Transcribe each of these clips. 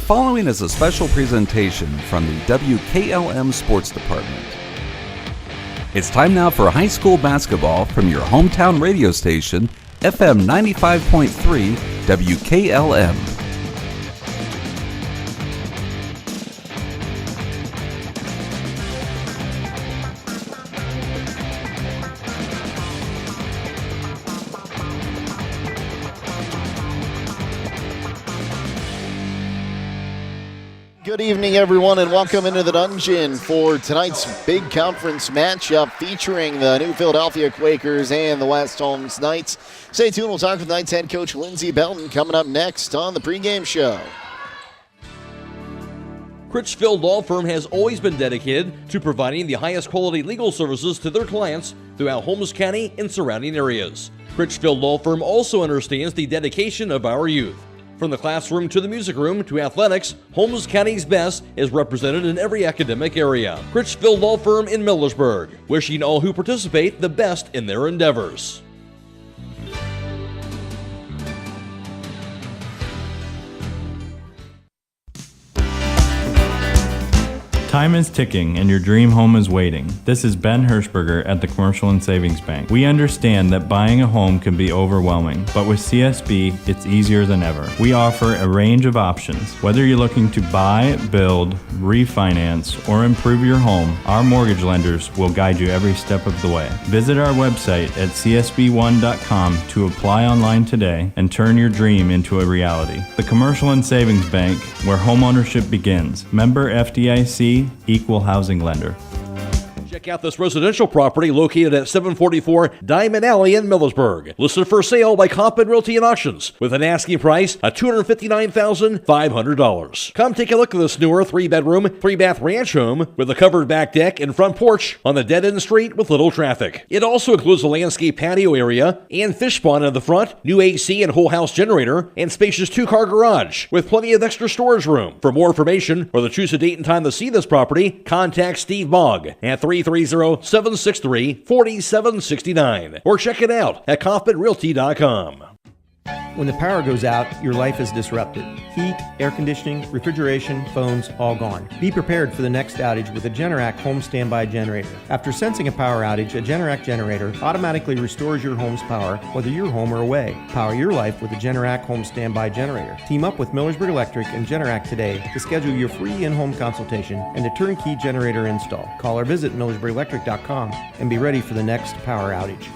following is a special presentation from the WKLM Sports Department. It's time now for high school basketball from your hometown radio station, FM 95.3 WKLM. Good evening, everyone, and welcome into the dungeon for tonight's big conference matchup featuring the New Philadelphia Quakers and the West Holmes Knights. Stay tuned. We'll talk with Knights head coach Lindsey Belton coming up next on the pregame show. Critchfield Law Firm has always been dedicated to providing the highest quality legal services to their clients throughout Holmes County and surrounding areas. Critchfield Law Firm also understands the dedication of our youth. From the classroom to the music room to athletics, Holmes County's best is represented in every academic area. Critchfield Law Firm in Millersburg, wishing all who participate the best in their endeavors. Time is ticking and your dream home is waiting. This is Ben Hirschberger at the Commercial and Savings Bank. We understand that buying a home can be overwhelming, but with CSB, it's easier than ever. We offer a range of options. Whether you're looking to buy, build, refinance, or improve your home, our mortgage lenders will guide you every step of the way. Visit our website at csb1.com to apply online today and turn your dream into a reality. The Commercial and Savings Bank, where homeownership begins. Member FDIC, Equal Housing Lender. Check out this residential property located at 744 Diamond Alley in Millersburg. Listed for sale by Kaufman Realty and Auctions with an asking price of $259,500. Come take a look at this newer 3-bedroom, 3-bath ranch home with a covered back deck and front porch on the dead-end street with little traffic. It also includes a landscape patio area and fish pond in the front, new AC and whole house generator, and spacious 2-car garage with plenty of extra storage room. For more information or to choose a date and time to see this property, contact Steve Mogg at 330-763-4769 or check it out at kaufmanrealty.com. When the power goes out, your life is disrupted. Heat, air conditioning, refrigeration, phones, all gone. Be prepared for the next outage with a Generac home standby generator. After sensing a power outage, a Generac generator automatically restores your home's power, whether you're home or away. Power your life with a Generac home standby generator. Team up with Millersburg Electric and Generac today to schedule your free in-home consultation and a turnkey generator install. Call or visit millersburgelectric.com and be ready for the next power outage.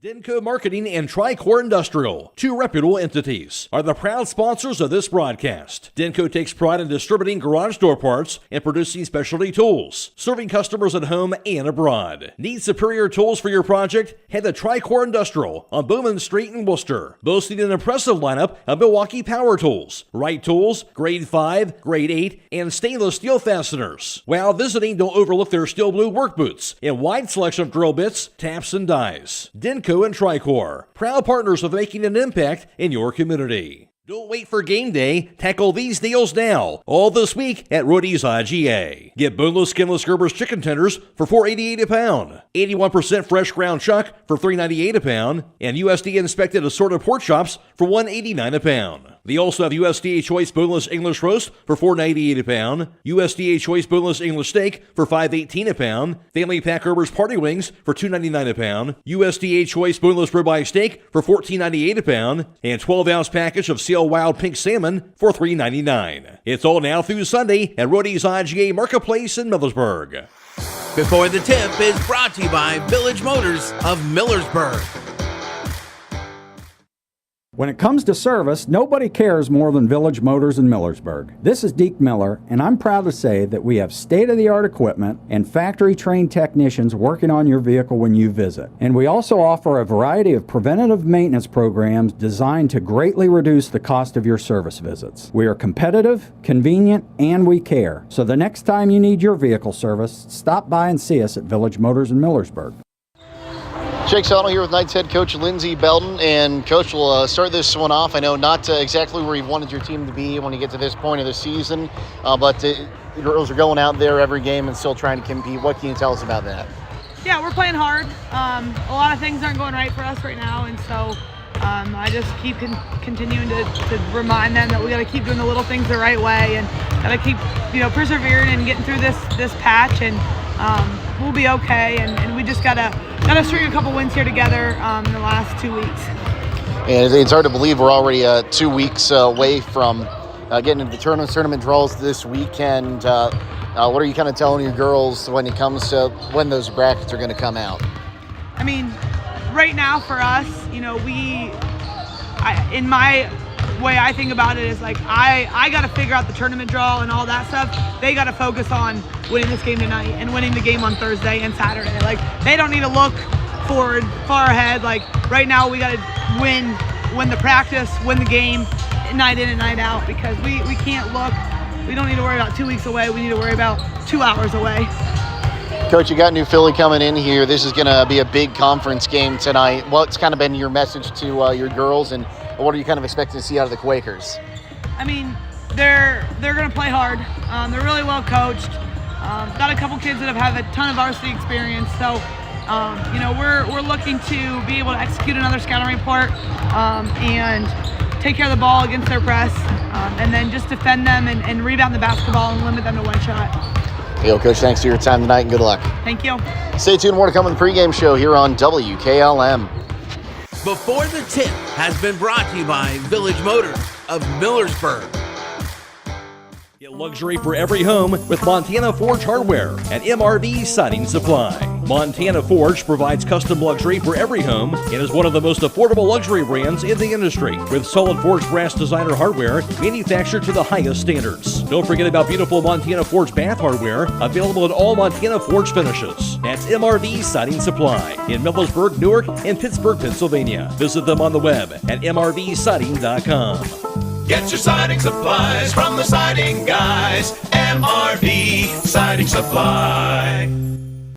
Denko Marketing and Tricor Industrial, two reputable entities, are the proud sponsors of this broadcast. Denko takes pride in distributing garage door parts and producing specialty tools, serving customers at home and abroad. Need superior tools for your project? Head to Tricor Industrial on Bowman Street in Worcester, boasting an impressive lineup of Milwaukee power tools, Wright tools, grade 5, grade 8, and stainless steel fasteners. While visiting, don't overlook their steel blue work boots and wide selection of drill bits, taps, and dies. Denko and Tricor, proud partners of making an impact in your community. Don't wait for game day. Tackle these deals now. All this week at Rody's IGA. Get boneless, skinless Gerber's chicken tenders for $4.88 a pound. 81% fresh ground chuck for $3.98 a pound. And USDA inspected assorted pork chops for $1.89 a pound. They also have USDA Choice Boneless English Roast for $4.98 a pound, USDA Choice Boneless English Steak for $5.18 a pound, Family Pack Gerber's Party Wings for $2.99 a pound, USDA Choice Boneless Ribeye Steak for $14.98 a pound, and 12-ounce package of Seal Wild Pink Salmon for $3.99. It's all now through Sunday at Rody's IGA Marketplace in Millersburg. Before the Tip is brought to you by Village Motors of Millersburg. When it comes to service, nobody cares more than Village Motors in Millersburg. This is Deke Miller, and I'm proud to say that we have state-of-the-art equipment and factory-trained technicians working on your vehicle when you visit. And we also offer a variety of preventative maintenance programs designed to greatly reduce the cost of your service visits. We are competitive, convenient, and we care. So the next time you need your vehicle service, stop by and see us at Village Motors in Millersburg. Jake Sidle here with Knights head coach Lindsey Belton, and Coach, we'll start this one off. I know not exactly where you wanted your team to be when you get to this point of the season, but the girls are going out there every game and still trying to compete. What can you tell us about that? Yeah, we're playing hard. A lot of things aren't going right for us right now, and so I just keep continuing to remind them that we got to keep doing the little things the right way and got to keep, persevering and getting through this patch, and we'll be okay. And we just got to string a couple wins here together in the last 2 weeks. And it's hard to believe we're already 2 weeks away from getting into the tournament draws this weekend. What are you kind of telling your girls when it comes to when those brackets are going to come out? I mean, right now for us, in my way I think about it is like I got to figure out the tournament draw and all that stuff. They got to focus on winning this game tonight and winning the game on Thursday and Saturday. Like, they don't need to look forward far ahead. Like, right now we got to win the practice, win the game, night in and night out, because we can't look. We don't need to worry about 2 weeks away. We need to worry about 2 hours away. Coach, you got New Philly coming in here. This is going to be a big conference game tonight. What's kind of been your message to your girls, and what are you kind of expecting to see out of the Quakers? I mean, they're going to play hard. They're really well coached. Got a couple kids that have had a ton of varsity experience. So, we're looking to be able to execute another scouting report and take care of the ball against their press, and then just defend them and rebound the basketball and limit them to one shot. Hey, Coach, thanks for your time tonight and good luck. Thank you. Stay tuned, more to come on the pregame show here on WKLM. Before the Tip has been brought to you by Village Motors of Millersburg. Get luxury for every home with Montana Forge Hardware and MRV Siding Supply. Montana Forge provides custom luxury for every home and is one of the most affordable luxury brands in the industry, with solid forged brass designer hardware manufactured to the highest standards. Don't forget about beautiful Montana Forge bath hardware, available in all Montana Forge finishes. That's MRV Siding Supply in Millersburg, Newark, and Pittsburgh, Pennsylvania. Visit them on the web at mrvsiding.com. Get your siding supplies from the siding guys. MRV Siding Supply.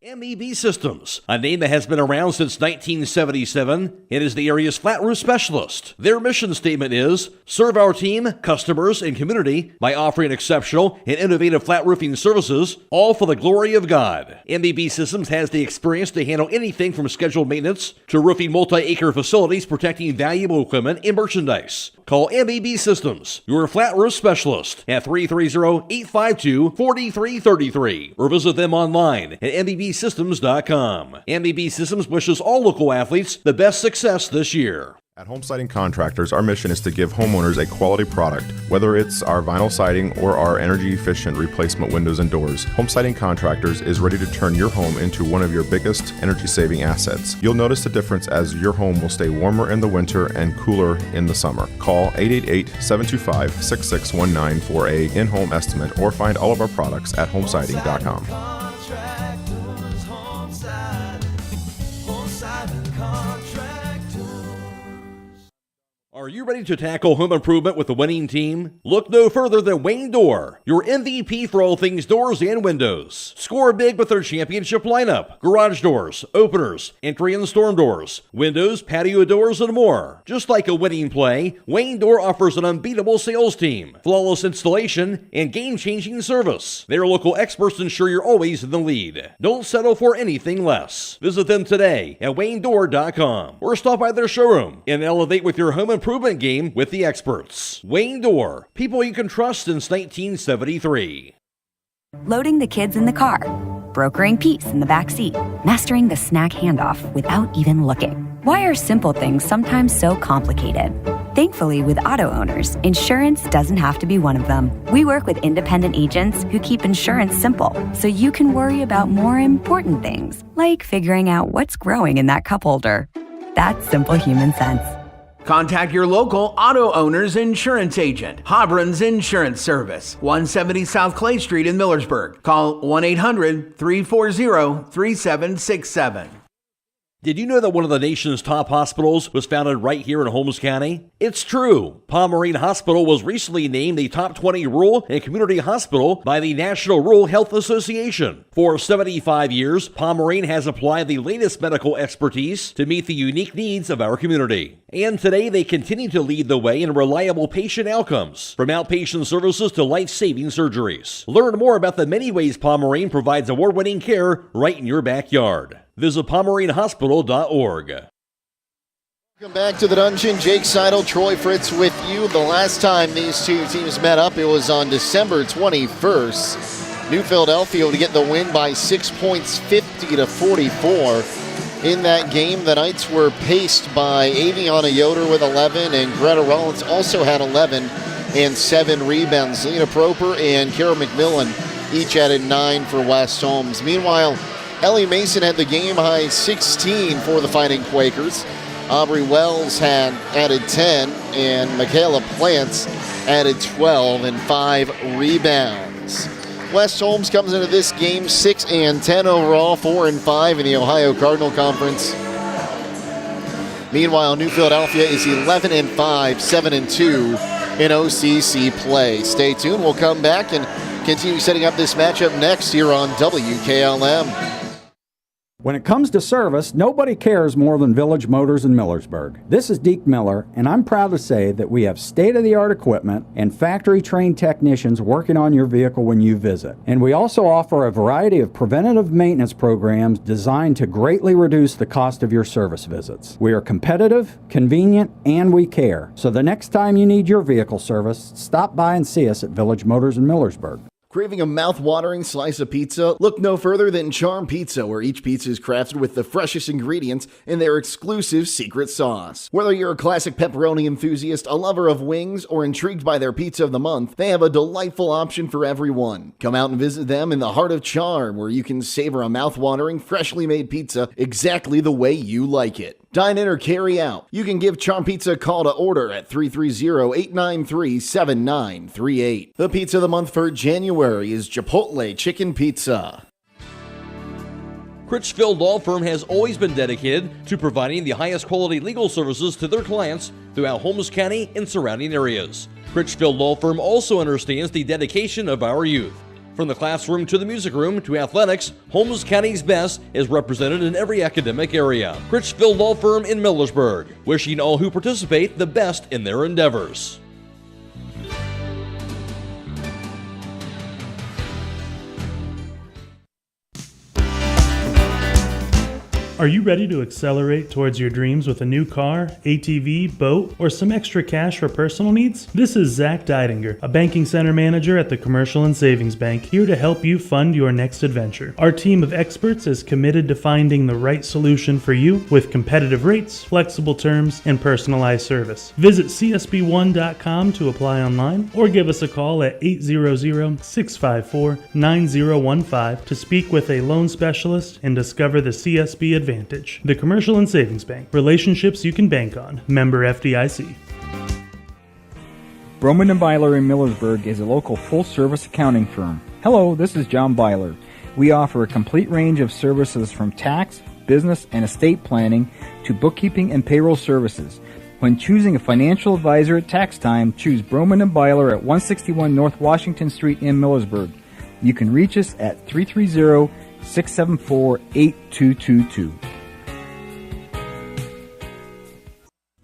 MEB Systems, a name that has been around since 1977. It is the area's flat roof specialist. Their mission statement is, serve our team, customers, and community by offering exceptional and innovative flat roofing services, all for the glory of God. MEB Systems has the experience to handle anything from scheduled maintenance to roofing multi-acre facilities protecting valuable equipment and merchandise. Call MEB Systems, your flat roof specialist, at 330-852-4333, or visit them online at mbsystems.com. MEB Systems wishes all local athletes the best success this year. At Home Siding Contractors, our mission is to give homeowners a quality product, whether it's our vinyl siding or our energy-efficient replacement windows and doors. Home Siding Contractors is ready to turn your home into one of your biggest energy-saving assets. You'll notice the difference as your home will stay warmer in the winter and cooler in the summer. Call 888-725-6619 for a in-home estimate, or find all of our products at homesiding.com. Are you ready to tackle home improvement with the winning team? Look no further than Wayne Door, your MVP for all things doors and windows. Score big with their championship lineup: garage doors, openers, entry and storm doors, windows, patio doors, and more. Just like a winning play, Wayne Door offers an unbeatable sales team, flawless installation, and game-changing service. Their local experts ensure you're always in the lead. Don't settle for anything less. Visit them today at waynedoor.com or stop by their showroom and elevate with your home improvement game with the experts. Wayne Door, people you can trust since 1973. Loading the kids in the car, brokering peace in the back seat, mastering the snack handoff without even looking. Why are simple things sometimes so complicated? Thankfully, with auto owners, insurance doesn't have to be one of them. We work with independent agents who keep insurance simple, so you can worry about more important things, like figuring out what's growing in that cup holder. That's simple human sense. Contact your local auto owner's insurance agent. Hobron's Insurance Service, 170 South Clay Street in Millersburg. Call 1-800-340-3767. Did you know that one of the nation's top hospitals was founded right here in Holmes County? It's true. Palm Marine Hospital was recently named the top 20 rural and community hospital by the National Rural Health Association. For 75 years, Palm Marine has applied the latest medical expertise to meet the unique needs of our community. And today they continue to lead the way in reliable patient outcomes, from outpatient services to life-saving surgeries. Learn more about the many ways Palm Marine provides award-winning care right in your backyard. Visit PalmarineHospital.org. Welcome back to the Dungeon. Jake Sidle, Troy Fritz with you. The last time these two teams met up, it was on December 21st. New Philadelphia would get the win by 6 points, 50-44. In that game, the Knights were paced by Aviana Yoder with 11, and Greta Rollins also had 11 and 7 rebounds. Lena Proper and Kara McMillan each added 9 for West Holmes. Meanwhile, Ellie Mason had the game-high 16 for the Fighting Quakers. Aubrey Wells had added 10, and Michaela Plants added 12 and 5 rebounds. West Holmes comes into this game 6-10 overall, 4-5 in the Ohio Cardinal Conference. Meanwhile, New Philadelphia is 11-5, 7-2 in OCC play. Stay tuned. We'll come back and continue setting up this matchup next here on WKLM. When it comes to service, nobody cares more than Village Motors in Millersburg. This is Deke Miller, and I'm proud to say that we have state-of-the-art equipment and factory-trained technicians working on your vehicle when you visit. And we also offer a variety of preventative maintenance programs designed to greatly reduce the cost of your service visits. We are competitive, convenient, and we care. So the next time you need your vehicle service, stop by and see us at Village Motors in Millersburg. Craving a mouth-watering slice of pizza? Look no further than Charm Pizza, where each pizza is crafted with the freshest ingredients in their exclusive secret sauce. Whether you're a classic pepperoni enthusiast, a lover of wings, or intrigued by their pizza of the month, they have a delightful option for everyone. Come out and visit them in the heart of Charm, where you can savor a mouth-watering, freshly made pizza exactly the way you like it. Dine in or carry out. You can give Charm Pizza a call to order at 330-893-7938. The pizza of the month for January is Chipotle Chicken Pizza. Critchfield Law Firm has always been dedicated to providing the highest quality legal services to their clients throughout Holmes County and surrounding areas. Critchfield Law Firm also understands the dedication of our youth. From the classroom to the music room to athletics, Holmes County's best is represented in every academic area. Critchfield Law Firm in Millersburg, wishing all who participate the best in their endeavors. Are you ready to accelerate towards your dreams with a new car, ATV, boat, or some extra cash for personal needs? This is Zach Deidinger, a banking center manager at the Commercial and Savings Bank, here to help you fund your next adventure. Our team of experts is committed to finding the right solution for you with competitive rates, flexible terms, and personalized service. Visit csb1.com to apply online or give us a call at 800-654-9015 to speak with a loan specialist and discover the CSB advantage. The Commercial and Savings Bank. Relationships you can bank on. Member FDIC. Broman & Byler in Millersburg is a local full-service accounting firm. Hello, this is John Byler. We offer a complete range of services from tax, business, and estate planning to bookkeeping and payroll services. When choosing a financial advisor at tax time, choose Broman & Byler at 161 North Washington Street in Millersburg. You can reach us at 330-674-8222.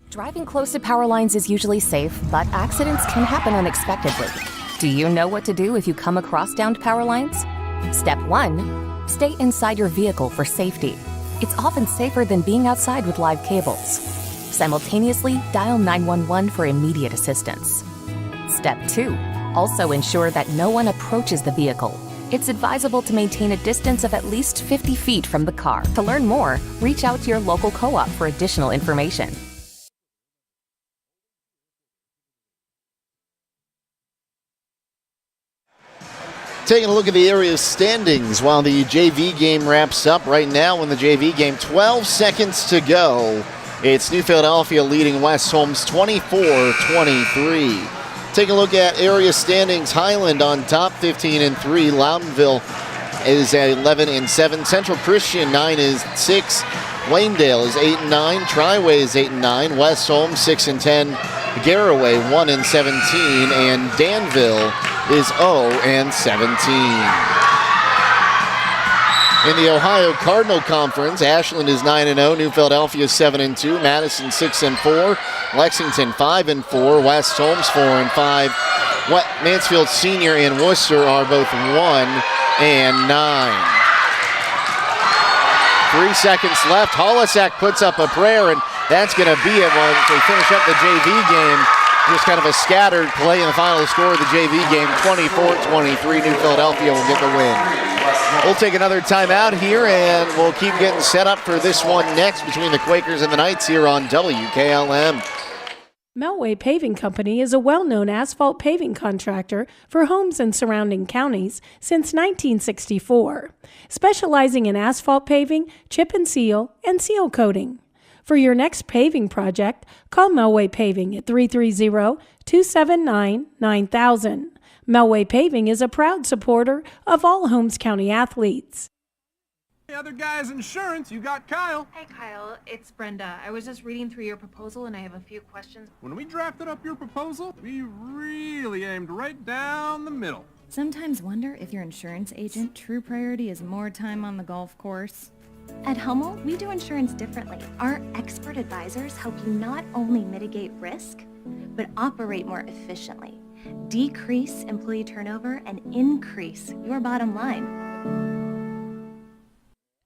Driving close to power lines is usually safe, but accidents can happen unexpectedly. Do you know what to do if you come across downed power lines? Step 1. Stay inside your vehicle for safety. It's often safer than being outside with live cables. Simultaneously, dial 911 for immediate assistance. Step 2. Also ensure that no one approaches the vehicle. It's advisable to maintain a distance of at least 50 feet from the car. To learn more, reach out to your local co-op for additional information. Taking a look at the area standings while the JV game wraps up right now in the JV game. 12 seconds to go. It's New Philadelphia leading West Holmes 24-23. Take a look at area standings. Highland on top, 15-3. Loudonville is at 11-7. Central Christian 9-6. Waynedale is 8-9. Triway is 8-9. West Holmes 6-10. Garraway 1-17. And Danville is 0-17. In the Ohio Cardinal Conference, Ashland is 9-0. New Philadelphia 7-2. Madison 6-4. Lexington 5-4. West Holmes 4-5. Mansfield Senior and Worcester are both 1-9. 3 seconds left. Holisak puts up a prayer, and that's going to be it once we finish up the JV game. Just kind of a scattered play in the final score of the JV game, 24-23. New Philadelphia will get the win. We'll take another timeout here, and we'll keep getting set up for this one next between the Quakers and the Knights here on WKLM. Melway Paving Company is a well-known asphalt paving contractor for Holmes and surrounding counties since 1964, specializing in asphalt paving, chip and seal coating. For your next paving project, call Melway Paving at 330-279-9000. Melway Paving is a proud supporter of all Holmes County athletes. Hey, other guys' insurance, you got Kyle. Hey, Kyle, it's Brenda. I was just reading through your proposal and I have a few questions. When we drafted up your proposal, we really aimed right down the middle. Sometimes wonder if your insurance agent true priority is more time on the golf course. At Hummel, we do insurance differently. Our expert advisors help you not only mitigate risk, but operate more efficiently, decrease employee turnover, and increase your bottom line.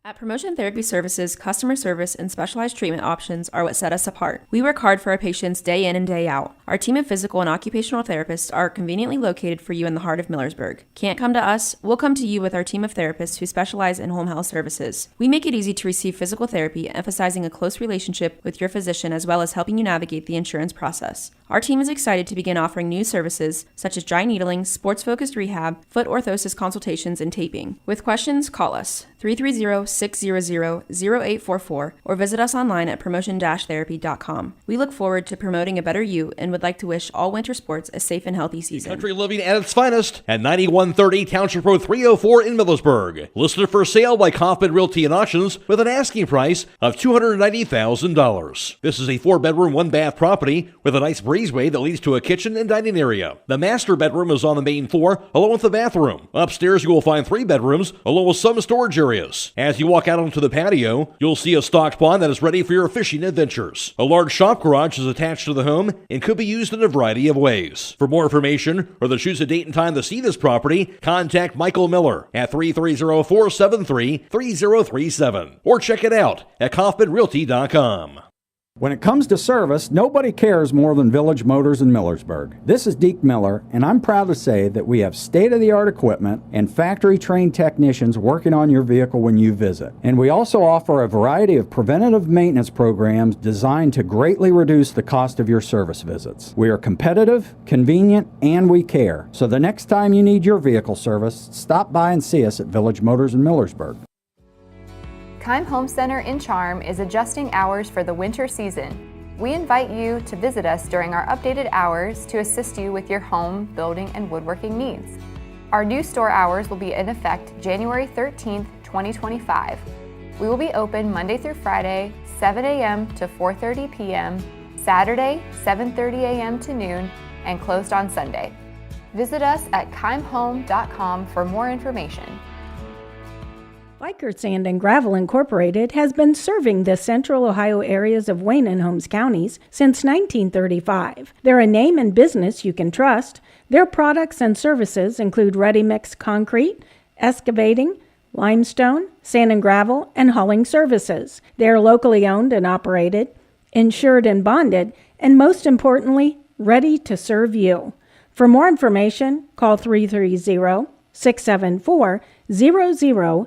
At Promotion Therapy Services, customer service and specialized treatment options are what set us apart. We work hard for our patients day in and day out. Our team of physical and occupational therapists are conveniently located for you in the heart of Millersburg. Can't come to us? We'll come to you with our team of therapists who specialize in home health services. We make it easy to receive physical therapy, emphasizing a close relationship with your physician as well as helping you navigate the insurance process. Our team is excited to begin offering new services such as dry needling, sports-focused rehab, foot orthosis consultations, and taping. With questions, call us 330-600-0844 or visit us online at promotion-therapy.com. We look forward to promoting a better you and would like to wish all winter sports a safe and healthy season. Country living at its finest at 9130 Township Road 304 in Millersburg. Listed for sale by Kaufman Realty and Auctions with an asking price of $290,000. This is a 4-bedroom, 1-bath property with a nice breezeway that leads to a kitchen and dining area. The master bedroom is on the main floor along with the bathroom. Upstairs you will find 3 bedrooms along with some storage areas. As you walk out onto the patio, you'll see a stocked pond that is ready for your fishing adventures. A large shop garage is attached to the home and could be used in a variety of ways. For more information or to choose a date and time to see this property, contact Michael Miller at 330-473-3037 or check it out at KaufmanRealty.com. When it comes to service, nobody cares more than Village Motors in Millersburg. This is Deke Miller, and I'm proud to say that we have state-of-the-art equipment and factory-trained technicians working on your vehicle when you visit. And we also offer a variety of preventative maintenance programs designed to greatly reduce the cost of your service visits. We are competitive, convenient, and we care. So the next time you need your vehicle service, stop by and see us at Village Motors in Millersburg. Keim Home Center in Charm is adjusting hours for the winter season. We invite you to visit us during our updated hours to assist you with your home, building, and woodworking needs. Our new store hours will be in effect January 13th, 2025. We will be open Monday through Friday, 7 a.m. to 4:30 p.m., Saturday, 7:30 a.m. to noon, and closed on Sunday. Visit us at keimhome.com for more information. Biker Sand and Gravel Incorporated has been serving the central Ohio areas of Wayne and Holmes counties since 1935. They're a name and business you can trust. Their products and services include ready-mix concrete, excavating, limestone, sand and gravel, and hauling services. They are locally owned and operated, insured and bonded, and most importantly, ready to serve you. For more information, call 330-674-0038.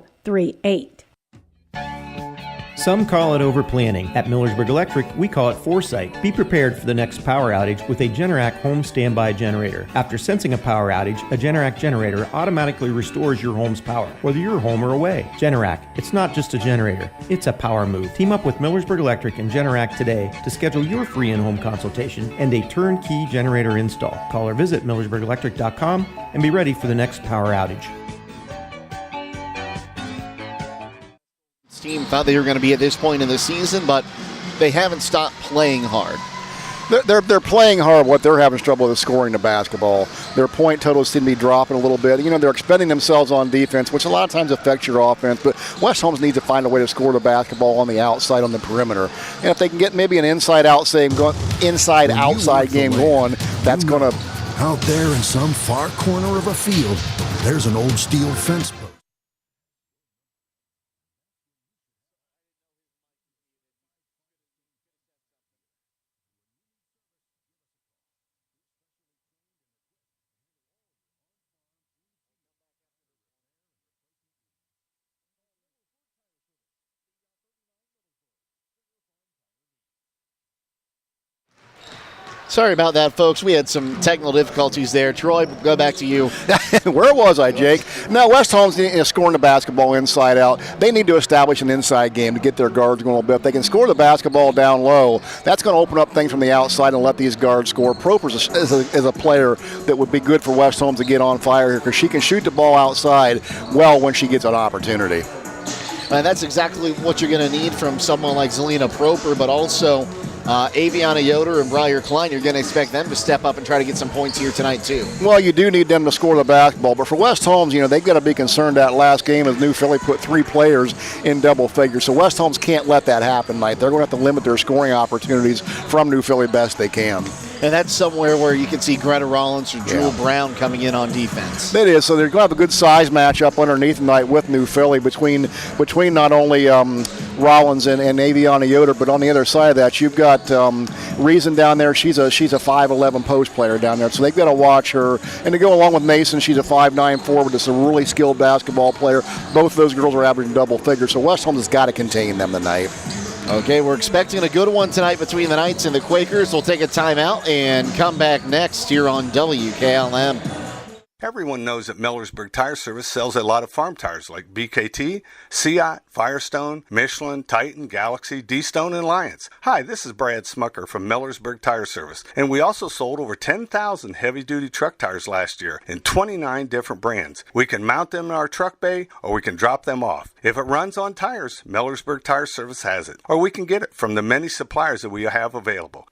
Some call it over-planning. At Millersburg Electric, we call it foresight. Be prepared for the next power outage with a Generac home standby generator. After sensing a power outage, a Generac generator automatically restores your home's power, whether you're home or away. Generac, it's not just a generator, it's a power move. Team up with Millersburg Electric and Generac today to schedule your free in-home consultation and a turnkey generator install. Call or visit millersburgelectric.com and be ready for the next power outage. Team thought they were going to be at this point in the season, but they haven't stopped playing hard. They're playing hard. What they're having trouble with is scoring the basketball. Their point totals seem to be dropping a little bit. You know, they're expending themselves on defense, which a lot of times affects your offense. But West Holmes needs to find a way to score the basketball on the outside, on the perimeter. And if they can get maybe an inside-outside game going, that's going to... Out there in some far corner of a field, there's an old steel fence post. Sorry about that, folks. We had some technical difficulties there. Troy, go back to you. Where was I, Jake? No, West Holmes scoring the basketball inside out. They need to establish an inside game to get their guards going a little bit. If they can score the basketball down low, that's going to open up things from the outside and let these guards score. Proper is a player that would be good for West Holmes to get on fire here because she can shoot the ball outside well when she gets an opportunity. And that's exactly what you're going to need from someone like Zelina Proper, but also Aviana Yoder and Briar Klein. You're going to expect them to step up and try to get some points here tonight, too. Well, you do need them to score the basketball, but for West Holmes, they've got to be concerned that last game as New Philly put 3 players in double figures. So West Holmes can't let that happen tonight. They're going to have to limit their scoring opportunities from New Philly best they can. And that's somewhere where you can see Greta Rollins or Jewel Brown coming in on defense. It is. So they're going to have a good size matchup underneath tonight with New Philly between not only Rollins and Aviana Yoder, but on the other side of that, you've got Reason down there. She's a 5'11" post player down there. So they've got to watch her. And to go along with Mason, she's a 5'9" forward. That's a really skilled basketball player. Both of those girls are averaging double figures. So West Holmes has got to contain them tonight. Okay, we're expecting a good one tonight between the Knights and the Quakers. We'll take a timeout and come back next here on WKLM. Everyone knows that Millersburg Tire Service sells a lot of farm tires like BKT, Seat, Firestone, Michelin, Titan, Galaxy, D-Stone, and Lions. Hi, this is Brad Smucker from Millersburg Tire Service, and we also sold over 10,000 heavy-duty truck tires last year in 29 different brands. We can mount them in our truck bay, or we can drop them off. If it runs on tires, Millersburg Tire Service has it, or we can get it from the many suppliers that we have available.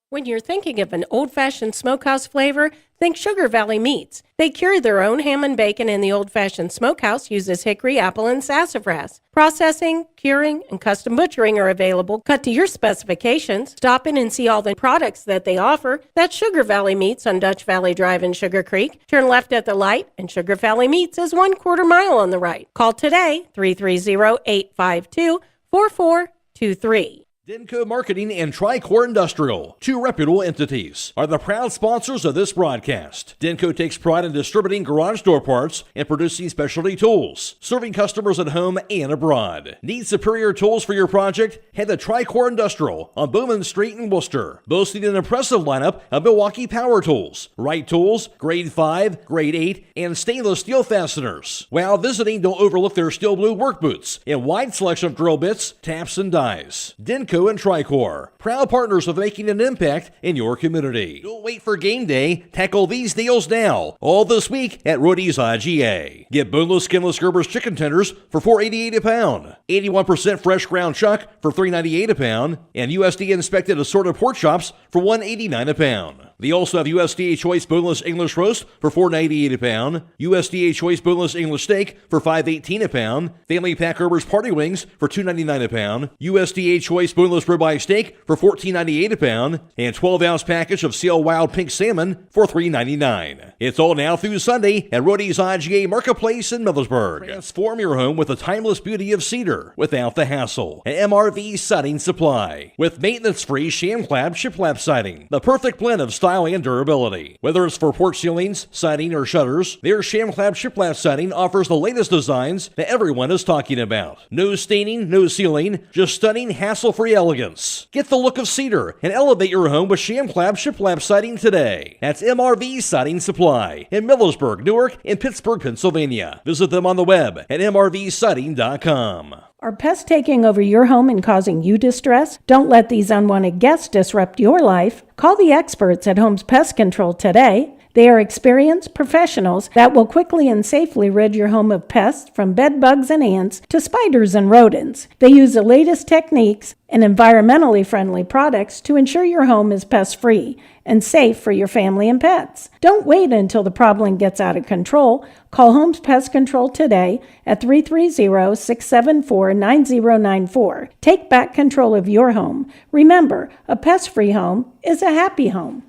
When you're thinking of an old-fashioned smokehouse flavor, think Sugar Valley Meats. They cure their own ham and bacon, and the old-fashioned smokehouse uses hickory, apple, and sassafras. Processing, curing, and custom butchering are available, cut to your specifications. Stop in and see all the products that they offer. That's Sugar Valley Meats on Dutch Valley Drive in Sugar Creek. Turn left at the light, and Sugar Valley Meats is 1/4 mile on the right. Call today, 330-852-4423. Denko Marketing and Tricor Industrial, 2 reputable entities, are the proud sponsors of this broadcast. Denko takes pride in distributing garage door parts and producing specialty tools, serving customers at home and abroad. Need superior tools for your project? Head to Tricor Industrial on Bowman Street in Worcester, boasting an impressive lineup of Milwaukee power tools, Wright tools, grade 5, grade 8, and stainless steel fasteners. While visiting, don't overlook their steel blue work boots and wide selection of drill bits, taps, and dies. Denko and Tricor, proud partners of making an impact in your community. Don't wait for game day. Tackle these deals now. All this week at Rody's IGA. Get boneless, skinless Gerber's chicken tenders for $4.88 a pound. 81% fresh ground chuck for $3.98 a pound. And USDA inspected assorted pork chops for $1.89 a pound. They also have USDA Choice Boneless English Roast for $4.98 a pound, USDA Choice Boneless English Steak for $5.18 a pound, Family Pack Gerber's Party Wings for $2.99 a pound, USDA Choice Boneless Ribeye Steak for $14.98 a pound, and 12-ounce package of Seal Wild Pink Salmon for $3.99. It's all now through Sunday at Rody's IGA Marketplace in Millersburg. Transform your home with the timeless beauty of cedar without the hassle. An MRV Siding Supply with maintenance-free sham-clad shiplap siding, the perfect blend of style and durability. Whether it's for porch ceilings, siding, or shutters, their sham-clad shiplap siding offers the latest designs that everyone is talking about. No staining, no sealing, just stunning, hassle-free elegance. Get the look of cedar and elevate your home with sham-clad shiplap siding today. That's MRV Siding Supply in Millersburg, Newark, and Pittsburgh, Pennsylvania. Visit them on the web at mrvsiding.com. Are pests taking over your home and causing you distress? Don't let these unwanted guests disrupt your life. Call the experts at Holmes Pest Control today. They are experienced professionals that will quickly and safely rid your home of pests from bed bugs and ants to spiders and rodents. They use the latest techniques and environmentally friendly products to ensure your home is pest-free and safe for your family and pets. Don't wait until the problem gets out of control. Call Holmes Pest Control today at 330-674-9094. Take back control of your home. Remember, a pest-free home is a happy home.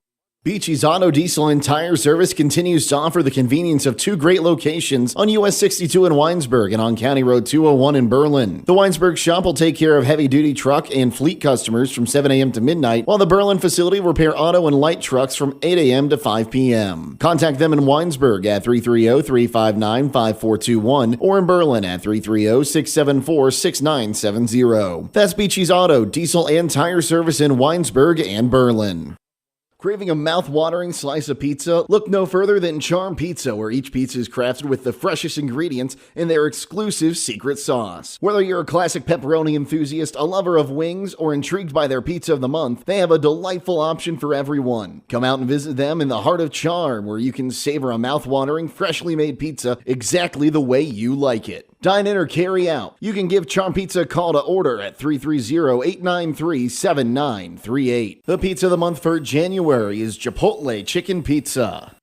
Beachy's Auto, Diesel, and Tire Service continues to offer the convenience of 2 great locations on US 62 in Winesburg and on County Road 201 in Berlin. The Winesburg shop will take care of heavy-duty truck and fleet customers from 7 a.m. to midnight, while the Berlin facility will repair auto and light trucks from 8 a.m. to 5 p.m. Contact them in Winesburg at 330-359-5421 or in Berlin at 330-674-6970. That's Beachy's Auto, Diesel, and Tire Service in Winesburg and Berlin. Craving a mouth-watering slice of pizza? Look no further than Charm Pizza, where each pizza is crafted with the freshest ingredients in their exclusive secret sauce. Whether you're a classic pepperoni enthusiast, a lover of wings, or intrigued by their pizza of the month, they have a delightful option for everyone. Come out and visit them in the heart of Charm, where you can savor a mouth-watering, freshly made pizza exactly the way you like it. Dine in or carry out. You can give Charm Pizza a call to order at 330-893-7938. The pizza of the month for January is Chipotle Chicken Pizza.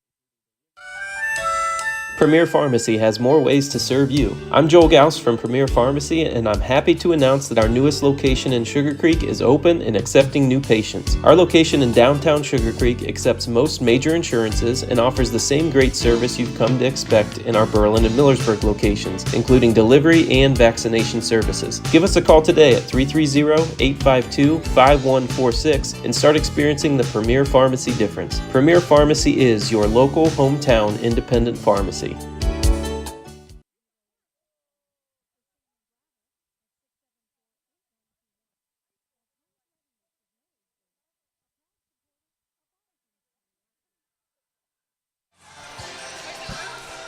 Premier Pharmacy has more ways to serve you. I'm Joel Gauss from Premier Pharmacy, and I'm happy to announce that our newest location in Sugar Creek is open and accepting new patients. Our location in downtown Sugar Creek accepts most major insurances and offers the same great service you've come to expect in our Berlin and Millersburg locations, including delivery and vaccination services. Give us a call today at 330-852-5146 and start experiencing the Premier Pharmacy difference. Premier Pharmacy is your local hometown independent pharmacy.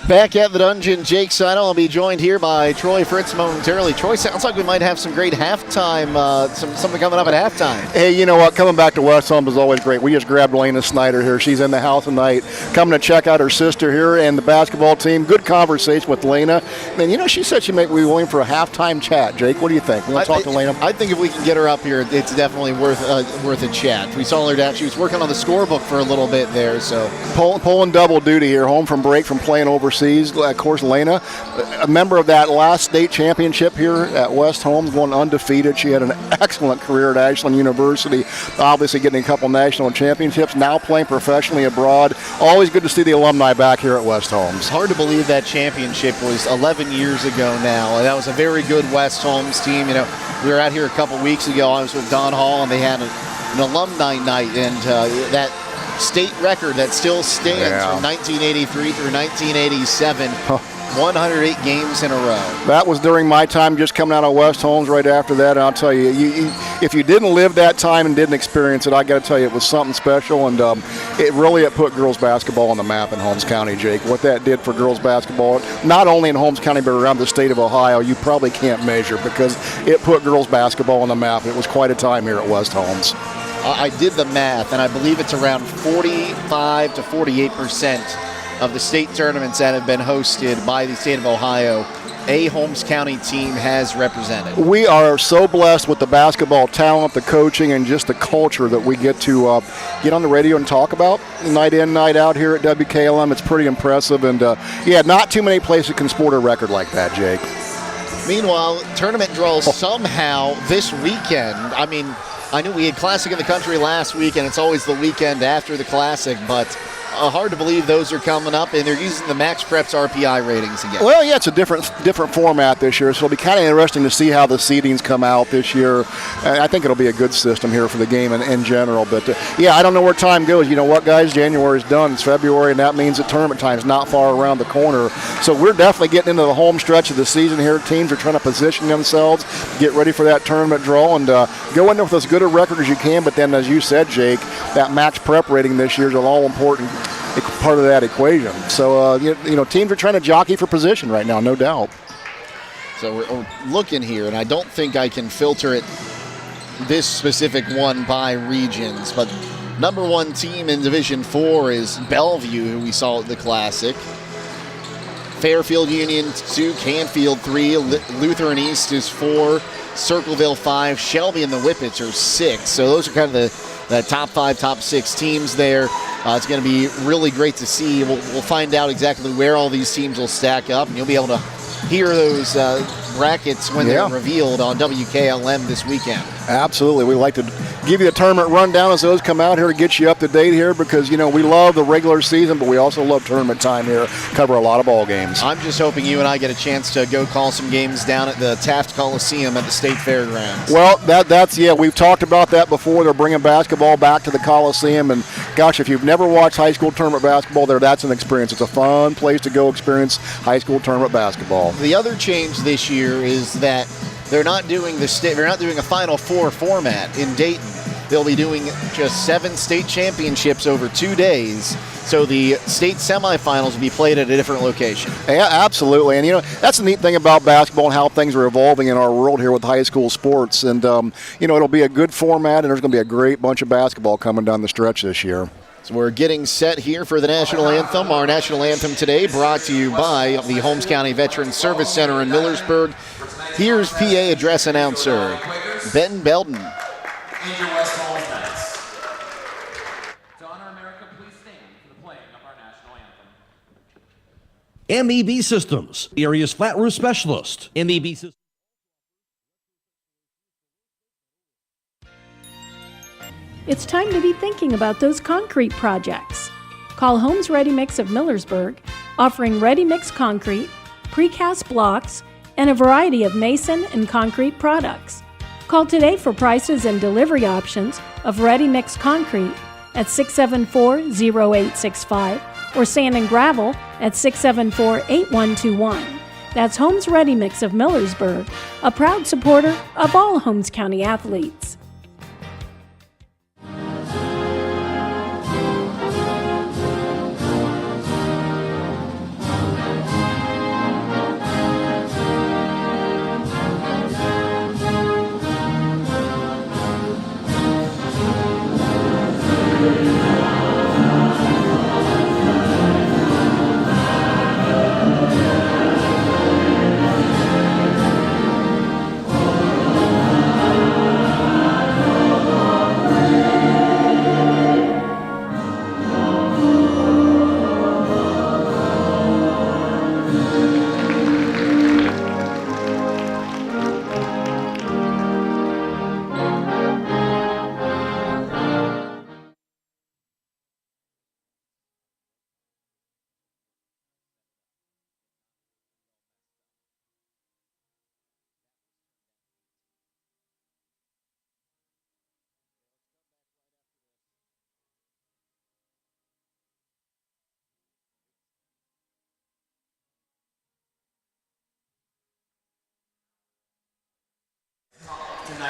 Back at the dungeon, Jake Sidle will be joined here by Troy Fritz momentarily. Troy, sounds like we might have some great halftime, something coming up at halftime. Hey, you know what? Coming back to West Holmes is always great. We just grabbed Lena Snyder here. She's in the house tonight, coming to check out her sister here and the basketball team. Good conversation with Lena. And, you know, she said she might be willing for a halftime chat. Jake, what do you think? You want to talk to Lena? I think if we can get her up here, it's definitely worth a chat. We saw her down. She was working on the scorebook for a little bit there. So pulling double duty here, home from break from playing overseas. Of course, Lena, a member of that last state championship here at West Holmes, going undefeated. She had an excellent career at Ashland University, obviously getting a couple national championships, now playing professionally abroad. Always good to see the alumni back here at West Holmes. Hard to believe that championship was 11 years ago now, and that was a very good West Holmes team. You know, we were out here a couple weeks ago. I was with Don Hall, and they had an alumni night, and that state record that still stands from 1983 through 1987. 108 games in a row. That was during my time just coming out of West Holmes right after that. And I'll tell you, if you didn't live that time and didn't experience it, I got to tell you, it was something special. And it put girls basketball on the map in Holmes County, Jake. What that did for girls basketball, not only in Holmes County but around the state of Ohio, you probably can't measure, because it put girls basketball on the map. It was quite a time here at West Holmes. I did the math, and I believe it's around 45 to 48% of the state tournaments that have been hosted by the state of Ohio, a Holmes County team has represented. We are so blessed with the basketball talent, the coaching, and just the culture that we get to get on the radio and talk about night in, night out here at WKLM. It's pretty impressive, and not too many places can sport a record like that, Jake. Meanwhile, tournament draws somehow this weekend. I mean, I knew we had Classic in the Country last week, and it's always the weekend after the Classic, but hard to believe those are coming up, and they're using the Max Preps RPI ratings again. Well, yeah, it's a different format this year, so it'll be kind of interesting to see how the seedings come out this year. I think it'll be a good system here for the game in general. But, I don't know where time goes. You know what, guys? January's done. It's February, and that means that tournament time's not far around the corner. So we're definitely getting into the home stretch of the season here. Teams are trying to position themselves, get ready for that tournament draw, and go in there with as good a record as you can. But then, as you said, Jake, that Max Prep rating this year is an all-important part of that equation. So, teams are trying to jockey for position right now, no doubt. So we're looking here, and I don't think I can filter it, this specific one, by regions, but number one team in Division 4 is Bellevue, who we saw at the Classic. Fairfield Union 2, Canfield 3, Lutheran East is 4, Circleville 5, Shelby and the Whippets are 6. So those are kind of the top 5, top 6 teams there. It's going to be really great to see. We'll find out exactly where all these teams will stack up, and you'll be able to hear those brackets when they're revealed on WKLM this weekend. Absolutely. We like to give you the tournament rundown as those come out here to get you up to date here, because, we love the regular season, but we also love tournament time here, cover a lot of ball games. I'm just hoping you and I get a chance to go call some games down at the Taft Coliseum at the State Fairgrounds. Well, that's we've talked about that before. They're bringing basketball back to the Coliseum, and gosh, if you've never watched high school tournament basketball there, that's an experience. It's a fun place to go experience high school tournament basketball. The other change this year is that they're not doing a Final Four format in Dayton. They'll be doing just 7 state championships over 2 days. So the state semifinals will be played at a different location. Yeah, absolutely. And, that's the neat thing about basketball and how things are evolving in our world here with high school sports. And, it'll be a good format, and there's going to be a great bunch of basketball coming down the stretch this year. So we're getting set here for the national anthem. Our national anthem today brought to you by the Holmes County Veterans Service Center in Millersburg. Here's PA address announcer Ben Belton. MEB Systems, the area's flat roof specialist. MEB Systems. It's time to be thinking about those concrete projects. Call Holmes Ready Mix of Millersburg, offering ready mix concrete, precast blocks, and a variety of mason and concrete products. Call today for prices and delivery options of ready mix concrete at 674-0865 or sand and gravel at 674-8121. That's Holmes Ready Mix of Millersburg, a proud supporter of all Holmes County athletes.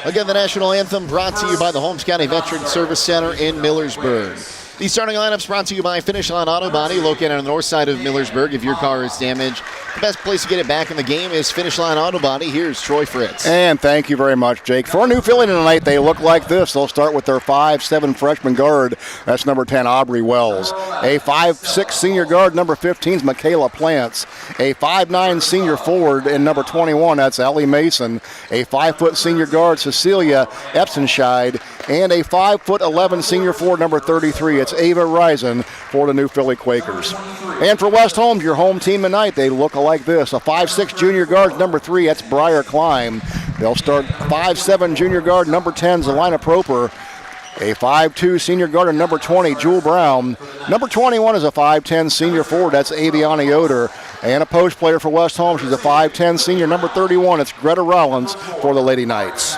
Again, the national anthem brought to you by the Holmes County Veterans Service Center in Millersburg. The starting lineups brought to you by Finish Line Auto Body, located on the north side of Millersburg. If your car is damaged, the best place to get it back in the game is Finish Line Auto Body. Here's Troy Fritz. And thank you very much, Jake. For a new Philly tonight, they look like this. They'll start with their 5'7" freshman guard. That's number 10, Abrielle. A 5'6" senior guard, number 15 is Michaela Plants. A 5'9" senior forward in number 21, that's Ellie Mason. A 5' senior guard, Cecilia Epsenscheid. And a 5'11" senior forward, number 33, it's Ava Risen for the New Philly Quakers. And for West Holmes, your home team tonight, they look like this. A 5'6" junior guard, number 3, that's Briar Klein. They'll start 5'7" junior guard, number 10, Zelina Proper. A 5'2" senior guard, number 20, Jewel Brown. Number 21 is a 5'10" senior forward, that's Aviana Yoder. And a post player for West Holmes, she's a 5'10" senior, number 31, it's Greta Rollins for the Lady Knights.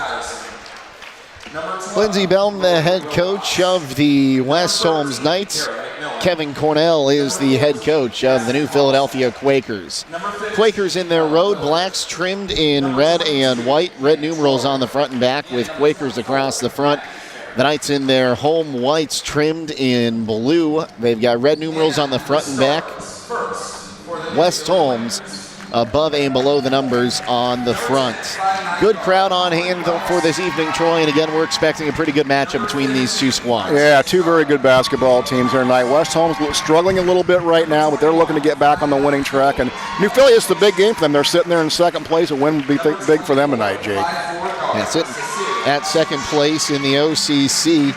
Lindsey Belton, the head coach of the West Holmes Knights. Kevin Cornell is the head coach of the New Philadelphia Quakers. Quakers in their road blacks trimmed in red and white. Red numerals on the front and back with Quakers across the front. The Knights in their home whites trimmed in blue. They've got red numerals on the front and back. West Holmes above and below the numbers on the front. Good crowd on hand for this evening, Troy, and again, we're expecting a pretty good matchup between these two squads. Yeah, two very good basketball teams here tonight. West Holmes struggling a little bit right now, but they're looking to get back on the winning track, and New Philly is the big game for them. They're sitting there in second place. A win would be big for them tonight, Jake. Yeah, sitting at second place in the OCC,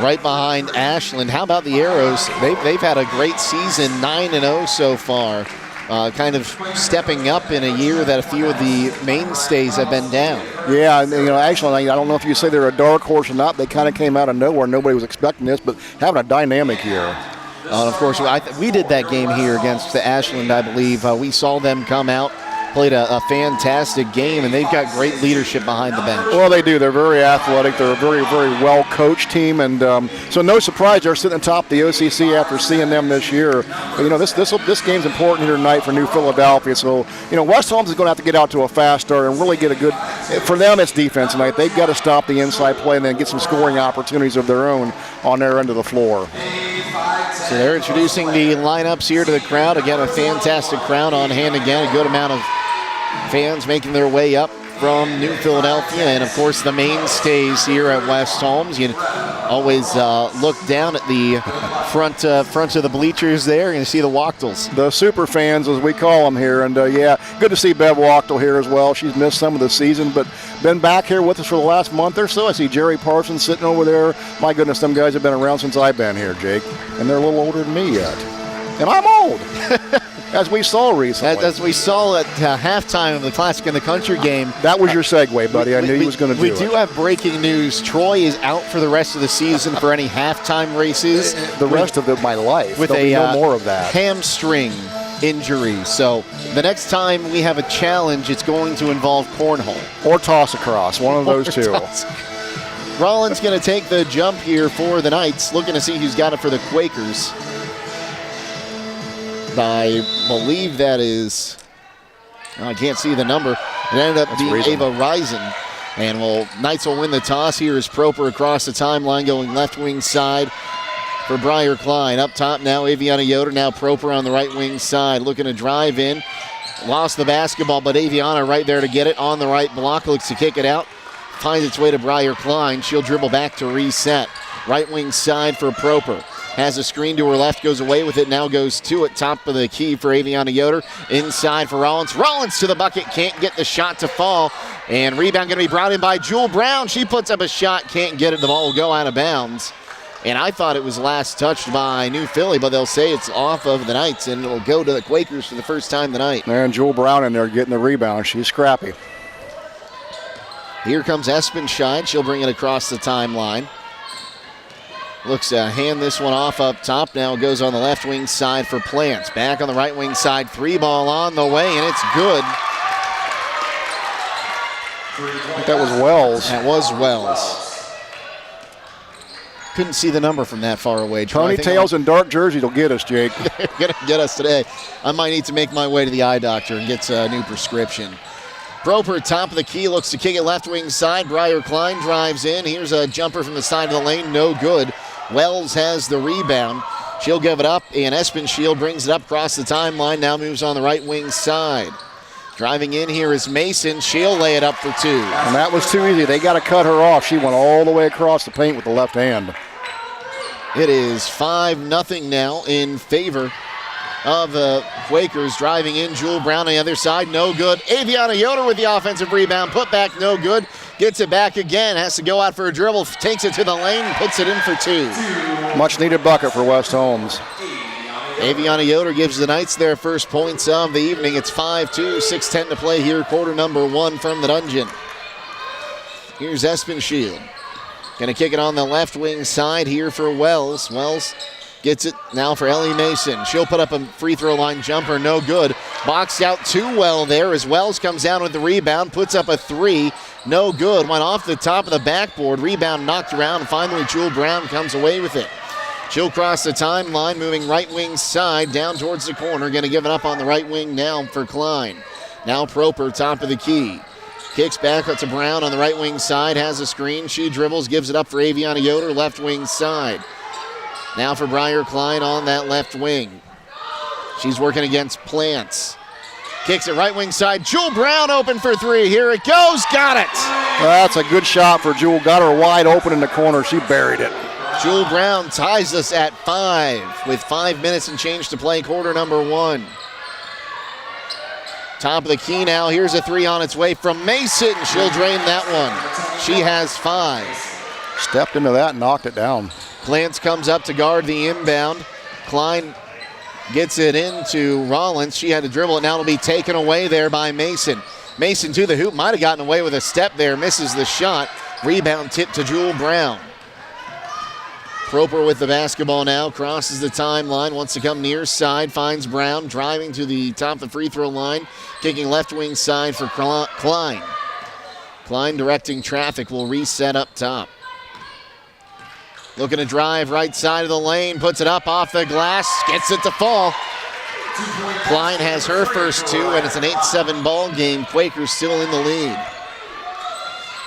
right behind Ashland. How about the Arrows? They've had a great season, 9-0 so far. Kind of stepping up in a year that a few of the mainstays have been down. Yeah, and, Ashland, I don't know if you say they're a dark horse or not. They kind of came out of nowhere. Nobody was expecting this, but having a dynamic year. And of course, we did that game here against the Ashland, I believe. We saw them come out played a fantastic game, and they've got great leadership behind the bench. Well, they do. They're very athletic. They're a very, very well-coached team, and so no surprise they're sitting atop the OCC after seeing them this year. But, this game's important here tonight for New Philadelphia. So, West Holmes is going to have to get out to a fast start and really get a good – for them, it's defense tonight. They've got to stop the inside play and then get some scoring opportunities of their own on their end of the floor. So they're introducing the lineups here to the crowd. Again, a fantastic crowd on hand again. A good amount of fans making their way up from New Philadelphia. And, of course, the mainstays here at West Holmes. You always look down at the front of the bleachers there and see the Wachtels. The super fans, as we call them here. And, good to see Bev Wachtel here as well. She's missed some of the season, but been back here with us for the last month or so. I see Jerry Parsons sitting over there. My goodness, them guys have been around since I've been here, Jake. And they're a little older than me yet. And I'm old. As we saw recently. As we saw at halftime of the Classic in the Country game. That was your segue, buddy. I knew he was going to do it. We do have breaking news. Troy is out for the rest of the season for any halftime races. The rest of my life. With There'll be no more of that. Hamstring injury. So the next time we have a challenge, it's going to involve cornhole. Or toss across. One of those two. Rollins going to take the jump here for the Knights. Looking to see who's got it for the Quakers. I believe that is, I can't see the number. It ended up being Ava Risen. And Knights will win the toss here as Proper across the timeline going left wing side for Briar Klein. Up top now, Aviana Yoder. Now Proper on the right wing side looking to drive in. Lost the basketball, but Aviana right there to get it on the right block. Looks to kick it out. Finds its way to Briar Klein. She'll dribble back to reset. Right wing side for Proper. Has a screen to her left, goes away with it, now goes to it. Top of the key for Aviana Yoder. Inside for Rollins. Rollins to the bucket, can't get the shot to fall. And rebound going to be brought in by Jewel Brown. She puts up a shot, can't get it. The ball will go out of bounds. And I thought it was last touched by New Philly, but they'll say it's off of the Knights, and it'll go to the Quakers for the first time tonight. And Jewel Brown in there getting the rebound. She's scrappy. Here comes Espenscheid. She'll bring it across the timeline. Looks to hand this one off up top. Now it goes on the left wing side for Plants. Back on the right wing side. 3-ball on the way, and it's good. I think that was Wells. That was Wells. Couldn't see the number from that far away. Ponytails and dark jerseys will get us, Jake. They're going to get us today. I might need to make my way to the eye doctor and get a new prescription. Proper, top of the key, looks to kick it left wing side. Briar Klein drives in. Here's a jumper from the side of the lane. No good. Wells has the rebound. She'll give it up, and Espenscheid brings it up across the timeline. Now moves on the right wing side. Driving in here is Mason. She'll lay it up for two. And that was too easy. They got to cut her off. She went all the way across the paint with the left hand. It is 5-0 now in favor of the Quakers. Driving in, Jewel Brown on the other side, no good. Aviana Yoder with the offensive rebound, put back, no good. Gets it back again, has to go out for a dribble, takes it to the lane, puts it in for two. Much needed bucket for West Holmes. Aviana Yoder gives the Knights their first points of the evening. It's 5-2, 6:10 to play here, quarter number one from the dungeon. Here's Espenscheid. Gonna kick it on the left wing side here for Wells. Wells gets it now for Ellie Mason. She'll put up a free throw line jumper, no good. Boxed out too well there as Wells comes down with the rebound, puts up a three, no good. Went off the top of the backboard, rebound knocked around, and finally Jewel Brown comes away with it. She'll cross the timeline, moving right wing side, down towards the corner. Gonna give it up on the right wing now for Klein. Now Proper, top of the key. Kicks back up to Brown on the right wing side, has a screen. She dribbles, gives it up for Aviana Yoder, left wing side. Now for Briar Klein on that left wing. She's working against Plants. Kicks it right wing side. Jewel Brown open for three. Here it goes. Got it. That's a good shot for Jewel. Got her wide open in the corner. She buried it. Jewel Brown ties us at 5 with 5 minutes and change to play, quarter number one. Top of the key now. Here's a three on its way from Mason. She'll drain that one. She has 5. Stepped into that and knocked it down. Plants comes up to guard the inbound. Klein gets it into Rollins. She had to dribble it. Now it'll be taken away there by Mason. Mason to the hoop. Might have gotten away with a step there. Misses the shot. Rebound tip to Jewel Brown. Proper with the basketball now, crosses the timeline, wants to come near side, finds Brown, driving to the top of the free throw line, kicking left wing side for Klein. Klein directing traffic, will reset up top. Looking to drive right side of the lane, puts it up off the glass, gets it to fall. Klein has her first two, and it's an 8-7 ball game. Quakers still in the lead.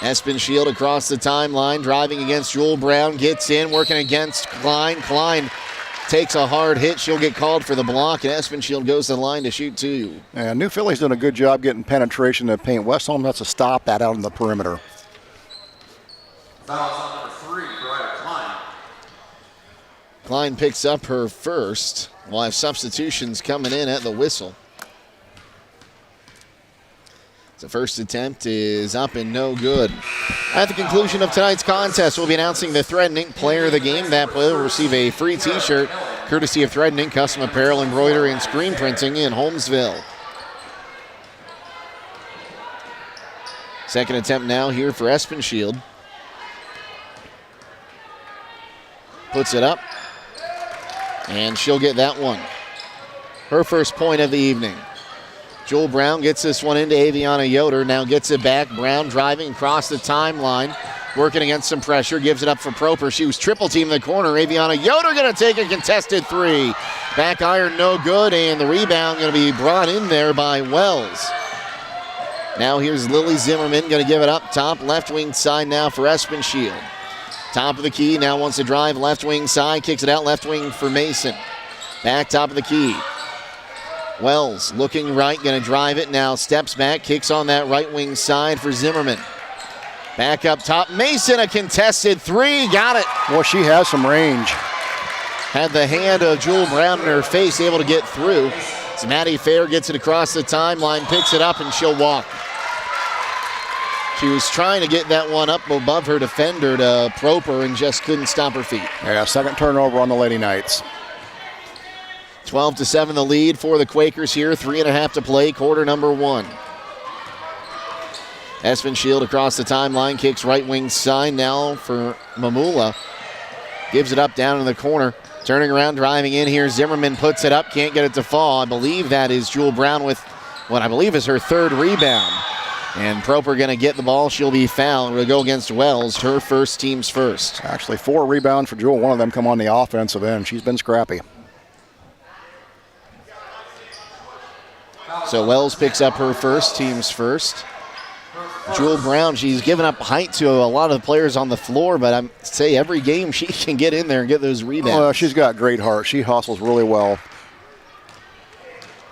Espenshield across the timeline, driving against Jewel Brown, gets in, working against Klein. Klein takes a hard hit. She'll get called for the block, and Espenshield goes to the line to shoot two. And New Philly's doing a good job getting penetration to the paint. West Holmes has to stop that out on the perimeter. Foul on number 3, Brian Klein. Klein picks up her first. We'll have substitutions coming in at the whistle. The first attempt is up and no good. At the conclusion of tonight's contest, we'll be announcing the Thread & Ink Player of the Game. That player will receive a free t-shirt courtesy of Thread & Ink Custom Apparel, Embroidery, and Screen Printing in Holmesville. Second attempt now here for Espenshield. Puts it up, and she'll get that one. Her first point of the evening. Jewel Brown gets this one into Aviana Yoder, now gets it back. Brown driving across the timeline, working against some pressure, gives it up for Proper. She was triple team in the corner. Aviana Yoder going to take a contested three. Back iron no good, and the rebound going to be brought in there by Wells. Now here's Lily Zimmerman going to give it up top, left wing side now for Espenshield. Top of the key, now wants to drive left wing side, kicks it out left wing for Mason. Back top of the key. Wells looking right, going to drive it now, steps back, kicks on that right wing side for Zimmerman. Back up top, Mason, a contested three, got it. Well, she has some range. Had the hand of Jewel Brown in her face, able to get through. So Maddie Fair gets it across the timeline, picks it up, and she'll walk. She was trying to get that one up above her defender to Proper and just couldn't stop her feet. Yeah, second turnover on the Lady Knights. 12-7 the lead for the Quakers here. 3.5 to play, quarter number one. Espenshield across the timeline, kicks right wing side now for Mamula. Gives it up down in the corner. Turning around, driving in here. Zimmerman puts it up, can't get it to fall. I believe that is Jewel Brown with what I believe is her third rebound. And Proper going to get the ball. She'll be fouled. We'll go against Wells, her first, team's first. Actually, 4 rebounds for Jewel. One of them come on the offensive end. She's been scrappy. So Wells picks up her first, team's first. Jewel Brown, she's given up height to a lot of the players on the floor, but I say every game she can get in there and get those rebounds. She's got great heart. She hustles really well.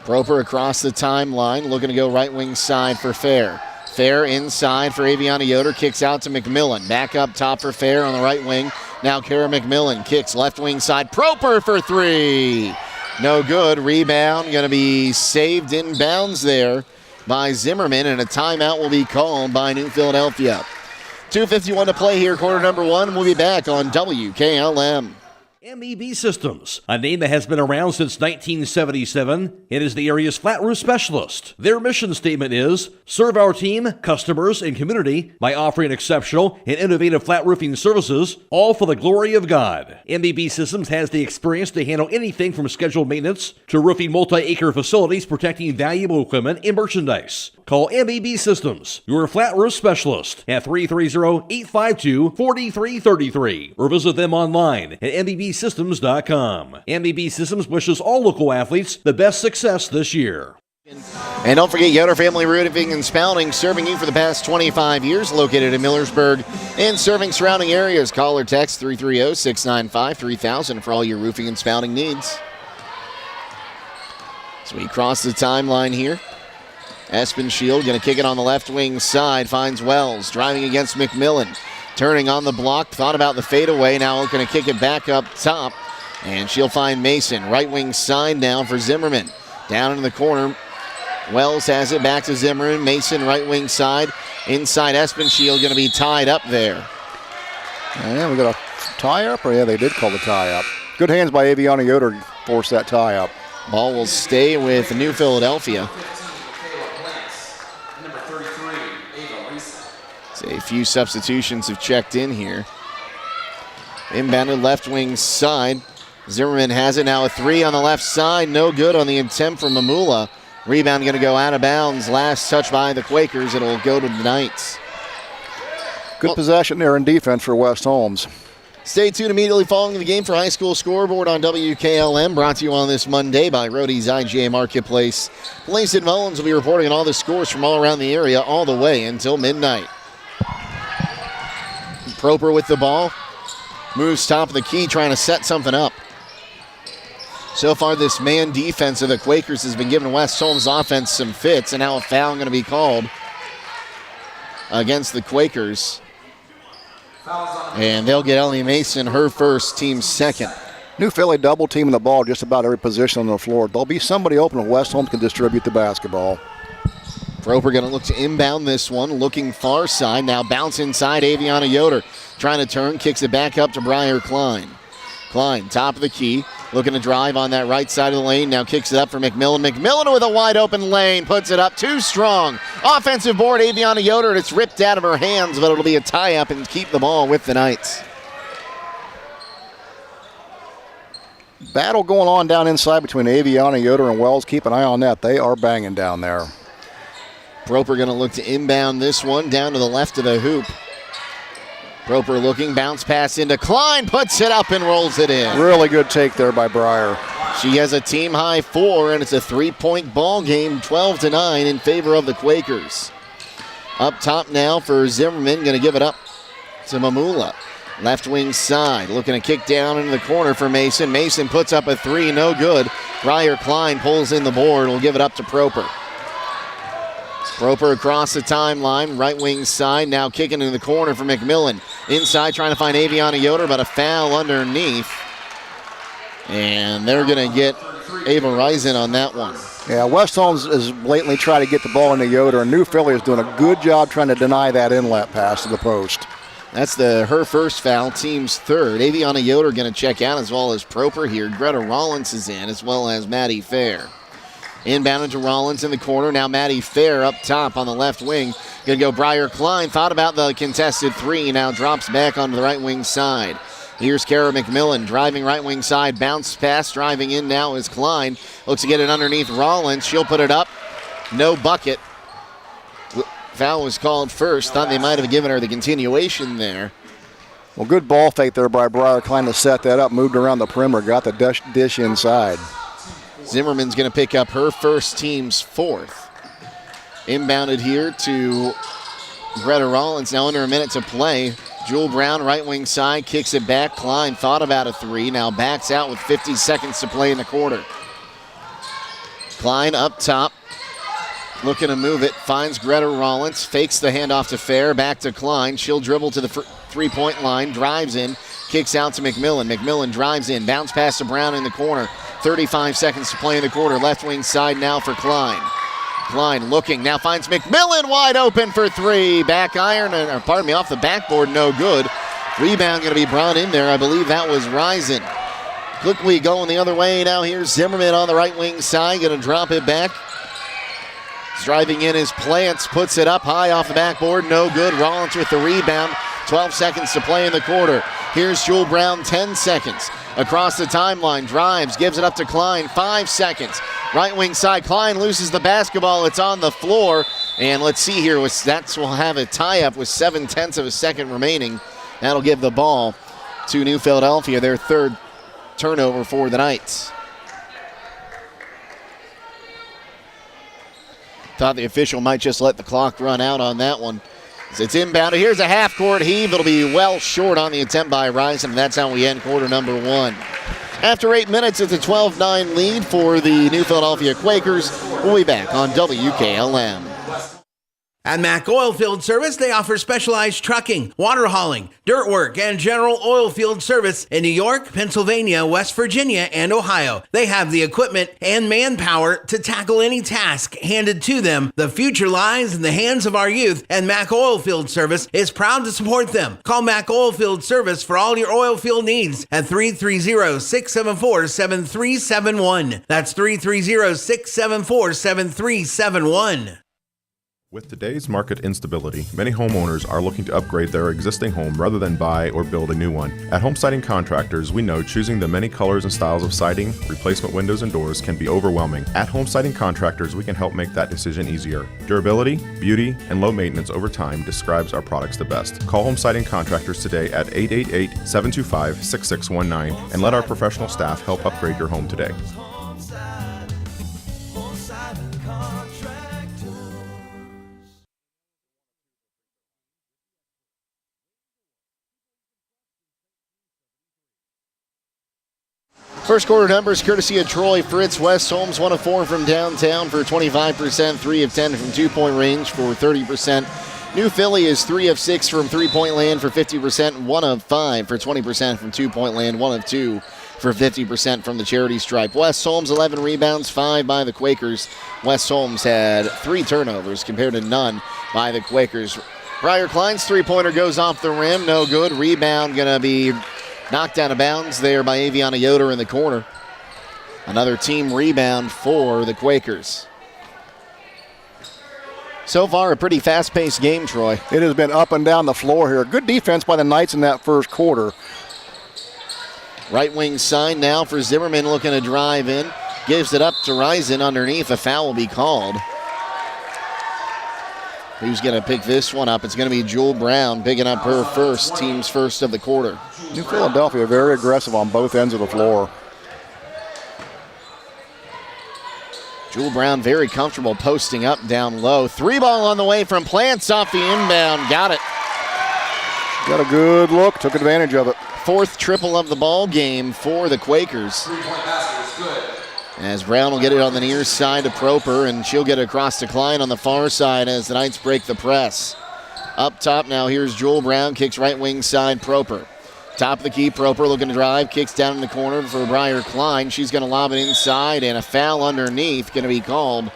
Proper across the timeline, looking to go right wing side for Fair. Fair inside for Aviana Yoder, kicks out to McMillan. Back up top for Fair on the right wing. Now Kara McMillan kicks left wing side. Proper for three. No good. Rebound going to be saved in bounds there by Zimmerman, and a timeout will be called by New Philadelphia. 2:51 to play here, quarter number one. We'll be back on WKLM. MEB Systems, a name that has been around since 1977. It is the area's flat roof specialist. Their mission statement is, serve our team, customers, and community by offering exceptional and innovative flat roofing services, all for the glory of God. MEB Systems has the experience to handle anything from scheduled maintenance to roofing multi-acre facilities protecting valuable equipment and merchandise. Call MEB Systems, your flat roof specialist, at 330-852-4333 or visit them online at MEBsystems.com. MEB Systems wishes all local athletes the best success this year. And don't forget Yoder Family Roofing and Spouting, serving you for the past 25 years, located in Millersburg and serving surrounding areas. Call or text 330-695-3000 for all your roofing and spouting needs. So we cross the timeline here. Espenshield going to kick it on the left wing side, finds Wells, driving against McMillan. Turning on the block, thought about the fadeaway, now going to kick it back up top, and she'll find Mason. Right wing side now for Zimmerman. Down in the corner, Wells has it back to Zimmerman. Mason right wing side, inside Espenshield, going to be tied up there. Yeah, we got a tie-up, or yeah, they did call the tie-up. Good hands by Aviana Yoder to force that tie-up. Ball will stay with New Philadelphia. A few substitutions have checked in here. Inbounded left wing side. Zimmerman has it now, a three on the left side. No good on the attempt from Mamula. Rebound going to go out of bounds. Last touch by the Quakers. It'll go to the Knights. Good possession there in defense for West Holmes. Stay tuned immediately following the game for High School Scoreboard on WKLM. Brought to you on this Monday by Rody's IGA Marketplace. Blaisdell Mullins will be reporting on all the scores from all around the area all the way until midnight. Proper with the ball. Moves top of the key, trying to set something up. So far, this man defense of the Quakers has been giving West Holmes offense some fits, and now a foul going to be called against the Quakers. And they'll get Ellie Mason her first, team second. New Philly double teaming the ball just about every position on the floor. There'll be somebody open and West Holmes can distribute the basketball. Roper going to look to inbound this one, looking far side. Now bounce inside, Aviana Yoder trying to turn, kicks it back up to Briar Klein. Klein, top of the key, looking to drive on that right side of the lane. Now kicks it up for McMillan. McMillan with a wide open lane, puts it up too strong. Offensive board, Aviana Yoder, and it's ripped out of her hands, but it'll be a tie-up and keep the ball with the Knights. Battle going on down inside between Aviana Yoder and Wells. Keep an eye on that. They are banging down there. Proper going to look to inbound this one down to the left of the hoop. Proper looking, bounce pass into Klein, puts it up and rolls it in. Really good take there by Breyer. She has a team high 4, and it's a 3-point ball game, 12-9 in favor of the Quakers. Up top now for Zimmerman, going to give it up to Mamula. Left wing side, looking to kick down into the corner for Mason. Mason puts up a 3, no good. Briar Klein pulls in the board, will give it up to Proper. Proper across the timeline, right wing side, now kicking in the corner for McMillan. Inside trying to find Aviana Yoder, but a foul underneath. And they're going to get Ava Risen on that one. Yeah, West Holmes is blatantly trying to get the ball into Yoder, and New Philly is doing a good job trying to deny that inlet pass to the post. That's her first foul, team's third. Aviana Yoder going to check out, as well as Proper here. Greta Rollins is in, as well as Maddie Fair. Inbounded to Rollins in the corner. Now Maddie Fair up top on the left wing. Going to go Briar Klein. Thought about the contested 3. Now drops back onto the right wing side. Here's Kara McMillan driving right wing side. Bounce pass. Driving in now is Klein. Looks to get it underneath Rollins. She'll put it up. No bucket. Foul was called first. Thought they might have given her the continuation there. Well, good ball fake there by Briar Klein to set that up. Moved around the perimeter. Got the dish inside. Zimmerman's going to pick up her first, team's fourth. Inbounded here to Greta Rollins. Now under a minute to play. Jewel Brown, right wing side, kicks it back. Klein thought about a 3. Now backs out with 50 seconds to play in the quarter. Klein up top. Looking to move it. Finds Greta Rollins. Fakes the handoff to Fair. Back to Klein. She'll dribble to the three-point line. Drives in. Kicks out to McMillan. McMillan drives in. Bounce pass to Brown in the corner. 35 seconds to play in the quarter. Left wing side now for Klein. Klein looking. Now finds McMillan wide open for 3. Back iron, off the backboard. No good. Rebound going to be brought in there. I believe that was Risen. Quickly going the other way. Now here's Zimmerman on the right wing side. Going to drop it back. Driving in is Plants. Puts it up high off the backboard. No good. Rollins with the rebound. 12 seconds to play in the quarter. Here's Jewel Brown, 10 seconds. Across the timeline, drives, gives it up to Klein, 5 seconds. Right wing side, Klein loses the basketball. It's on the floor. And let's see here, we'll have a tie-up with 7/10 of a second remaining. That'll give the ball to New Philadelphia, their third turnover for the Knights. Thought the official might just let the clock run out on that one. It's inbounded. Here's a half-court heave. It'll be well short on the attempt by Rice, and that's how we end quarter number 1. After 8 minutes, it's a 12-9 lead for the New Philadelphia Quakers. We'll be back on WKLM. At Mack Oilfield Service, they offer specialized trucking, water hauling, dirt work, and general oil field service in New York, Pennsylvania, West Virginia, and Ohio. They have the equipment and manpower to tackle any task handed to them. The future lies in the hands of our youth, and Mack Oilfield Service is proud to support them. Call Mack Oilfield Service for all your oil field needs at 330-674-7371. That's 330-674-7371. With today's market instability, many homeowners are looking to upgrade their existing home rather than buy or build a new one. At Home Siding Contractors, we know choosing the many colors and styles of siding, replacement windows, and doors can be overwhelming. At Home Siding Contractors, we can help make that decision easier. Durability, beauty, and low maintenance over time describes our products the best. Call Home Siding Contractors today at 888-725-6619 and let our professional staff help upgrade your home today. First quarter numbers courtesy of Troy Fritz. West Holmes 1 of 4 from downtown for 25%, 3 of 10 from 2-point range for 30%. New Philly is 3 of 6 from 3-point land for 50%, 1 of 5 for 20% from 2-point land, 1 of 2 for 50% from the charity stripe. West Holmes 11 rebounds, 5 by the Quakers. West Holmes had 3 turnovers compared to none by the Quakers. Briar Klein's three-pointer goes off the rim, no good. Rebound going to be knocked out of bounds there by Aviana Yoder in the corner. Another team rebound for the Quakers. So far, a pretty fast-paced game, Troy. It has been up and down the floor here. Good defense by the Knights in that first quarter. Right wing side now for Zimmerman, looking to drive in. Gives it up to Risen underneath. A foul will be called. Who's going to pick this one up? It's going to be Jewel Brown picking up her first, team's first of the quarter. New Philadelphia very aggressive on both ends of the floor. Jewel Brown very comfortable posting up down low. 3-ball on the way from Plants off the inbound. Got it. Got a good look, took advantage of it. Fourth triple of the ball game for the Quakers. As Brown will get it on the near side to Proper, and she'll get it across to Klein on the far side as the Knights break the press. Up top now, here's Jewel Brown, kicks right wing side, Proper. Top of the key, Proper looking to drive, kicks down in the corner for Briar Klein. She's going to lob it inside, and a foul underneath going to be called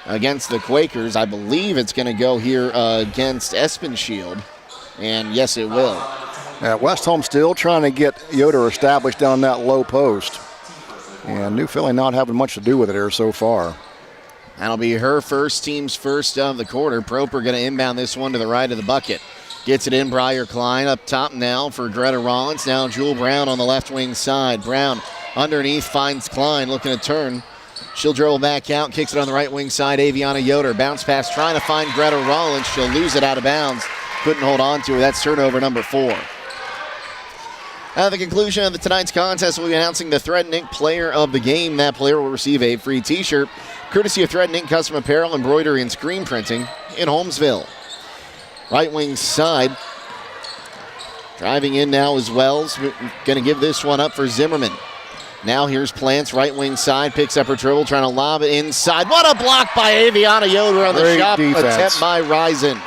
against the Quakers. I believe it's going to go here against Espenshield, and yes, it will. Yeah, West Holmes still trying to get Yoder established down that low post. And New Philly not having much to do with it here so far. That'll be her first, team's first of the quarter. Proper going to inbound this one to the right of the bucket. Gets it in, Briar Klein up top now for Greta Rollins. Now Jewel Brown on the left wing side. Brown underneath finds Klein looking to turn. She'll dribble back out, kicks it on the right wing side. Aviana Yoder, bounce pass trying to find Greta Rollins. She'll lose it out of bounds. Couldn't hold on to her. That's turnover number 4. At the conclusion of tonight's contest, we'll be announcing the Thread and Ink Player of the Game. That player will receive a free t-shirt, courtesy of Thread and Ink Custom Apparel, Embroidery, and Screen Printing in Holmesville. Right wing side. Driving in now is Wells. Going to give this one up for Zimmerman. Now here's Plants, right wing side, picks up her dribble, trying to lob it inside. What a block by Aviana Yoder on the shot attempt by Risen.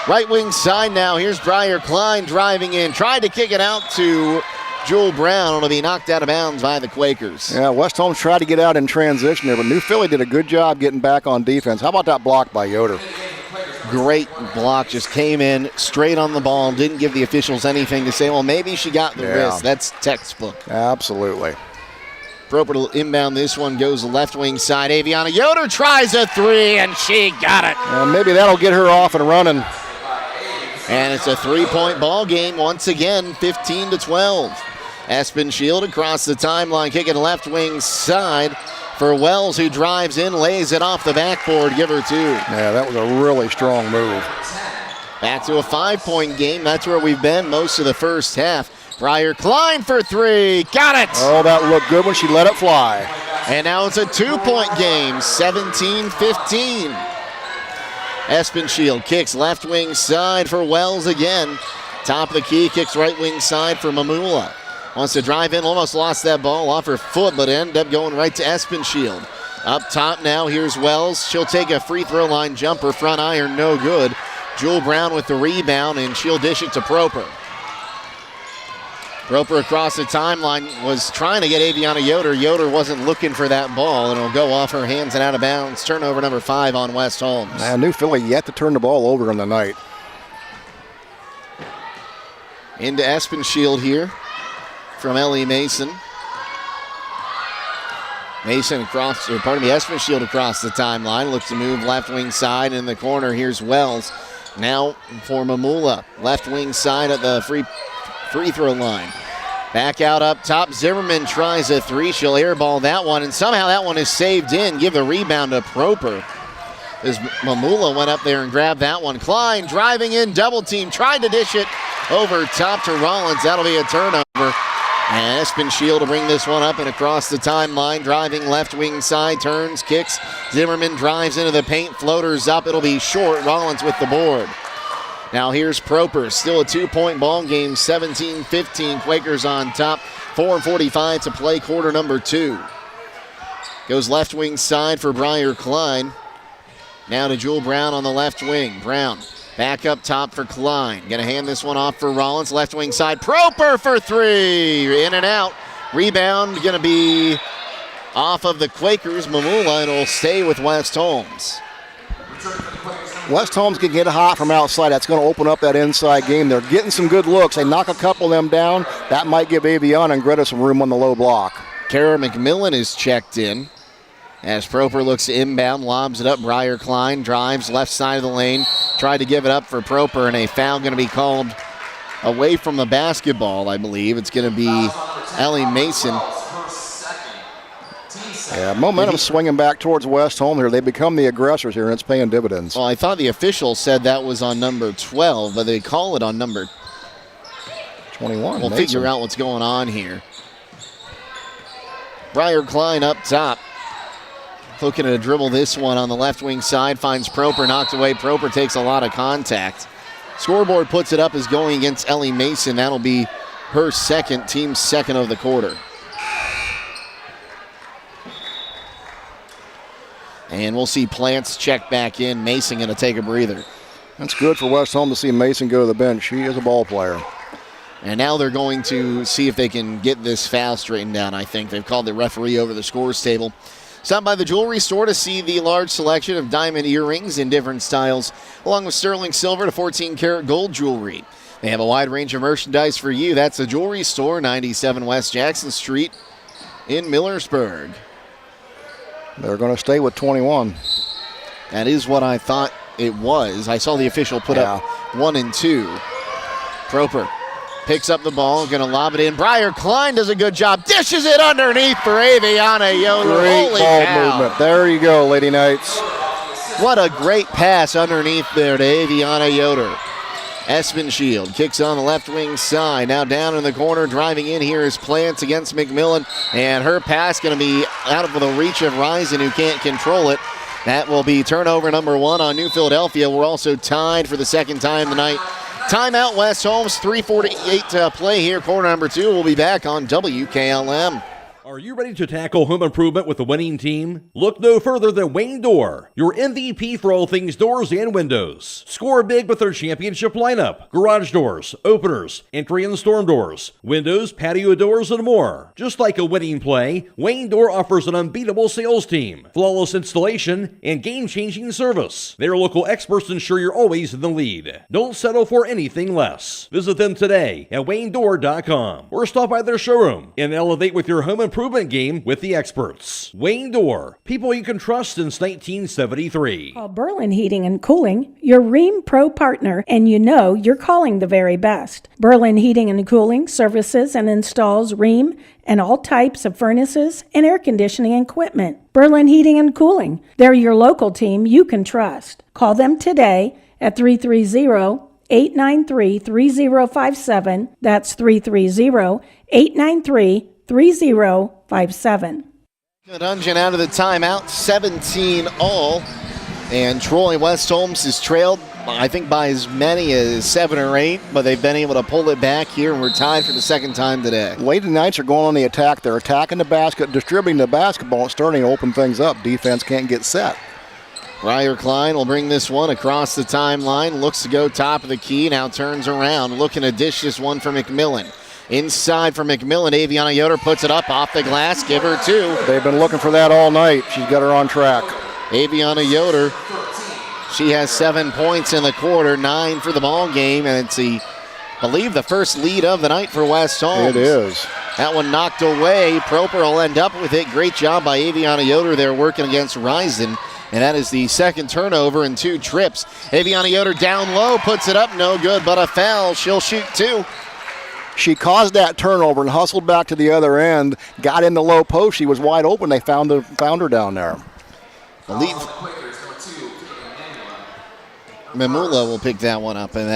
Right wing side now, here's Briar Klein driving in. Tried to kick it out to Jewel Brown. It'll be knocked out of bounds by the Quakers. Yeah, West Holmes tried to get out in transition there, but New Philly did a good job getting back on defense. How about that block by Yoder? Great block, just came in straight on the ball, didn't give the officials anything to say, well, maybe she got the wrist. That's textbook. Absolutely. Proper to inbound this one, goes left wing side. Aviana Yoder tries a 3, and she got it. Maybe that'll get her off and running. And it's a 3-point ball game once again, 15-12. Espenshield across the timeline, kicking left wing side for Wells, who drives in, lays it off the backboard, give her 2. Yeah, that was a really strong move. Back to a 5-point game. That's where we've been most of the first half. Briar Klein for 3, got it! Oh, that looked good when she let it fly. And now it's a 2-point game, 17-15. Espenshield kicks left wing side for Wells again. Top of the key, kicks right wing side for Mamula. Wants to drive in, almost lost that ball off her foot, but ended up going right to Espenshield. Up top now, here's Wells. She'll take a free throw line jumper, front iron, no good. Jewel Brown with the rebound, and she'll dish it to Proper. Proper across the timeline was trying to get Aviana Yoder. Yoder wasn't looking for that ball, and it'll go off her hands and out of bounds. Turnover number 5 on West Holmes. New Philly yet to turn the ball over in the night. Into Espenshield here from Ellie Mason. Espenshield across the timeline. Looks to move left wing side in the corner. Here's Wells. Now for Mamula. Left wing side at the free throw line. Back out up top. Zimmerman tries a three. She'll airball that one, and somehow that one is saved in. Give the rebound to Proper. As Mamula went up there and grabbed that one. Klein driving in, double team, tried to dish it over top to Rollins. That'll be a turnover. And Espenshield to bring this one up and across the timeline. Driving left wing side, turns, kicks. Zimmerman drives into the paint, floaters up. It'll be short. Rollins with the board. Now here's Proper. Still a 2-point ball game. 17-15. Quakers on top. 4:45 to play, quarter number 2. Goes left wing side for Briar Klein. Now to Jewel Brown on the left wing. Brown back up top for Klein. Gonna hand this one off for Rollins. Left wing side. Proper for three. In and out. Rebound gonna be off of the Quakers. Mamula, and it'll stay with West Holmes. West Holmes can get hot from outside. That's going to open up that inside game. They're getting some good looks. They knock a couple of them down. That might give Aviana and Greta some room on the low block. Kara McMillan is checked in. As Proper looks to inbound, lobs it up. Briar Klein drives left side of the lane. Tried to give it up for Proper, and a foul going to be called away from the basketball, I believe. It's going to be Ellie Mason. Yeah, momentum swinging back towards West Holmes here. They become the aggressors here, and it's paying dividends. Well, I thought the official said that was on number 12, but they call it on number 21. We'll figure out what's going on here. Briar Klein up top. Looking to dribble this one on the left wing side. Finds Proper, knocked away. Proper takes a lot of contact. Scoreboard puts it up as going against Ellie Mason. That'll be her second, team's second of the quarter. And we'll see Plants check back in. Mason going to take a breather. That's good for West Holmes to see Mason go to the bench. She is a ball player. And now they're going to see if they can get this foul straightened down, I think. They've called the referee over the scores table. Stop by the jewelry store to see the large selection of diamond earrings in different styles, along with sterling silver to 14-karat gold jewelry. They have a wide range of merchandise for you. That's the jewelry store, 97 West Jackson Street in Millersburg. They're going to stay with 21. That is what I thought it was. I saw the official put up 1 and 2. Proper picks up the ball, going to lob it in. Briar Klein does a good job. Dishes it underneath for Aviana Yoder. Great Holy ball cow. movement. There you go, Lady Knights. What a great pass underneath there to Aviana Yoder. Espenshield kicks on the left wing side. Now down in the corner, driving in here is Plants against McMillan. And her pass going to be out of the reach of Risen, who can't control it. That will be turnover number 1 on New Philadelphia. We're also tied for the second time tonight. Timeout, West Holmes, 3:48 to play here. Quarter number 2. We'll be back on WKLM. Are you ready to tackle home improvement with the winning team? Look no further than Wayne Door, your MVP for all things doors and windows. Score big with their championship lineup: garage doors, openers, entry and storm doors, windows, patio doors, and more. Just like a winning play, Wayne Door offers an unbeatable sales team, flawless installation, and game-changing service. Their local experts ensure you're always in the lead. Don't settle for anything less. Visit them today at WayneDoor.com or stop by their showroom and elevate with your home improvement game with the experts. Wayne Door, people you can trust since 1973. Call Berlin Heating and Cooling, your Rheem Pro partner, and you know you're calling the very best. Berlin Heating and Cooling services and installs Rheem and all types of furnaces and air conditioning equipment. Berlin Heating and Cooling, they're your local team you can trust. Call them today at 330-893-3057. That's 330-893-3057. The Dungeon out of the timeout, 17 all. And Troy West Holmes is trailed, I think, by as many as 7 or 8, but they've been able to pull it back here, and we're tied for the second time today. Lady Knights are going on the attack. They're attacking the basket, distributing the basketball, and starting to open things up. Defense can't get set. Briar Klein will bring this one across the timeline, looks to go top of the key, now turns around, looking to dish this one for McMillan. Inside for McMillan, Aviana Yoder puts it up off the glass, give her 2. They've been looking for that all night. She's got her on track. Aviana Yoder, she has 7 points in the quarter, 9 for the ball game, and it's I believe the first lead of the night for West Holmes. It is. That one knocked away. Proper will end up with it. Great job by Aviana Yoder there working against Risen. And that is the second turnover in 2 trips. Aviana Yoder down low, puts it up, no good, but a foul. She'll shoot 2. She caused that turnover and hustled back to the other end, got in the low post. She was wide open. They found her down there. Mamula will pick that one up, and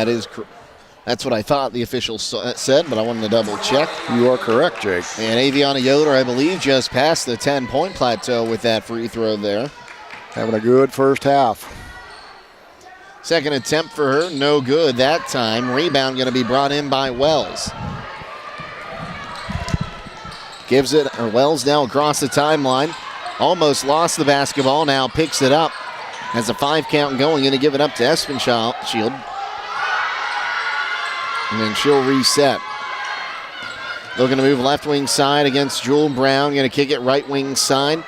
that's what I thought the official said, but I wanted to double check. You are correct, Jake. And Aviana Yoder, I believe, just passed the 10-point plateau with that free throw there. Having a good first half. Second attempt for her, no good that time. Rebound going to be brought in by Wells. Gives it, or Wells now across the timeline. Almost lost the basketball, now picks it up. Has a 5 count going, going to give it up to Espenshield. And then she'll reset. Looking to move left wing side against Jewel Brown. Going to kick it right wing side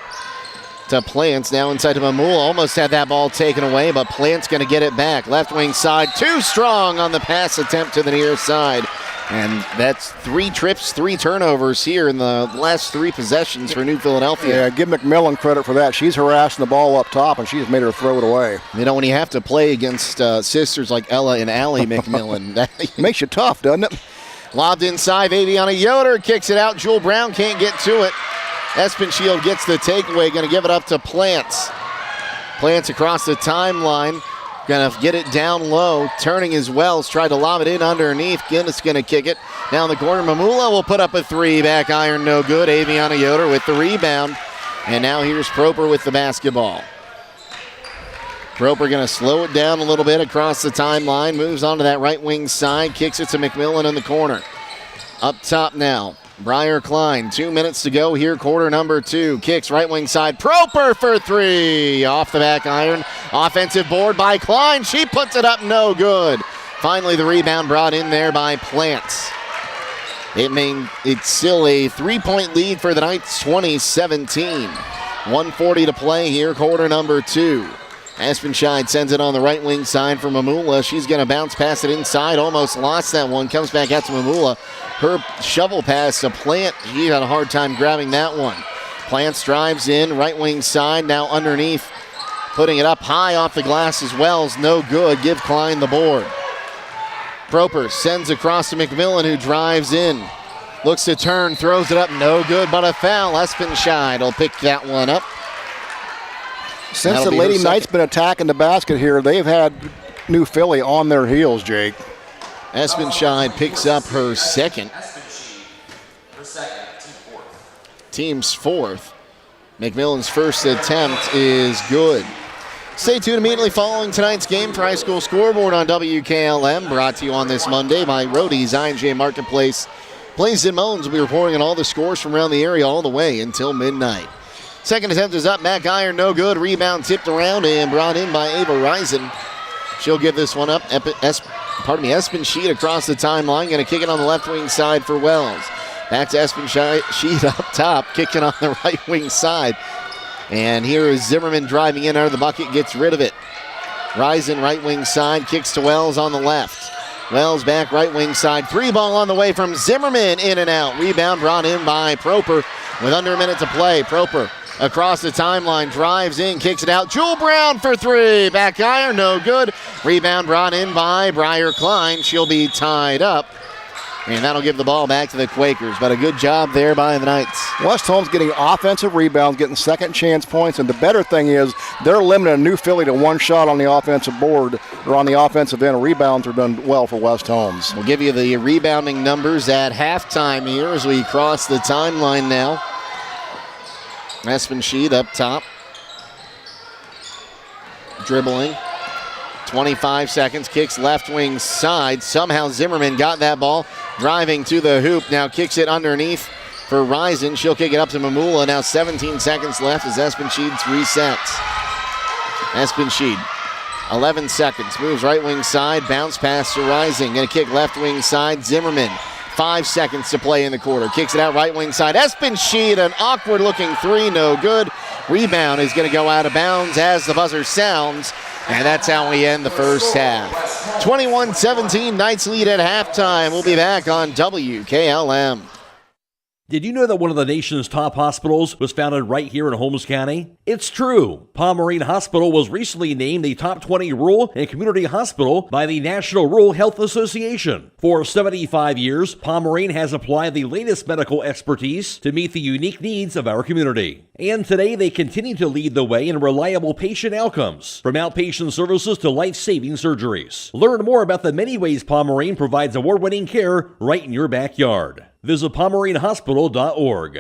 to Plants. Now inside to Mamula. Almost had that ball taken away, but Plants going to get it back. Left wing side, too strong on the pass attempt to the near side. And that's 3 trips, 3 turnovers here in the last 3 possessions for New Philadelphia. Yeah, give McMillan credit for that. She's harassing the ball up top, and she's made her throw it away. You know, when you have to play against sisters like Ella and Allie McMillan, that makes you tough, doesn't it? Lobbed inside, Aviana Yoder kicks it out. Jewel Brown can't get to it. Espenshield gets the takeaway, going to give it up to Plants. Plants across the timeline. Going to get it down low. Turning as Wells. Tried to lob it in underneath. Guinness going to kick it. Down the corner. Mamula will put up a 3. Back iron, no good. Aviana Yoder with the rebound. And now here's Proper with the basketball. Proper going to slow it down a little bit across the timeline. Moves onto that right wing side. Kicks it to McMillan in the corner. Up top now. Briar Klein, 2 minutes to go here, quarter number 2. Kicks right wing side. Proper for 3. Off the back iron. Offensive board by Klein. She puts it up, no good. Finally, the rebound brought in there by Plants. It's still a 3-point lead for the Knights, 20-17. 1:40 to play here, quarter number 2. Aspenshine sends it on the right wing side for Mamula. She's going to bounce past it inside. Almost lost that one. Comes back out to Mamula. Her shovel pass to Plant. She had a hard time grabbing that one. Plants drives in, right wing side, now underneath. Putting it up high off the glass as well. No good. Give Klein the board. Proper sends across to McMillan, who drives in. Looks to turn, throws it up. No good, but a foul. Espenshine will pick that one up. Since the Lady Knights been attacking the basket here, they've had New Philly on their heels, Jake. Espenshine picks up her second. Team's 4th. McMillan's first attempt is good. Stay tuned immediately following tonight's game for High School Scoreboard on WKLM. Brought to you on this Monday by Rody's I&J Marketplace. Plains and Moans will be reporting on all the scores from around the area all the way until midnight. Second attempt is up. Back iron, no good. Rebound tipped around and brought in by Ava Risen. She'll give this one up. Espensheed across the timeline. Going to kick it on the left wing side for Wells. Back to Espensheed up top. Kicking on the right wing side. And here is Zimmerman driving in under the bucket. Gets rid of it. Risen right wing side. Kicks to Wells on the left. Wells back right wing side. 3 ball on the way from Zimmerman. In and out. Rebound brought in by Proper with under a minute to play. Proper across the timeline, drives in, kicks it out. Jewel Brown for 3. Back iron, no good. Rebound brought in by Briar Klein. She'll be tied up. And that'll give the ball back to the Quakers. But a good job there by the Knights. West Holmes getting offensive rebounds, getting second chance points. And the better thing is they're limiting New Philly to 1 shot on the offensive board or on the offensive end. Rebounds are done well for West Holmes. We'll give you the rebounding numbers at halftime here as we cross the timeline now. Espensheed up top. Dribbling. 25 seconds. Kicks left wing side. Somehow Zimmerman got that ball. Driving to the hoop. Now kicks it underneath for Risen. She'll kick it up to Mamula. Now 17 seconds left as Espensheed resets. Espensheed. 11 seconds. Moves right wing side. Bounce pass to Rising. Going to kick left wing side. Zimmerman. 5 seconds to play in the quarter. Kicks it out right wing side. Espensheed, an awkward looking 3, no good. Rebound is going to go out of bounds as the buzzer sounds. And that's how we end the first half. 21-17, Knights lead at halftime. We'll be back on WKLM. Did you know that one of the nation's top hospitals was founded right here in Holmes County? It's true. Pomerene Hospital was recently named the top 20 rural and community hospital by the National Rural Health Association. For 75 years, Pomerene has applied the latest medical expertise to meet the unique needs of our community. And today they continue to lead the way in reliable patient outcomes, from outpatient services to life-saving surgeries. Learn more about the many ways Pomerene provides award-winning care right in your backyard. Visit PomereneHospital.org.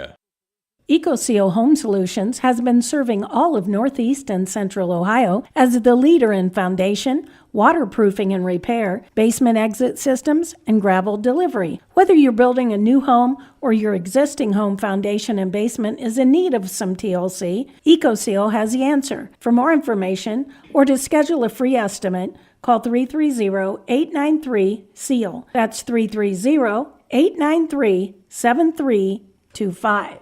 EcoSeal Home Solutions has been serving all of Northeast and Central Ohio as the leader in foundation, waterproofing and repair, basement exit systems, and gravel delivery. Whether you're building a new home or your existing home foundation and basement is in need of some TLC, EcoSeal has the answer. For more information or to schedule a free estimate, call 330-893-SEAL. That's 330-893-7325.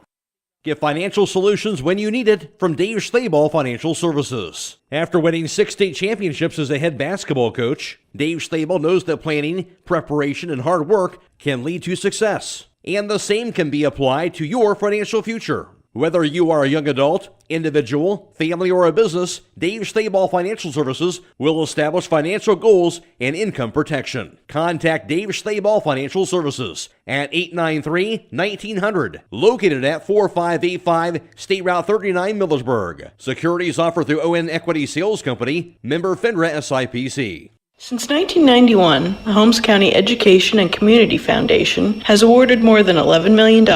Get financial solutions when you need it from Dave Stayball Financial Services. After winning 6 state championships as a head basketball coach, Dave Stayball knows that planning, preparation, and hard work can lead to success. And the same can be applied to your financial future. Whether you are a young adult, individual, family, or a business, Dave Stayball Financial Services will establish financial goals and income protection. Contact Dave Stayball Financial Services at 893-1900, located at 4585 State Route 39, Millersburg. Securities offered through ON Equity Sales Company, member FINRA SIPC. Since 1991, the Holmes County Education and Community Foundation has awarded more than $11 million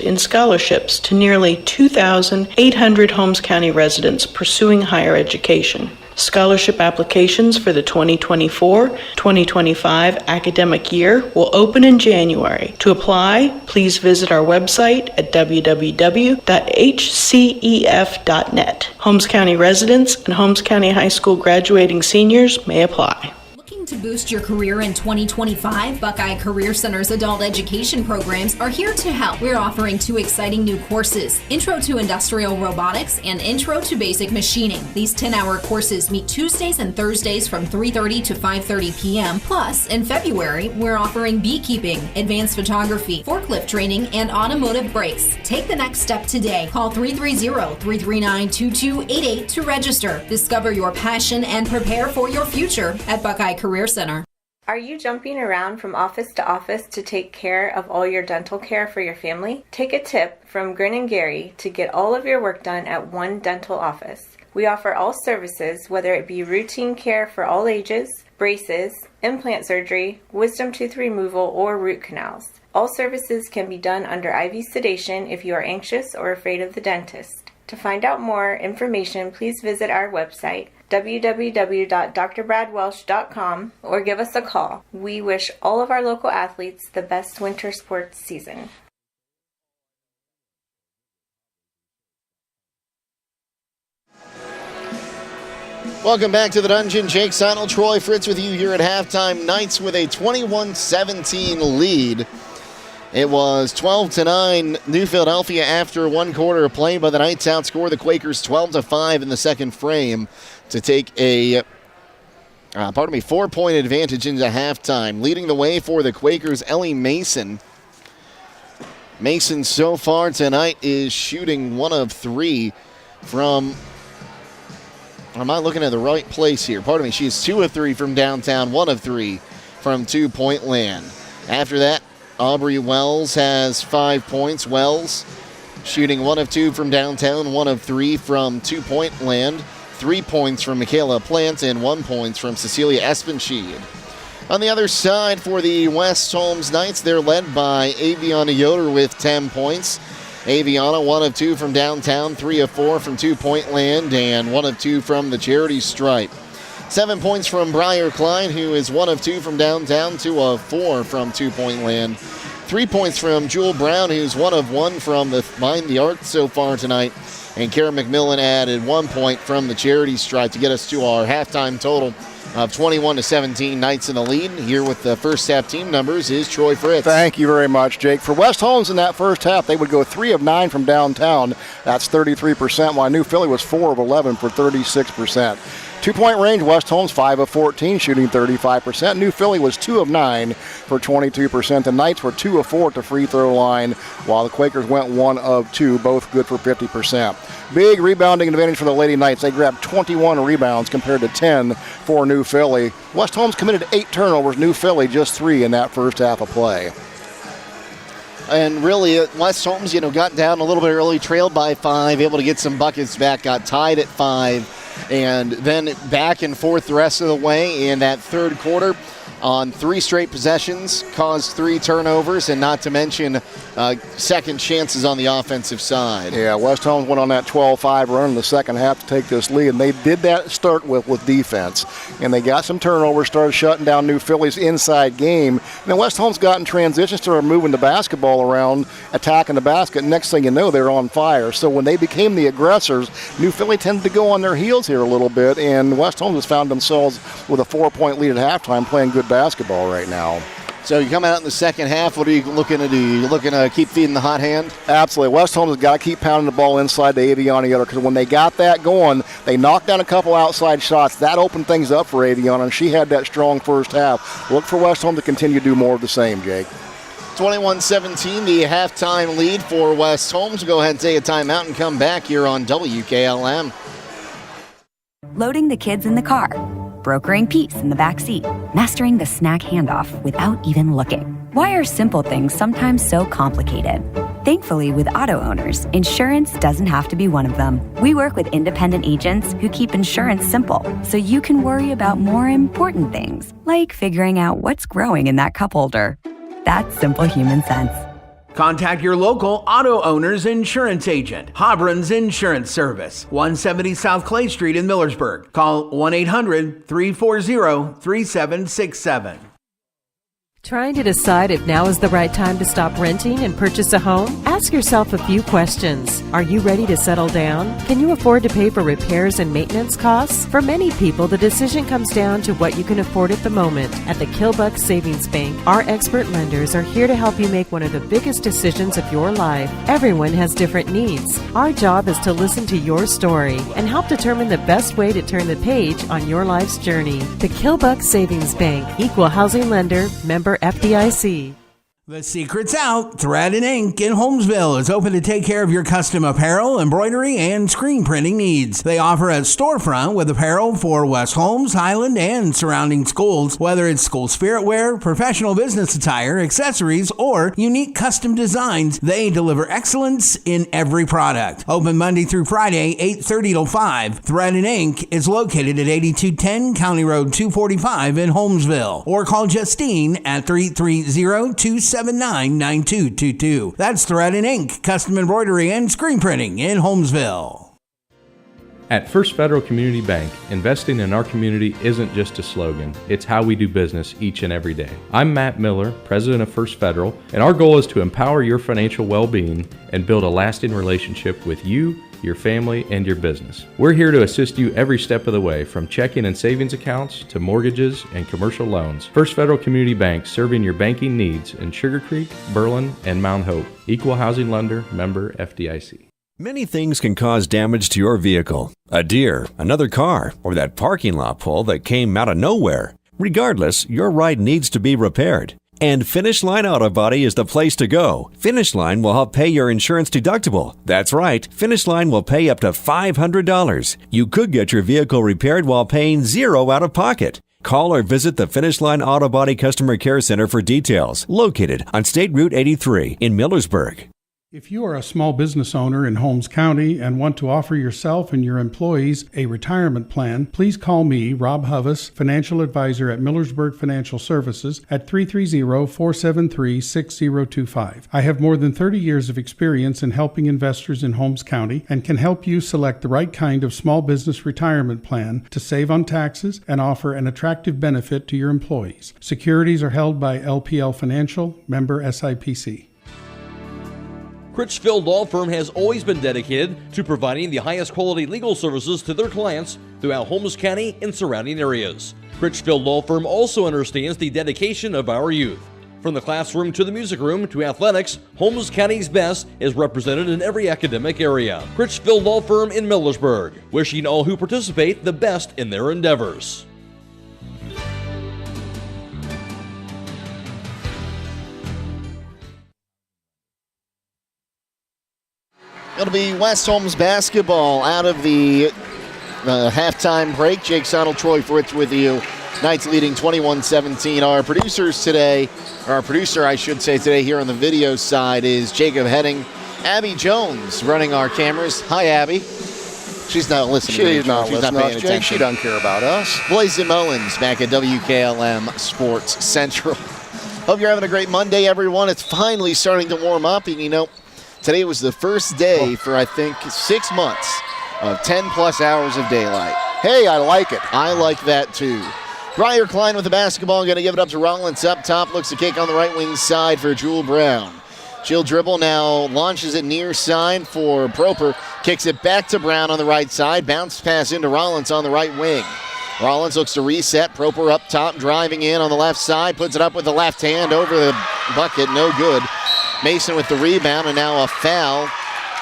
in scholarships to nearly 2,800 Holmes County residents pursuing higher education. Scholarship applications for the 2024-2025 academic year will open in January. To apply, please visit our website at www.hcef.net. Holmes County residents and Holmes County High School graduating seniors may apply. To boost your career in 2025, Buckeye Career Center's adult education programs are here to help. We're offering 2 exciting new courses, Intro to Industrial Robotics and Intro to Basic Machining. These 10-hour courses meet Tuesdays and Thursdays from 3:30 to 5:30 p.m. Plus, in February, we're offering beekeeping, advanced photography, forklift training, and automotive brakes. Take the next step today. Call 330-339-2288 to register. Discover your passion and prepare for your future at Buckeye Career Center. Are you jumping around from office to office to take care of all your dental care for your family? Take a tip from Grin and Gary to get all of your work done at one dental office. We offer all services, whether it be routine care for all ages, braces, implant surgery, wisdom tooth removal, or root canals. All services can be done under IV sedation if you are anxious or afraid of the dentist. To find out more information, please visit our website, www.drbradwelsh.com, or give us a call. We wish all of our local athletes the best winter sports season. Welcome back to the Dungeon. Jake Sidle, Troy Fritz with you here at halftime. Knights with a 21-17 lead. It was 12-9 New Philadelphia after 1 quarter of play, but the Knights outscored the Quakers 12-5 in the second frame to take a 4-point advantage into halftime. Leading the way for the Quakers, Ellie Mason. Mason so far tonight is shooting 1 of 3 from... Am I looking at the right place here? Pardon me. She's 2 of 3 from downtown, 1 of 3 from 2-point land. After that, Aubrey Wells has 5 points. Wells shooting 1 of 2 from downtown, 1 of 3 from 2-point land. 3 points from Michaela Plant and 1 point from Cecilia Espenscheid. On the other side for the West Holmes Knights, they're led by Aviana Yoder with 10 points. Aviana, 1 of 2 from downtown, 3 of 4 from 2-point land, and 1 of 2 from the charity stripe. 7 points from Briar Klein, who is 1 of 2 from downtown, 2 of 4 from 2-point land. 3 points from Jewel Brown, who's 1 of 1 from the Mind the Arts so far tonight. And Karen McMillan added 1 point from the charity stripe to get us to our halftime total of 21-17. Knights in the lead. Here with the first half team numbers is Troy Fritz. Thank you very much, Jake. For West Holmes in that first half, they would go 3 of 9 from downtown. That's 33%, while New Philly was 4 of 11 for 36%. 2-point range, West Holmes 5 of 14, shooting 35%. New Philly was 2 of 9 for 22%. The Knights were 2 of 4 at the free throw line, while the Quakers went 1 of 2, both good for 50%. Big rebounding advantage for the Lady Knights. They grabbed 21 rebounds compared to 10 for New Philly. West Holmes committed 8 turnovers, New Philly just 3 in that first half of play. And really, West Holmes, got down a little bit early, trailed by 5, able to get some buckets back, got tied at 5. And then back and forth the rest of the way in that third quarter on 3 straight possessions, caused 3 turnovers, and not to mention second chances on the offensive side. Yeah, West Holmes went on that 12-5 run in the second half to take this lead, and they did that start with defense. And they got some turnovers, started shutting down New Philly's inside game. And then West Holmes got in transition, started moving the basketball around, attacking the basket. Next thing you know, they're on fire. So when they became the aggressors, New Philly tended to go on their heels here a little bit, and West Holmes has found themselves with a 4-point lead at halftime, playing good basketball right now. So you come out in the second half, what are you looking to do? You looking to keep feeding the hot hand? Absolutely. West Holmes has got to keep pounding the ball inside the Aviana, because when they got that going, they knocked down a couple outside shots. That opened things up for Aviana, and she had that strong first half. Look for West Holmes to continue to do more of the same, Jake. 21-17, the halftime lead for West Holmes. We'll go ahead and take a timeout and come back here on WKLM. Loading the kids in the car, brokering peace in the back seat, mastering the snack handoff without even looking. Why are simple things sometimes so complicated? Thankfully, with auto owners, insurance doesn't have to be one of them. We work with independent agents who keep insurance simple, so you can worry about more important things, like figuring out what's growing in that cup holder. That's simple human sense. Contact your local auto owner's insurance agent. Hobron's Insurance Service, 170 South Clay Street in Millersburg. Call 1-800-340-3767. Trying to decide if now is the right time to stop renting and purchase a home? Ask yourself a few questions. Are you ready to settle down? Can you afford to pay for repairs and maintenance costs? For many people, the decision comes down to what you can afford at the moment. At the Kilbuck Savings Bank, our expert lenders are here to help you make one of the biggest decisions of your life. Everyone has different needs. Our job is to listen to your story and help determine the best way to turn the page on your life's journey. The Kilbuck Savings Bank, equal housing lender, member FDIC. The secret's out. Thread and Ink in Holmesville is open to take care of your custom apparel, embroidery, and screen printing needs. They offer a storefront with apparel for West Holmes, Highland, and surrounding schools. Whether it's school spirit wear, professional business attire, accessories, or unique custom designs, they deliver excellence in every product. Open Monday through Friday, 8:30 till 5. Thread and Ink is located at 8210 County Road 245 in Holmesville. Or call Justine at 330-279-9222. That's Thread and Ink, custom embroidery and screen printing in Holmesville. At First Federal Community Bank, investing in our community isn't just a slogan, it's how we do business each and every day. I'm Matt Miller, president of First Federal, and our goal is to empower your financial well-being and build a lasting relationship with you, your family, and your business. We're here to assist you every step of the way, from checking and savings accounts to mortgages and commercial loans. First Federal Community Bank, serving your banking needs in Sugar Creek, Berlin, and Mount Hope. Equal housing lender, member FDIC. Many things can cause damage to your vehicle. A deer, another car, or that parking lot pole that came out of nowhere. Regardless, your ride needs to be repaired. And Finish Line Auto Body is the place to go. Finish Line will help pay your insurance deductible. That's right, Finish Line will pay up to $500. You could get your vehicle repaired while paying $0 out of pocket. Call or visit the Finish Line Auto Body Customer Care Center for details, located on State Route 83 in Millersburg. If you are a small business owner in Holmes County and want to offer yourself and your employees a retirement plan, please call me, Rob Huvis, financial advisor at Millersburg Financial Services at 330-473-6025. I have more than 30 years of experience in helping investors in Holmes County and can help you select the right kind of small business retirement plan to save on taxes and offer an attractive benefit to your employees. Securities are held by LPL Financial, member SIPC. Critchfield Law Firm has always been dedicated to providing the highest quality legal services to their clients throughout Holmes County and surrounding areas. Critchfield Law Firm also understands the dedication of our youth. From the classroom to the music room to athletics, Holmes County's best is represented in every academic area. Critchfield Law Firm in Millersburg, wishing all who participate the best in their endeavors. It'll be West Holmes basketball out of the halftime break. Jake Sidle, Troy Fritz with you. Knights leading 21-17. Our producer, I should say, today here on the video side is Jacob Heading. Abby Jones running our cameras. Hi, Abby. She's not listening. She's not paying listening. attention. She doesn't care about us. Blazin' Mullins back at WKLM Sports Central. Hope you're having a great Monday, everyone. It's finally starting to warm up, and today was the first day for, I think, 6 months of 10-plus hours of daylight. Hey, I like it. I like that, too. Briar Klein with the basketball, going to give it up to Rollins up top. Looks to kick on the right wing side for Jewel Brown. She'll dribble now, launches it near side for Proper. Kicks it back to Brown on the right side. Bounce pass into Rollins on the right wing. Rollins looks to reset. Proper up top, driving in on the left side. Puts it up with the left hand over the bucket. No good. Mason with the rebound, and now a foul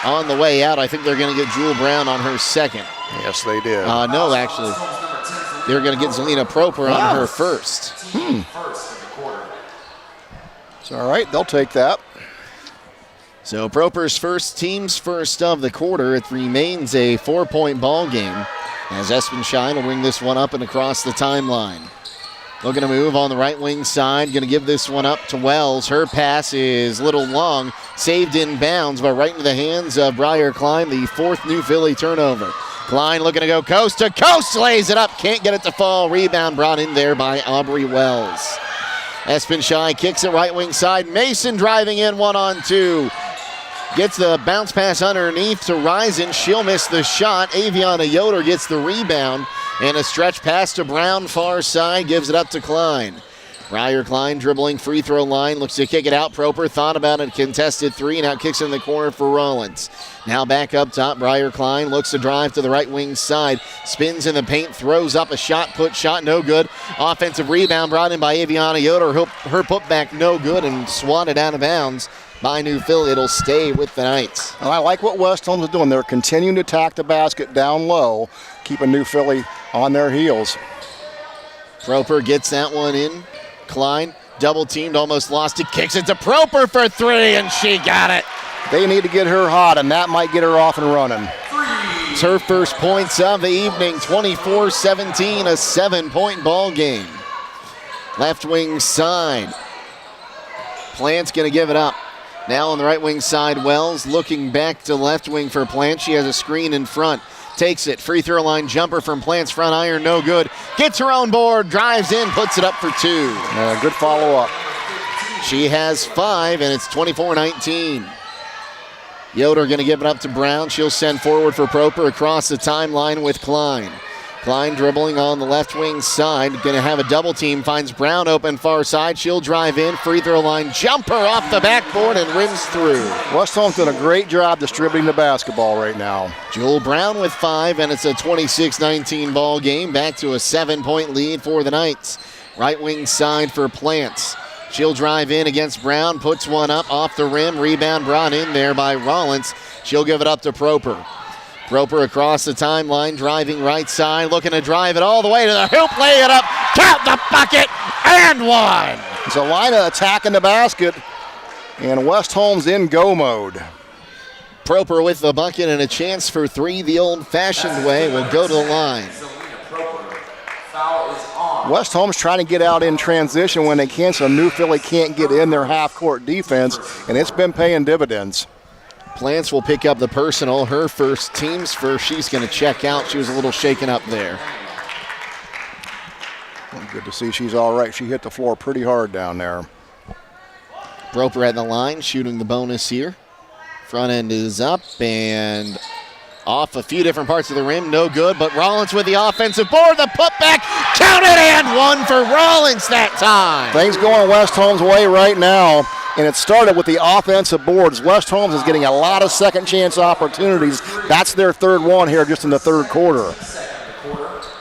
on the way out. I think they're going to get Jewel Brown on her second. Yes, they did. No, actually. They're going to get Zelina Proper on her first. It's all right. They'll take that. So Proper's first, team's first of the quarter. It remains a 4-point ball game as Espenshine will bring this one up and across the timeline. Looking to move on the right wing side. Going to give this one up to Wells. Her pass is a little long. Saved in bounds, but right into the hands of Briar Klein, the fourth New Philly turnover. Klein looking to go coast to coast. Lays it up. Can't get it to fall. Rebound brought in there by Aubrey Wells. Espenshine kicks it right wing side. Mason driving in 1-on-2. Gets the bounce pass underneath to Risen. She'll miss the shot. Aviana Yoder gets the rebound. And a stretch pass to Brown, far side, gives it up to Klein. Briar Klein dribbling free throw line, looks to kick it out. Proper thought about it, contested three, now kicks in the corner for Rollins. Now back up top, Briar Klein looks to drive to the right wing side, spins in the paint, throws up a shot, put shot, no good. Offensive rebound brought in by Aviana Yoder. Her putback no good and swatted out of bounds by New Philly. It'll stay with the Knights. Well, I like what West Holmes is doing. They're continuing to attack the basket down low, keeping New Philly on their heels. Proper gets that one in. Klein double teamed, almost lost it, kicks it to Proper for three, and she got it. They need to get her hot, and that might get her off and running. It's her first points of the evening, 24-17, a 7-point ball game. Left wing side. Plant's going to give it up. Now on the right wing side, Wells looking back to left wing for Plant. She has a screen in front. Takes it. Free throw line jumper from Plant's front iron. No good. Gets her own board. Drives in. Puts it up for two. Good follow-up. She has 5, and it's 24-19. Yoder going to give it up to Brown. She'll send forward for Proper across the timeline with Klein. Klein dribbling on the left wing side. Going to have a double team. Finds Brown open far side. She'll drive in. Free throw line jumper off the backboard and rims through. West Holmes done a great job distributing the basketball right now. Jewel Brown with 5, and it's a 26-19 ball game. Back to a 7-point lead for the Knights. Right wing side for Plants. She'll drive in against Brown. Puts one up off the rim. Rebound brought in there by Rollins. She'll give it up to Proper. Proper across the timeline, driving right side, looking to drive it all the way to the hoop, lay it up, count the bucket, and one. Zelina attacking the basket, and West Holmes in go mode. Proper with the bucket and a chance for three the old-fashioned way will go to the line. West Holmes trying to get out in transition when they can, so New Philly can't get in their half-court defense, and it's been paying dividends. Plants will pick up the personal, her first, team's first. She's going to check out. She was a little shaken up there. Well, good to see she's all right. She hit the floor pretty hard down there. Proper at the line, shooting the bonus here. Front end is up and off a few different parts of the rim. No good, but Rollins with the offensive board. The putback, counted, and one for Rollins that time. Things going West Holmes' way right now. And it started with the offensive boards. West Holmes is getting a lot of second chance opportunities. That's their third one here just in the third quarter.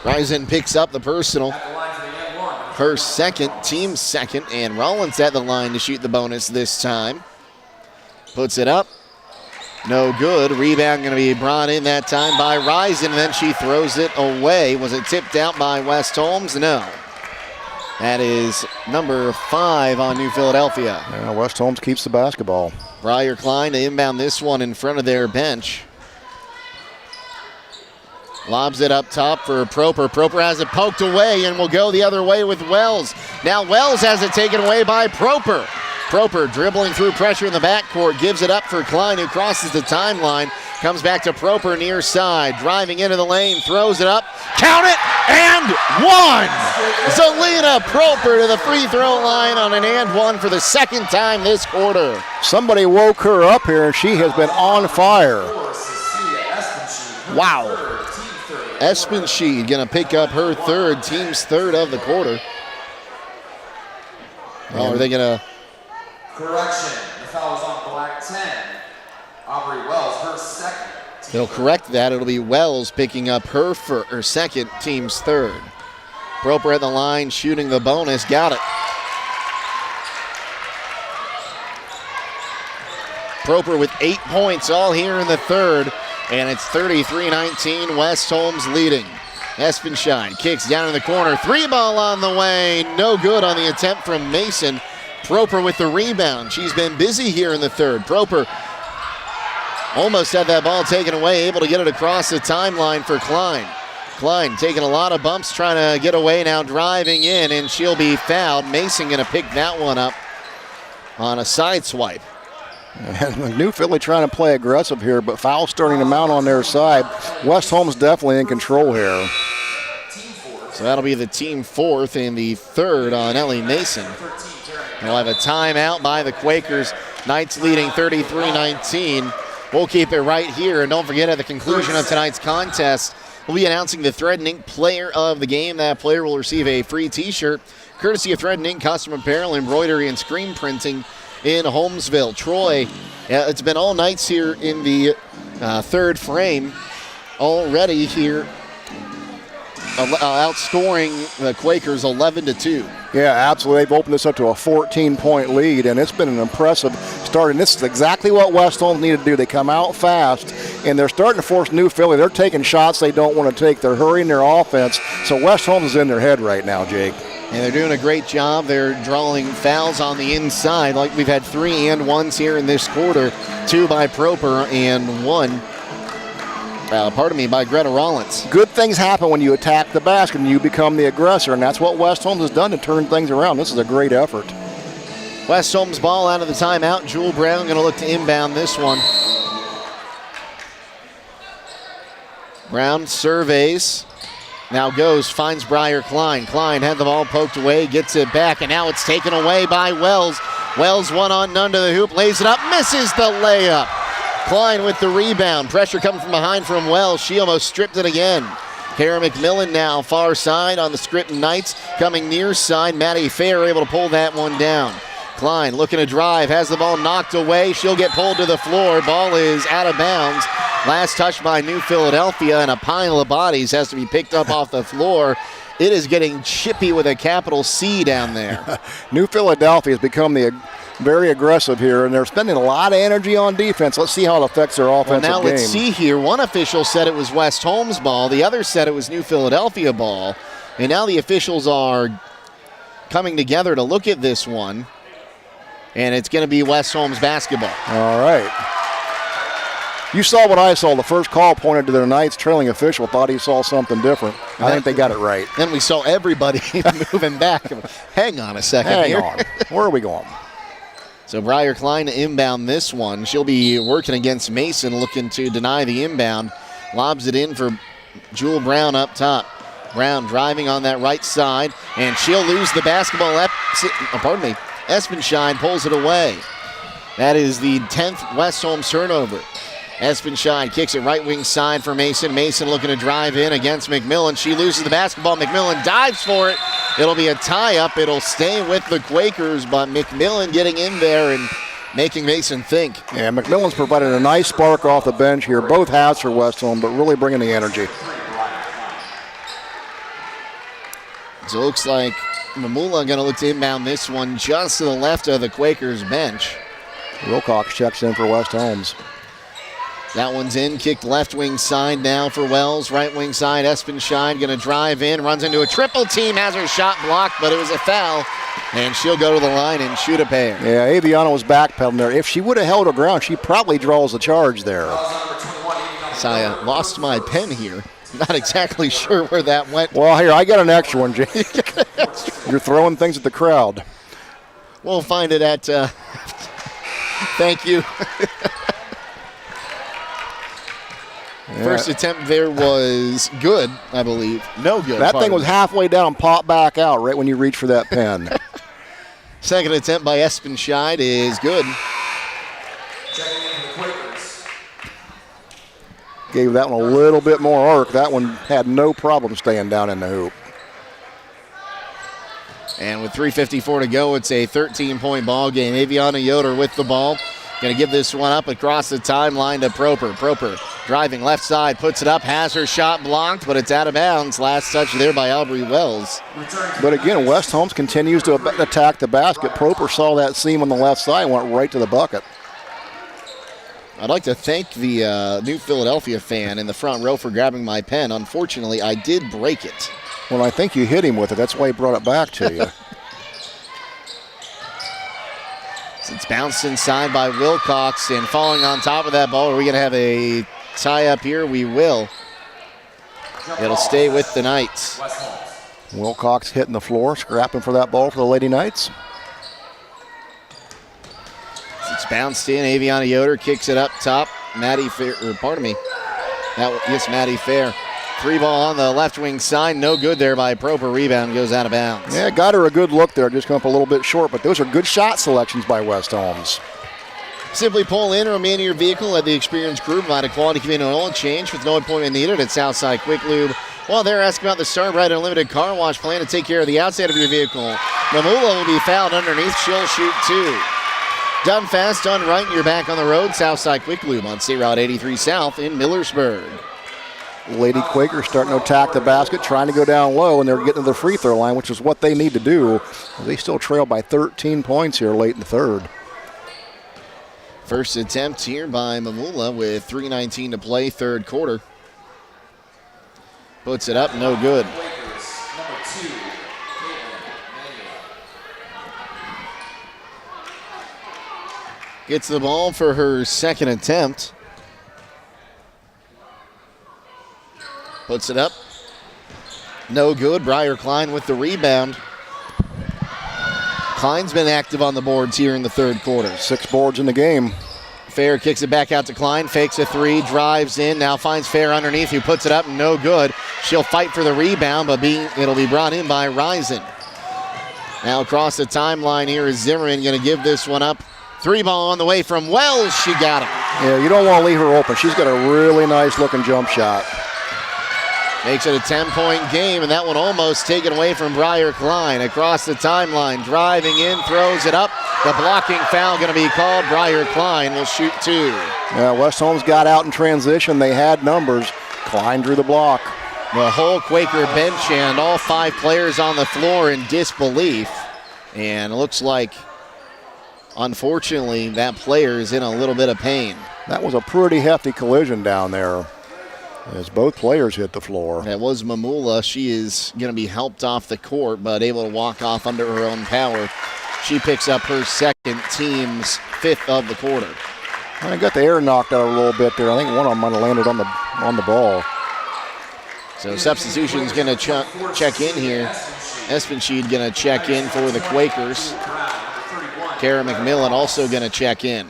Risen picks up the personal. Her second, team second, and Rollins at the line to shoot the bonus this time. Puts it up. No good. Rebound going to be brought in that time by Risen, and then she throws it away. Was it tipped out by West Holmes? No. That is number 5 on New Philadelphia. Yeah, West Holmes keeps the basketball. Briar Klein to inbound this one in front of their bench. Lobs it up top for Proper. Proper has it poked away and will go the other way with Wells. Now Wells has it taken away by Proper. Proper dribbling through pressure in the backcourt, gives it up for Klein, who crosses the timeline. Comes back to Proper near side, driving into the lane, throws it up, count it, and one! Zelina Proper to the free throw line on an and one for the second time this quarter. Somebody woke her up here, and she has been on fire. Wow. Espensheed going to pick up her third, team's third of the quarter. Oh, are they going to... Correction, the foul is on black 10. Aubrey Wells, her second. They'll correct that. It'll be Wells picking up her second, team's third. Proper at the line, shooting the bonus. Got it. Proper with 8 points all here in the third. And it's 33-19, West Holmes leading. Espenshine kicks down in the corner. 3-ball on the way. No good on the attempt from Mason. Proper with the rebound. She's been busy here in the third. Proper almost had that ball taken away, able to get it across the timeline for Klein. Klein taking a lot of bumps, trying to get away now, driving in, and she'll be fouled. Mason going to pick that one up on a side swipe. And New Philly trying to play aggressive here, but foul starting to mount on their side. West Holmes definitely in control here. So that'll be the team fourth and the third on Ellie Mason. We'll have a timeout by the Quakers. Knights leading 33-19. We'll keep it right here. And don't forget, at the conclusion of tonight's contest, we'll be announcing the Thread and Ink player of the game. That player will receive a free t-shirt, courtesy of Thread and Ink Custom Apparel, Embroidery, and Screen Printing in Holmesville. Troy, it's been all nights here in the third frame already here, outscoring the Quakers 11-2. Yeah, absolutely. They've opened this up to a 14-point lead, and it's been an impressive start. And this is exactly what West Holmes need to do. They come out fast, and they're starting to force New Philly. They're taking shots they don't want to take. They're hurrying their offense. So West Holmes is in their head right now, Jake. And they're doing a great job. They're drawing fouls on the inside, like we've had 3 and 1s here in this quarter. 2 by Proper and 1 by Greta Rollins. Good things happen when you attack the basket and you become the aggressor, and that's what West Holmes has done to turn things around. This is a great effort. West Holmes ball out of the timeout. Jewel Brown going to look to inbound this one. Brown surveys. Now goes, finds Briar Klein. Klein had the ball poked away, gets it back, and now it's taken away by Wells. Wells one on none to the hoop, lays it up, misses the layup. Klein with the rebound. Pressure coming from behind from Wells. She almost stripped it again. Kara McMillan now far side on the Scranton Knights. Coming near side. Maddie Fair able to pull that one down. Klein looking to drive. Has the ball knocked away. She'll get pulled to the floor. Ball is out of bounds. Last touch by New Philadelphia, and a pile of bodies has to be picked up off the floor. It is getting chippy with a capital C down there. New Philadelphia has become very aggressive here, and they're spending a lot of energy on defense. Let's see how it affects their offensive game. Now let's see here. One official said it was West Holmes ball. The other said it was New Philadelphia ball. And now the officials are coming together to look at this one. And it's going to be West Holmes basketball. All right. You saw what I saw. The first call pointed to their Knights trailing official. Thought he saw something different. I think they got it right. Then we saw everybody moving back. Hang on a second. Hang on. Where are we going? So Briar Klein to inbound this one. She'll be working against Mason, looking to deny the inbound. Lobs it in for Jewel Brown up top. Brown driving on that right side, and she'll lose the basketball. Espenshine pulls it away. That is the 10th West Holmes turnover. Espenshine kicks it right wing side for Mason. Mason looking to drive in against McMillan. She loses the basketball. McMillan dives for it. It'll be a tie-up. It'll stay with the Quakers, but McMillan getting in there and making Mason think. Yeah, McMillan's provided a nice spark off the bench here. Both halves for West Holmes, but really bringing the energy. So it looks like Mamula going to look to inbound this one just to the left of the Quakers bench. Wilcox checks in for West Holmes. That one's in, kicked left wing side now for Wells. Right wing side, Espenscheid going to drive in, runs into a triple team, has her shot blocked, but it was a foul, and she'll go to the line and shoot a pair. Yeah, Aviana was backpedaling there. If she would have held her ground, she probably draws the charge there. So I lost my pen here. Not exactly sure where that went. Well, here, I got an extra one, Jay. You're throwing things at the crowd. We'll find it at... Thank you. Yeah. First attempt there was good, I believe. No good. That thing was halfway down and popped back out right when you reach for that pen. Second attempt by Espenscheid is good. Gave that one a little bit more arc. That one had no problem staying down in the hoop. And with 3:54 to go, it's a 13-point ball game. Aviana Yoder with the ball. Going to give this one up across the timeline to Proper. Proper driving left side, puts it up, has her shot blocked, but it's out of bounds. Last touch there by Aubrey Wells. But again, West Holmes continues to attack the basket. Proper saw that seam on the left side and went right to the bucket. I'd like to thank the New Philadelphia fan in the front row for grabbing my pen. Unfortunately, I did break it. Well, I think you hit him with it. That's why he brought it back to you. It's bounced inside by Wilcox, and falling on top of that ball. Are we going to have a tie-up here? We will. It'll stay with the Knights. Wilcox hitting the floor, scrapping for that ball for the Lady Knights. It's bounced in. Aviana Yoder kicks it up top. Maddie Fair, Maddie Fair. Three ball on the left wing side. No good there by Proper. Rebound goes out of bounds. Yeah, got her a good look there. Just come up a little bit short, but those are good shot selections by West Holmes. Simply pull in or man your vehicle. Let the experienced crew provide a quality convenient oil change with no appointment needed at Southside Quick Lube. While they're asking about the Starbright Unlimited Car Wash plan to take care of the outside of your vehicle, Mamula will be fouled underneath. She'll shoot two. Done fast, done right, and you're back on the road. Southside Quick Lube on State Route 83 South in Millersburg. Lady Quakers starting to attack the basket, trying to go down low, and they're getting to the free throw line, which is what they need to do. They still trail by 13 points here late in the third. First attempt here by Mamula with 3:19 to play, third quarter. Puts it up, no good. Gets the ball for her second attempt. Puts it up. No good. Briar Klein with the rebound. Klein's been active on the boards here in the third quarter. 6 boards in the game. Fair kicks it back out to Klein. Fakes a three. Drives in. Now finds Fair underneath. Who puts it up. No good. She'll fight for the rebound, but it'll be brought in by Risen. Now across the timeline here is Zimmerman going to give this one up. Three ball on the way from Wells. She got him. Yeah, you don't want to leave her open. She's got a really nice looking jump shot. Makes it a 10-point game, and that one almost taken away from Briar Klein. Across the timeline, driving in, throws it up. The blocking foul going to be called. Briar Klein will shoot two. Yeah, West Holmes got out in transition. They had numbers. Klein drew the block. The whole Quaker bench and all 5 players on the floor in disbelief. And it looks like, unfortunately, that player is in a little bit of pain. That was a pretty hefty collision down there, as both players hit the floor. That was Mamula. She is going to be helped off the court, but able to walk off under her own power. She picks up her second, team's 5th of the quarter. I got the air knocked out a little bit there. I think one of them might have landed on the ball. So substitution's going to check in here. Espenscheid going to check in for the Quakers. Kara McMillan also going to check in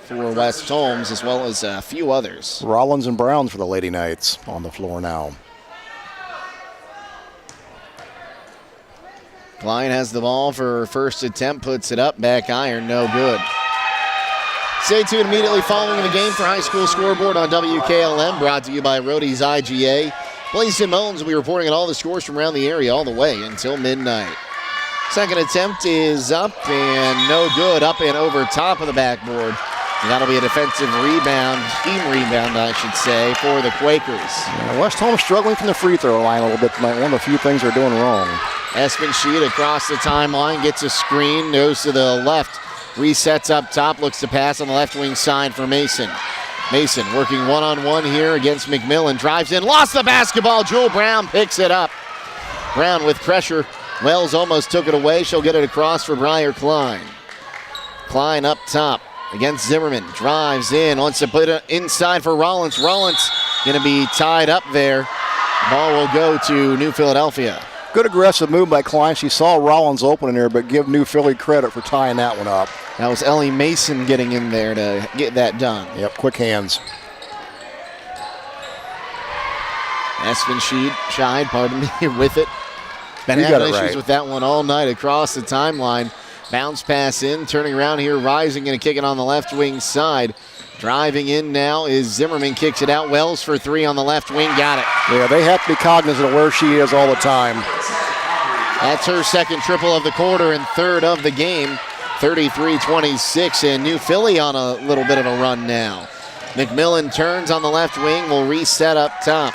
for West Holmes, as well as a few others. Rollins and Browns for the Lady Knights on the floor now. Klein has the ball for her first attempt, puts it up, back iron, no good. Stay tuned immediately following the game for High School Scoreboard on WKLM, brought to you by Rody's IGA. Blaze Moans will be reporting on all the scores from around the area all the way until midnight. Second attempt is up and no good, up and over top of the backboard. And that'll be a defensive rebound, team rebound, I should say, for the Quakers. Yeah, West Holmes struggling from the free throw line a little bit tonight. One of the few things they're doing wrong. Espenshede across the timeline, gets a screen, goes to the left, resets up top, looks to pass on the left wing side for Mason. Mason working one-on-one here against McMillan, drives in, lost the basketball, Jewel Brown picks it up. Brown with pressure, Wells almost took it away, she'll get it across for Briar Klein. Klein up top against Zimmerman, drives in, wants to put it inside for Rollins. Rollins gonna be tied up there. Ball will go to New Philadelphia. Good aggressive move by Klein. She saw Rollins open in there, but give New Philly credit for tying that one up. That was Ellie Mason getting in there to get that done. Yep, quick hands. Espenshede shied, pardon me, with it. Been having issues with that one all night across the timeline. Bounce pass in, turning around here, Rising, going to kick it on the left wing side. Driving in now is Zimmerman, kicks it out. Wells for three on the left wing, got it. Yeah, they have to be cognizant of where she is all the time. That's her second triple of the quarter and third of the game. 33-26, and New Philly on a little bit of a run now. McMillan turns on the left wing, will reset up top.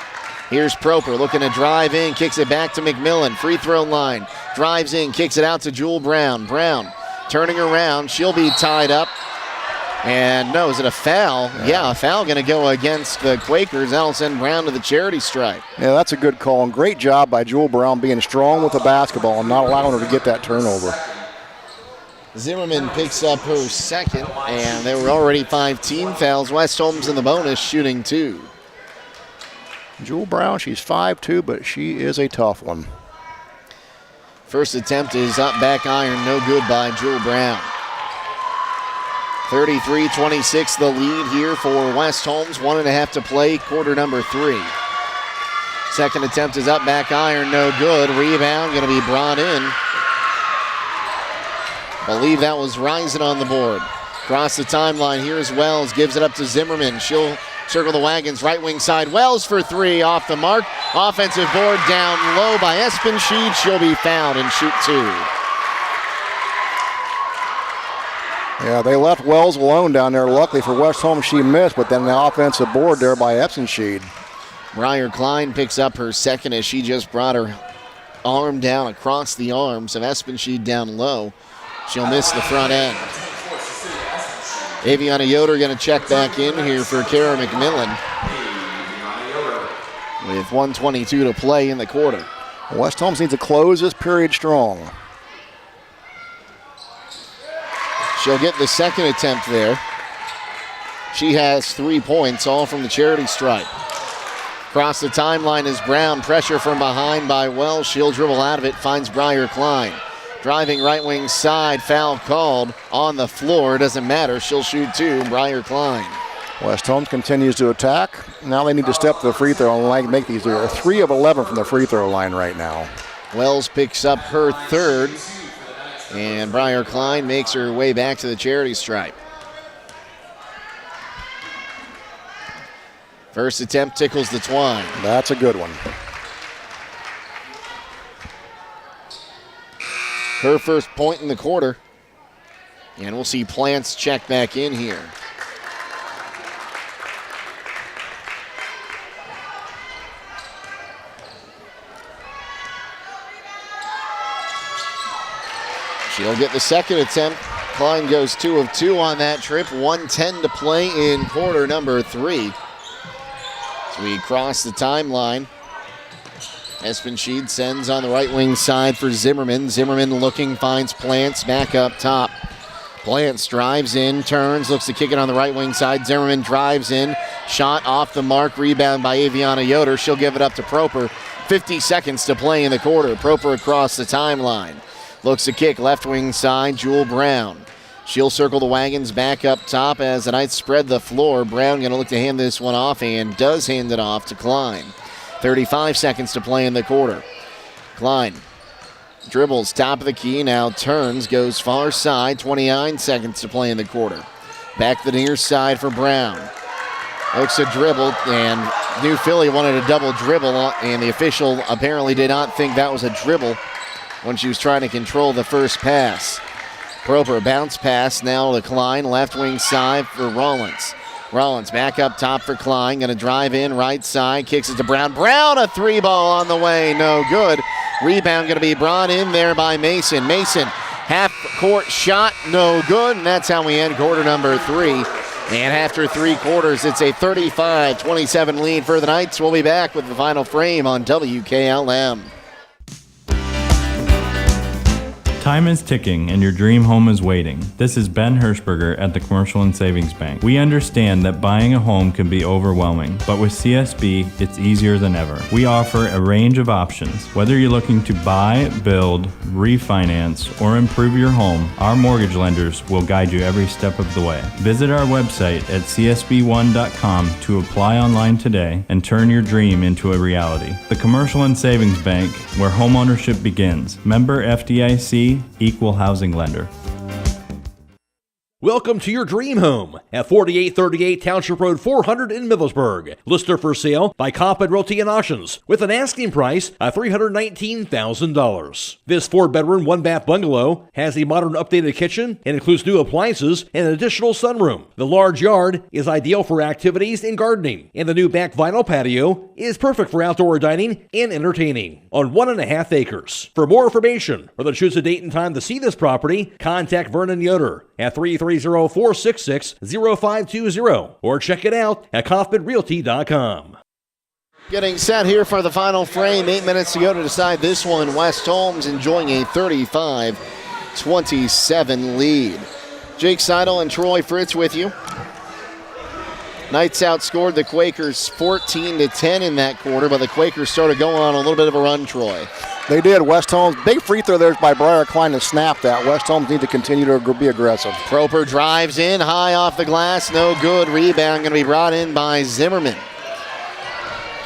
Here's Proper looking to drive in, kicks it back to McMillan. Free throw line, drives in, kicks it out to Jewel Brown. Brown turning around, she'll be tied up. And no, is it a foul? Yeah, a foul going to go against the Quakers. That'll send Brown to the charity stripe. Yeah, that's a good call. And great job by Jewel Brown being strong with the basketball and not allowing her to get that turnover. Zimmerman picks up her second, and there were already 5 team fouls. West Holmes in the bonus, shooting 2. Jewel Brown, she's 5'2", but she is a tough one. First attempt is up, back iron, no good by Jewel Brown. 33-26 the lead here for West Holmes. 1.5 to play, quarter number 3. Second attempt is up, back iron, no good. Rebound going to be brought in. Believe that was Rising on the board. Across the timeline, here's Wells, gives it up to Zimmerman. She'll circle the wagons, right wing side. Wells for 3, off the mark. Offensive board down low by Espenshede. She'll be fouled and shoot 2. Yeah, they left Wells alone down there. Luckily for West Holmes, she missed, but then the offensive board there by Espenshede. Briar Klein picks up her second as she just brought her arm down across the arms of Espenshede down low. She'll miss the front end. Aviana Yoder going to check back in here for Kara McMillan with 1:22 to play in the quarter. West Holmes needs to close this period strong. She'll get the second attempt there. She has 3 points, all from the charity stripe. Across the timeline is Brown. Pressure from behind by Wells. She'll dribble out of it, finds Briar Klein. Driving right wing side, foul called on the floor. Doesn't matter, she'll shoot 2, Briar Klein. West Holmes continues to attack. Now they need to step to the free throw line, make these 3 of 11 from the free throw line right now. Wells picks up her third, and Briar Klein makes her way back to the charity stripe. First attempt tickles the twine. That's a good one. Her first point in the quarter. And we'll see Plants check back in here. She'll get the second attempt. Klein goes 2 of 2 on that trip. 1:10 to play in quarter number 3. As we cross the timeline, Espenshede sends on the right wing side for Zimmerman. Zimmerman looking, finds Plants back up top. Plants drives in, turns, looks to kick it on the right wing side. Zimmerman drives in, shot off the mark, rebound by Aviana Yoder. She'll give it up to Proper. 50 seconds to play in the quarter. Proper across the timeline. Looks to kick left wing side, Jewel Brown. She'll circle the wagons back up top as the Knights spread the floor. Brown going to look to hand this one off and does hand it off to Klein. 35 seconds to play in the quarter. Klein dribbles top of the key, now turns, goes far side. 29 seconds to play in the quarter. Back to the near side for Brown. Looks to dribble, and New Philly wanted a double dribble, and the official apparently did not think that was a dribble when she was trying to control the first pass. Proper bounce pass now to Klein, left wing side for Rollins. Rollins back up top for Klein, going to drive in right side, kicks it to Brown. Brown, a 3 ball on the way, no good. Rebound going to be brought in there by Mason. Mason, half-court shot, no good, and that's how we end quarter number 3. And after 3 quarters, it's a 35-27 lead for the Knights. We'll be back with the final frame on WKLM. Time is ticking and your dream home is waiting. This is Ben Hirschberger at the Commercial and Savings Bank. We understand that buying a home can be overwhelming, but with CSB, it's easier than ever. We offer a range of options. Whether you're looking to buy, build, refinance, or improve your home, our mortgage lenders will guide you every step of the way. Visit our website at csb1.com to apply online today and turn your dream into a reality. The Commercial and Savings Bank, where homeownership begins. Member FDIC, Equal Housing Lender. Welcome to your dream home at 4838 Township Road 400 in Middlesburg. Listed for sale by Coppin Realty and Auctions with an asking price of $319,000. This 4-bedroom, 1-bath bungalow has a modern updated kitchen and includes new appliances and an additional sunroom. The large yard is ideal for activities and gardening, and the new back vinyl patio is perfect for outdoor dining and entertaining on 1.5 acres. For more information or to choose a date and time to see this property, contact Vernon Yoder at 330-466-0520 or check it out at kaufmanrealty.com. Getting set here for the final frame. 8 minutes to go to decide this one. West Holmes enjoying a 35-27 lead. Jake Sidle and Troy Fritz with you. Knights outscored the Quakers 14-10 in that quarter, but the Quakers started going on a little bit of a run, Troy. They did. West Holmes, big free throw there by Briar Klein to snap that. West Holmes need to continue to be aggressive. Proper drives in, high off the glass, no good. Rebound going to be brought in by Zimmerman.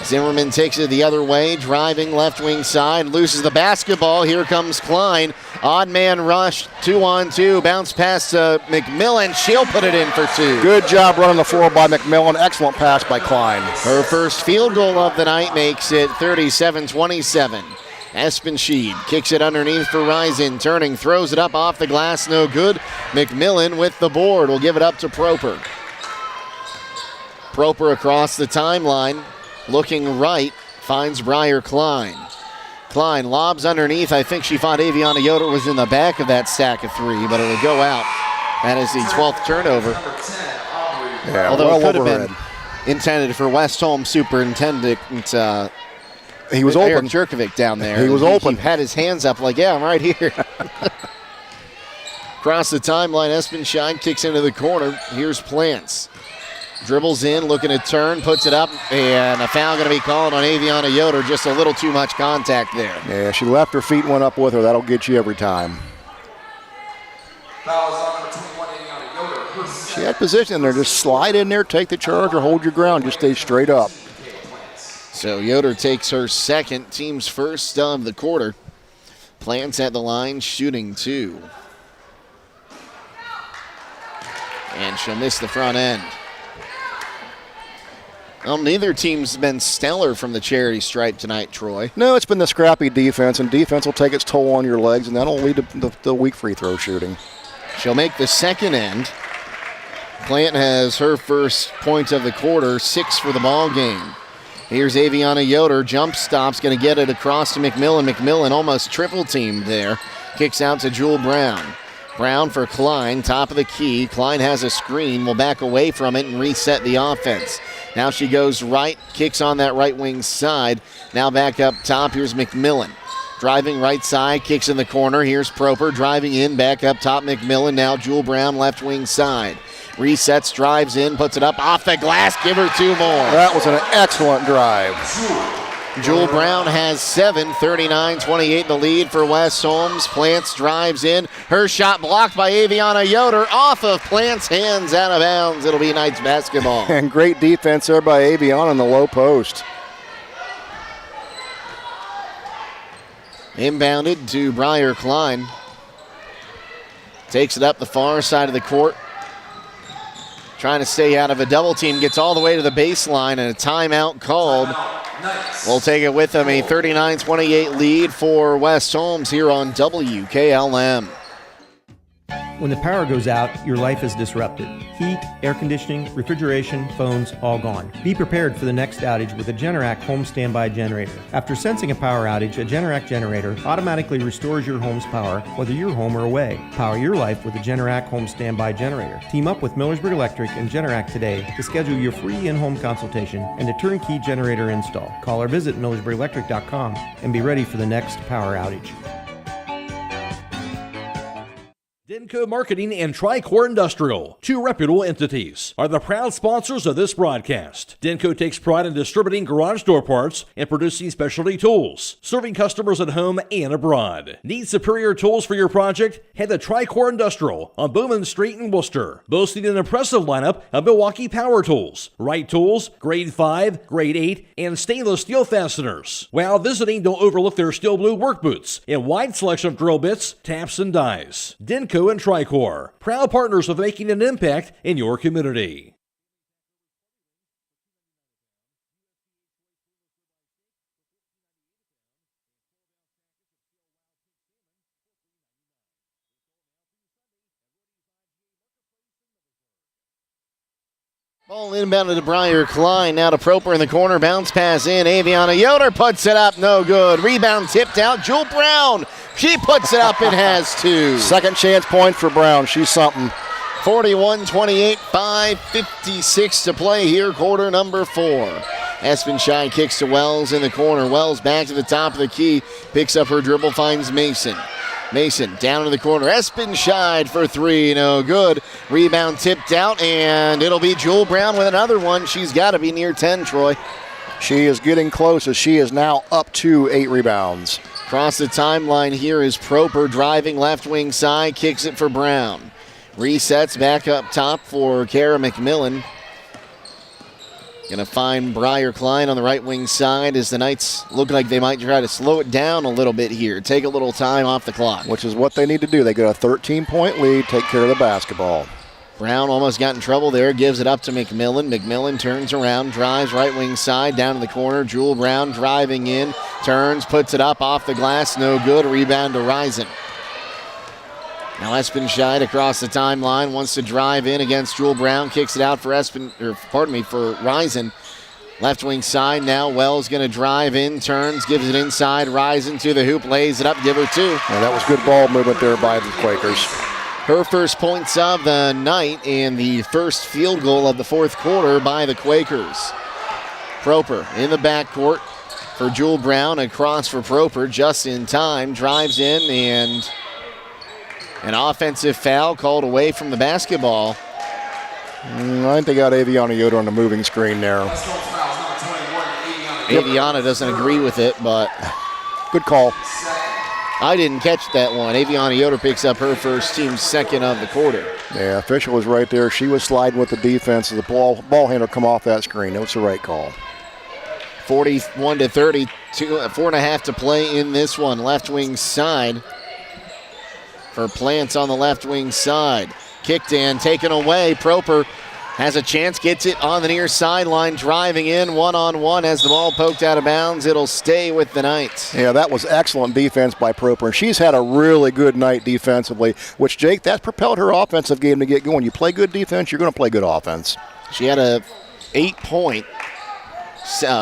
Zimmerman takes it the other way, driving left wing side, loses the basketball. Here comes Klein. Odd man rush, 2-on-2, bounce pass to McMillan. She'll put it in for 2. Good job running the floor by McMillan. Excellent pass by Klein. Her first field goal of the night makes it 37-27. Espenschied kicks it underneath for Risen. Turning, throws it up off the glass, no good. McMillan with the board will give it up to Proper. Proper across the timeline, looking right, finds Briar Klein. Klein lobs underneath. I think she thought Aviana Yoder was in the back of that stack of 3, but it'll go out. That is the 12th turnover. Yeah, although well it could have overhead. been intended for West Holmes Superintendent he was Eric open. Jerkovic down there. He was open. He had his hands up like, yeah, I'm right here. Across the timeline, Espenshine kicks into the corner. Here's Plants. Dribbles in, looking to turn, puts it up, and a foul going to be called on Aviana Yoder. Just a little too much contact there. Yeah, she left her feet, went up with her. That'll get you every time. Foul is on number 21, Aviana Yoder. She had position there. Just slide in there, take the charge, or hold your ground. Just stay straight up. So Yoder takes her second, team's first of the quarter. Plants at the line, shooting 2. And she'll miss the front end. Well, neither team's been stellar from the charity stripe tonight, Troy. No, it's been the scrappy defense, and defense will take its toll on your legs, and that'll lead to the weak free throw shooting. She'll make the second end. Plant has her first point of the quarter, 6 for the ball game. Here's Aviana Yoder, jump stops, going to get it across to McMillan. McMillan almost triple teamed there. Kicks out to Jewel Brown. Brown for Klein, top of the key. Klein has a screen, will back away from it and reset the offense. Now she goes right, kicks on that right wing side. Now back up top, here's McMillan. Driving right side, kicks in the corner. Here's Proper, driving in, back up top, McMillan. Now Jewel Brown, left wing side. Resets, drives in, puts it up off the glass. Give her 2 more. That was an excellent drive. Jewel Brown has 7, 39-28 the lead for West Holmes. Plants drives in. Her shot blocked by Aviana Yoder off of Plants' hands, out of bounds. It'll be Knights basketball. And great defense there by Aviana in the low post. Inbounded to Briar Klein. Takes it up the far side of the court. Trying to stay out of a double team. Gets all the way to the baseline and a timeout called. We'll take it with them. A 39-28 lead for West Holmes here on WKLM. When the power goes out, your life is disrupted. Heat, air conditioning, refrigeration, phones, all gone. Be prepared for the next outage with a Generac home standby generator. After sensing a power outage, a Generac generator automatically restores your home's power, whether you're home or away. Power your life with a Generac home standby generator. Team up with Millersburg Electric and Generac today to schedule your free in-home consultation and a turnkey generator install. Call or visit millersburgelectric.com and be ready for the next power outage. Denko Marketing and Tricor Industrial, two reputable entities, are the proud sponsors of this broadcast. Denko takes pride in distributing garage door parts and producing specialty tools, serving customers at home and abroad. Need superior tools for your project? Head to Tricor Industrial on Bowman Street in Worcester, boasting an impressive lineup of Milwaukee power tools, Wright tools, grade 5, grade 8, and stainless steel fasteners. While visiting, don't overlook their steel blue work boots and wide selection of drill bits, taps, and dies. Denko and Tricor, proud partners of making an impact in your community. Ball inbound to Briar Klein. Now to Proper in the corner. Bounce pass in. Aviana Yoder puts it up. No good. Rebound tipped out. Jewel Brown. She puts it up and has two. Second chance point for Brown. She's something. 41-28, 5:56 to play here, quarter number 4. Espenshine kicks to Wells in the corner. Wells back to the top of the key. Picks up her dribble, finds Mason. Mason down to the corner. Espenshine for three. No good. Rebound tipped out, and it'll be Jewel Brown with another one. She's got to be near 10, Troy. She is getting close as she is now up to 8 rebounds. Across the timeline here is Proper driving left wing side. Kicks it for Brown. Resets back up top for Kara McMillan. Going to find Briar Klein on the right wing side as the Knights look like they might try to slow it down a little bit here. Take a little time off the clock. Which is what they need to do. They get a 13-point lead, take care of the basketball. Brown almost got in trouble there, gives it up to McMillan. McMillan turns around, drives right wing side, down to the corner. Jewel Brown driving in, turns, puts it up off the glass, no good. Rebound to Risen. Now Espenshine across the timeline, wants to drive in against Jewel Brown, kicks it out for for Risen. Left wing side now, Wells going to drive in, turns, gives it inside, Risen to the hoop, lays it up, give her two. Yeah, that was good ball movement there by the Quakers. Her first points of the night and the first field goal of the fourth quarter by the Quakers. Proper in the backcourt for Jewel Brown, across for Proper, just in time, drives in, and an offensive foul called away from the basketball. I think they got Aviana Yoder on the moving screen there. Aviana doesn't agree with it, but good call. I didn't catch that one. Aviana Yoder picks up her first, team's second of the quarter. Yeah, official was right there. She was sliding with the defense as the ball handler come off that screen. That was the right call. 41-30, 4.5 to play in this one. Left wing side for Plants on the left wing side. Kicked in, taken away. Proper has a chance, gets it on the near sideline, driving in one-on-one as the ball poked out of bounds. It'll stay with the Knights. Yeah, that was excellent defense by Proper, and she's had a really good night defensively, which, Jake, that's propelled her offensive game to get going. You play good defense, you're going to play good offense. She had a 8-point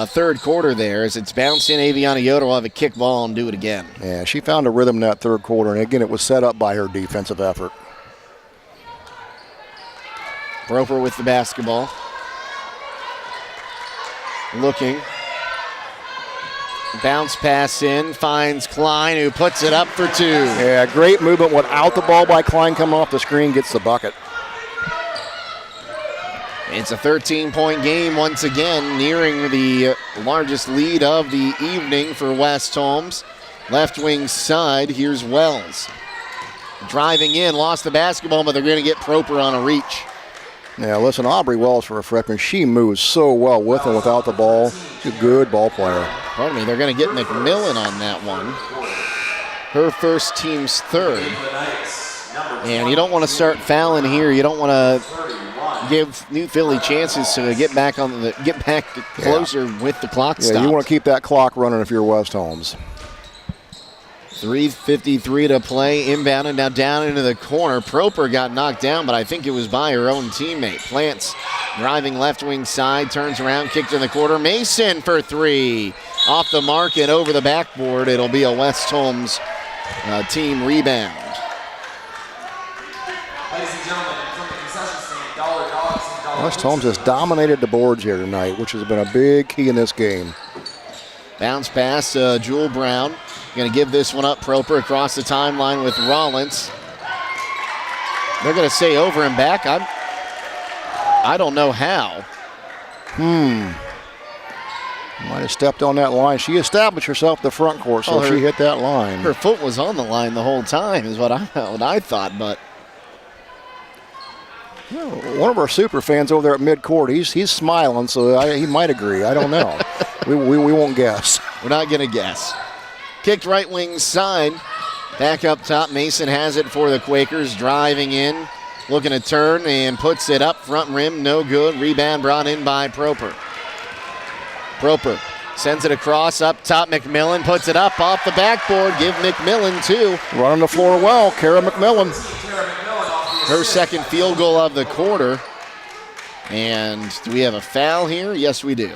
third quarter there as it's bounced in. Aviana Yoder will have a kick ball and do it again. Yeah, she found a rhythm in that third quarter, and again, it was set up by her defensive effort. Proper with the basketball. Looking. Bounce pass in, finds Klein, who puts it up for two. Yeah, great movement without the ball by Klein coming off the screen, gets the bucket. It's a 13-point game once again, nearing the largest lead of the evening for West Holmes. Left wing side, here's Wells. Driving in, lost the basketball, but they're going to get Proper on a reach. Yeah, listen, Aubrey Wells for a freshman, she moves so well with and without the ball. She's a good ball player. Pardon me, they're going to get McMillan on that one. Her first, team's third. And you don't want to start fouling here. You don't want to give New Philly chances to get back closer with the clock stopped. Yeah, you want to keep that clock running if you're West Holmes. 3:53 to play. Inbound and now down into the corner. Proper got knocked down, but I think it was by her own teammate. Plants driving left wing side, turns around, kicked in the corner. Mason for three. Off the mark and over the backboard. It'll be a West Holmes team rebound. Ladies and gentlemen, from the concession stand, Dollar Dogs and Dollar West Holmes has dominated the boards here tonight, which has been a big key in this game. Bounce pass, Jewel Brown. Going to give this one up. Proper across the timeline with Rollins. They're going to say over and back. I don't know how. Might have stepped on that line. She established herself in the front court, so she hit that line. Her foot was on the line the whole time is what I thought, but... One of our super fans over there at midcourt, he's smiling, so he might agree. I don't know. we won't guess. We're not going to guess. Kicked right wing side. Back up top. Mason has it for the Quakers. Driving in. Looking to turn and puts it up. Front rim. No good. Rebound brought in by Proper. Proper sends it across. Up top. McMillan puts it up off the backboard. Give McMillan two. Running the floor well. Kara McMillan. Her second field goal of the quarter. And do we have a foul here? Yes, we do.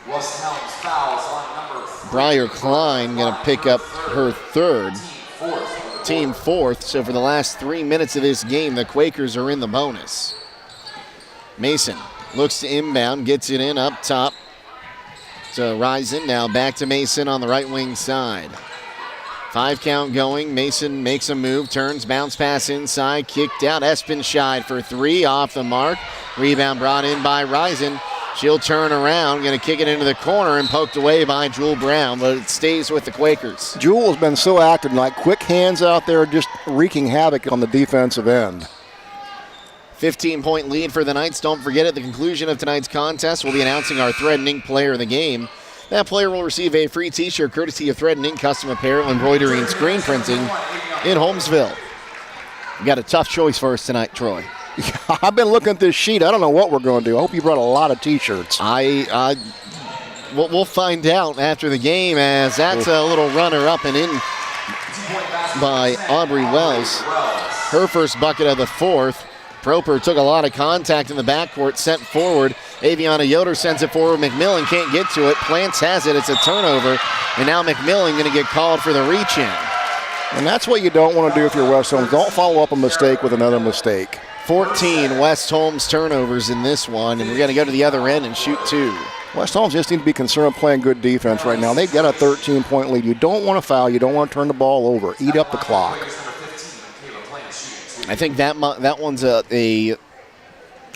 West Helms fouls on number 3. Briar Klein going to pick up her third. Team fourth. So for the last 3 minutes of this game, the Quakers are in the bonus. Mason looks to inbound, gets it in up top. So Risen now back to Mason on the right wing side. 5 count going. Mason makes a move, turns, bounce pass inside, kicked out. Espenscheid for three, off the mark. Rebound brought in by Risen. She'll turn around, going to kick it into the corner and poked away by Jewel Brown, but it stays with the Quakers. Jewel has been so active tonight. Quick hands out there, just wreaking havoc on the defensive end. 15-point lead for the Knights. Don't forget, at the conclusion of tonight's contest, we'll be announcing our Thread and Ink player of the game. That player will receive a free t-shirt courtesy of Thread and Ink Custom Apparel, Embroidery, and Screen Printing in Holmesville. We got a tough choice for us tonight, Troy. I've been looking at this sheet. I don't know what we're going to do. I hope you brought a lot of t-shirts. We'll find out after the game, as that's a little runner-up and in by Aubrey Wells. Her first bucket of the fourth. Proper took a lot of contact in the backcourt, sent forward. Aviana Yoder sends it forward. McMillan can't get to it. Plants has it. It's a turnover. And now McMillan going to get called for the reach-in. And that's what you don't want to do if you're West Holmes. Don't follow up a mistake with another mistake. 14 West Holmes turnovers in this one, and we're going to go to the other end and shoot two. West Holmes just need to be concerned playing good defense right now. They've got a 13-point lead. You don't want to foul. You don't want to turn the ball over. Eat up the clock. I think that one's a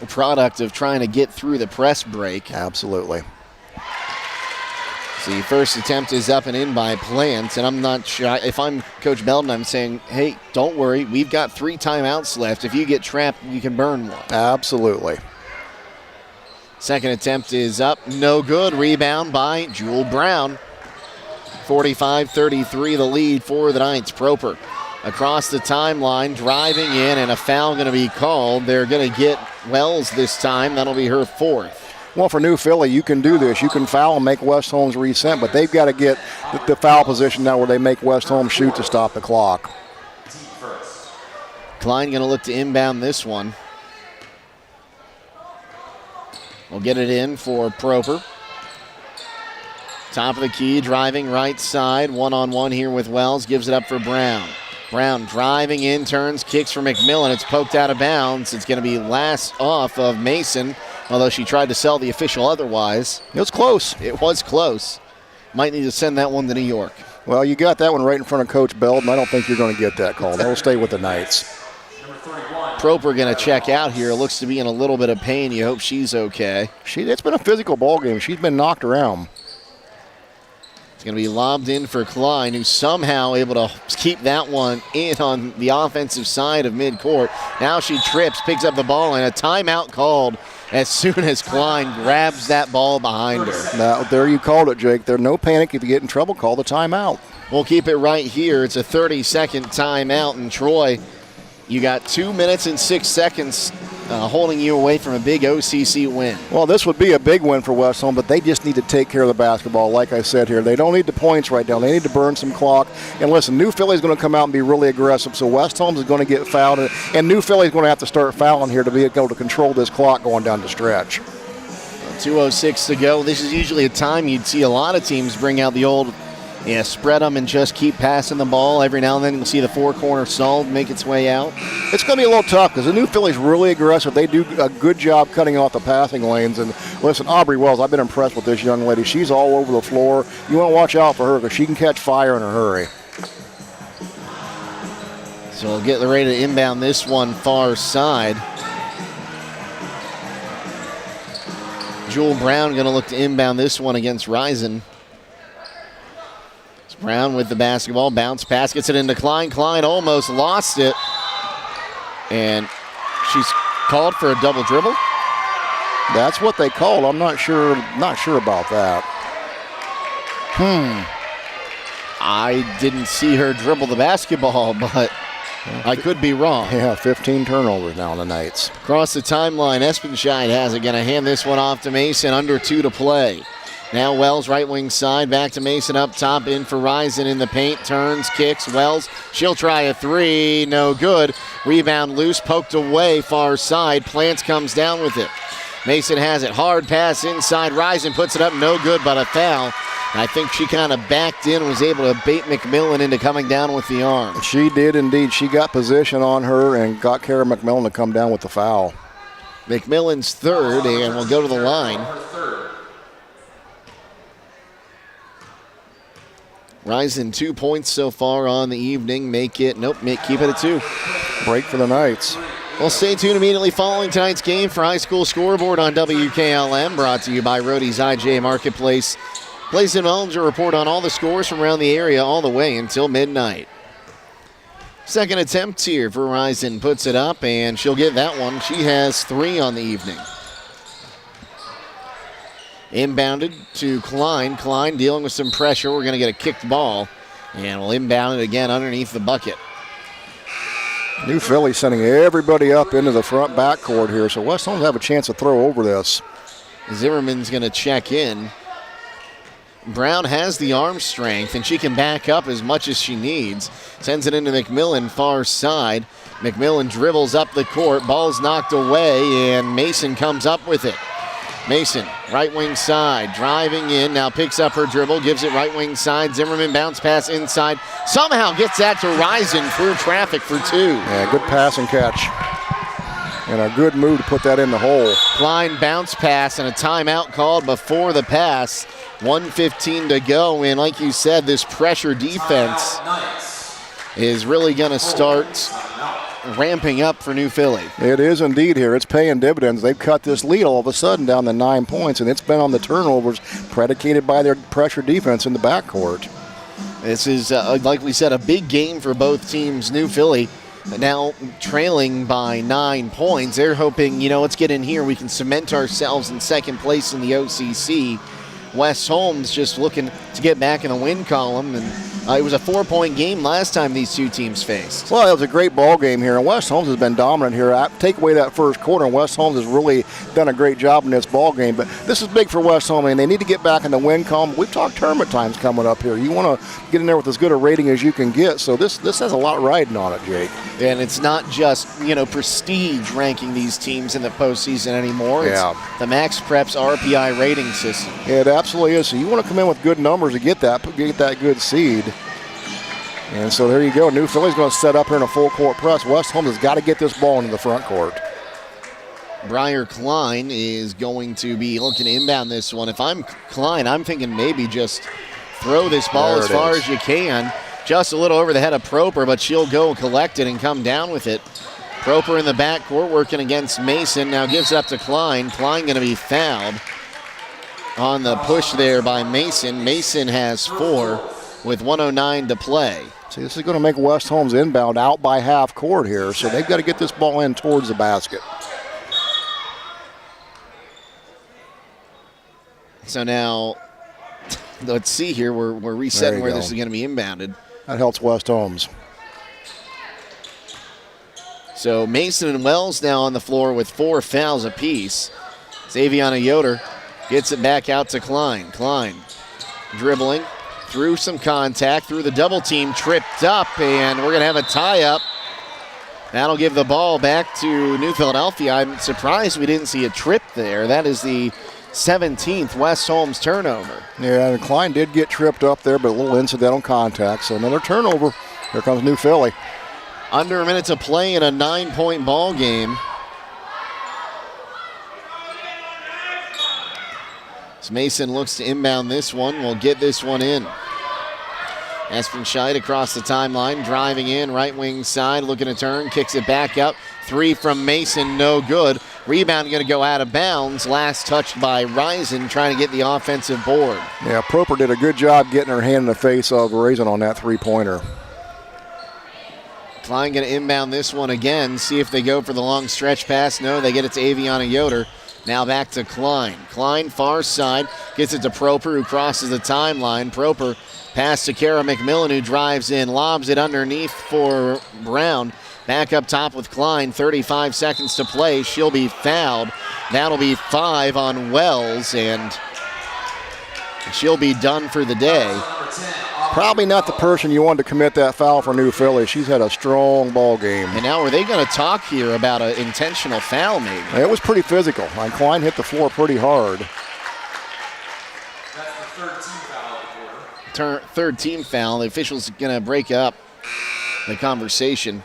product of trying to get through the press break. Absolutely. See, first attempt is up and in by Plants, and I'm not sure. If I'm Coach Belton, I'm saying, hey, don't worry. We've got 3 timeouts left. If you get trapped, you can burn one. Absolutely. Second attempt is up. No good. Rebound by Jewel Brown. 45-33 the lead for the Knights. Proper across the timeline, driving in, and a foul going to be called. They're going to get Wells this time. That'll be her fourth. Well, for New Philly, you can do this. You can foul and make West Holmes resent, but they've got to get the foul position now where they make West Holmes shoot to stop the clock. Klein going to look to inbound this one. We'll get it in for Proper. Top of the key, driving right side. One-on-one here with Wells. Gives it up for Brown. Brown driving in, turns, kicks for McMillan. It's poked out of bounds. It's going to be last off of Mason, although she tried to sell the official otherwise. It was close. It was close. Might need to send that one to New York. Well, you got that one right in front of Coach Belton. I don't think you're going to get that call. They'll stay with the Knights. Proper going to check out here. Looks to be in a little bit of pain. You hope she's okay. It's been a physical ball game. She's been knocked around. It's going to be lobbed in for Klein, who's somehow able to keep that one in on the offensive side of midcourt. Now she trips, picks up the ball, and a timeout called as soon as Klein grabs that ball behind her. Now, there you called it, Jake. There's no panic. If you get in trouble, call the timeout. We'll keep it right here. It's a 30-second timeout, and Troy, you got 2 minutes and 6 seconds holding you away from a big OCC win. Well, this would be a big win for West Holmes, but they just need to take care of the basketball, like I said here. They don't need the points right now. They need to burn some clock. And listen, New Philly's going to come out and be really aggressive, so West Holmes is going to get fouled, and New Philly's going to have to start fouling here to be able to control this clock going down the stretch. 2:06 to go. This is usually a time you'd see a lot of teams bring out the old spread them and just keep passing the ball. Every now and then you'll see the four-corner solve make its way out. It's going to be a little tough because the New Philly's really aggressive. They do a good job cutting off the passing lanes. And listen, Abrielle, I've been impressed with this young lady. She's all over the floor. You want to watch out for her because she can catch fire in a hurry. So we'll get ready to inbound this one far side. Jewel Brown going to look to inbound this one against Risen. Brown with the basketball, bounce pass, gets it into Klein. Klein almost lost it. And she's called for a double dribble. That's what they called. I'm not sure about that. I didn't see her dribble the basketball, but I could be wrong. Yeah, 15 turnovers now on the Knights. Across the timeline, Espenscheid has it. Going to hand this one off to Mason, under 2 to play. Now Wells, right wing side, back to Mason up top, in for Risen in the paint, turns, kicks, Wells, she'll try a three, no good. Rebound loose, poked away, far side, Plants comes down with it. Mason has it, hard pass inside, Risen puts it up, no good, but a foul. I think she kind of backed in, was able to bait McMillan into coming down with the arm. She did indeed. She got position on her and got Kara McMillan to come down with the foul. McMillan's third, and will go to the line. Risen 2 points so far on the evening. Keep it at 2. Break for the Knights. Well, stay tuned immediately following tonight's game for High School Scoreboard on WKLM, brought to you by Rody's IJ Marketplace. Place in Holmes will report on all the scores from around the area all the way until midnight. Second attempt here for Risen, puts it up, and she'll get that one. She has 3 on the evening. Inbounded to Klein. Klein dealing with some pressure. We're going to get a kicked ball, and we'll inbound it again underneath the bucket. New Philly sending everybody up into the front backcourt here, so West Holmes have a chance to throw over this. Zimmerman's going to check in. Brown has the arm strength, and she can back up as much as she needs. Sends it into McMillan, far side. McMillan dribbles up the court. Ball's knocked away, and Mason comes up with it. Mason, right wing side, driving in, now picks up her dribble, gives it right wing side. Zimmerman bounce pass inside. Somehow gets that to Risen through traffic for 2. Yeah, good pass and catch. And a good move to put that in the hole. Klein bounce pass and a timeout called before the pass. 1:15 to go, and like you said, this pressure defense is really going to start ramping up for New Philly. It is indeed here. It's paying dividends. They've cut this lead all of a sudden down to 9 points, and it's been on the turnovers predicated by their pressure defense in the backcourt. This is, like we said, a big game for both teams. New Philly now trailing by 9 points. They're hoping, let's get in here. We can cement ourselves in second place in the OCC. West Holmes just looking to get back in the win column, and it was a 4-point game last time these two teams faced. Well, it was a great ball game here, and West Holmes has been dominant here. Take away that first quarter, and West Holmes has really done a great job in this ball game. But this is big for West Holmes, and they need to get back in the win column. We've talked tournament times coming up here. You want to get in there with as good a rating as you can get. So this has a lot riding on it, Jake. And it's not just prestige ranking these teams in the postseason anymore. It's the Max Preps RPI rating system. It absolutely is. So you want to come in with good numbers to get that good seed. And so there you go. New Philly's going to set up here in a full court press. West Holmes has got to get this ball into the front court. Briar Klein is going to be looking to inbound this one. If I'm Klein, I'm thinking maybe just throw this ball as far as you can. Just a little over the head of Proper, but she'll go collect it and come down with it. Proper in the backcourt working against Mason. Now gives it up to Klein. Klein going to be fouled on the push there by Mason. Mason has 4 with 1:09 to play. See, this is going to make West Holmes inbound out by half court here, so they've got to get this ball in towards the basket. So now, let's see here. We're resetting where this is going to be inbounded. That helps West Holmes. So Mason and Wells now on the floor with 4 fouls apiece. Xaviana Yoder gets it back out to Klein. Klein dribbling through some contact, through the double team, tripped up, and we're going to have a tie-up. That'll give the ball back to New Philadelphia. I'm surprised we didn't see a trip there. That is the 17th West Holmes turnover. Yeah, and Klein did get tripped up there, but a little incidental contact. So another turnover. Here comes New Philly. Under a minute to play in a 9-point ball game. As Mason looks to inbound this one, will get this one in. Espenscheid across the timeline, driving in, right wing side, looking to turn, kicks it back up. 3 from Mason, no good. Rebound going to go out of bounds. Last touched by Risen, trying to get the offensive board. Yeah, Proper did a good job getting her hand in the face of Raisin on that three-pointer. Klein going to inbound this one again, see if they go for the long stretch pass. No, they get it to Aviana Yoder. Now back to Klein. Klein, far side, gets it to Proper, who crosses the timeline. Proper pass to Kara McMillan, who drives in, lobs it underneath for Brown. Back up top with Klein, 35 seconds to play. She'll be fouled. That'll be 5 on Wells, and she'll be done for the day. Probably not the person you wanted to commit that foul for New Philly. She's had a strong ball game. And now are they going to talk here about an intentional foul maybe? It was pretty physical. And Klein hit the floor pretty hard. That's the third team foul of the quarter. Third team foul. The official's going to break up the conversation.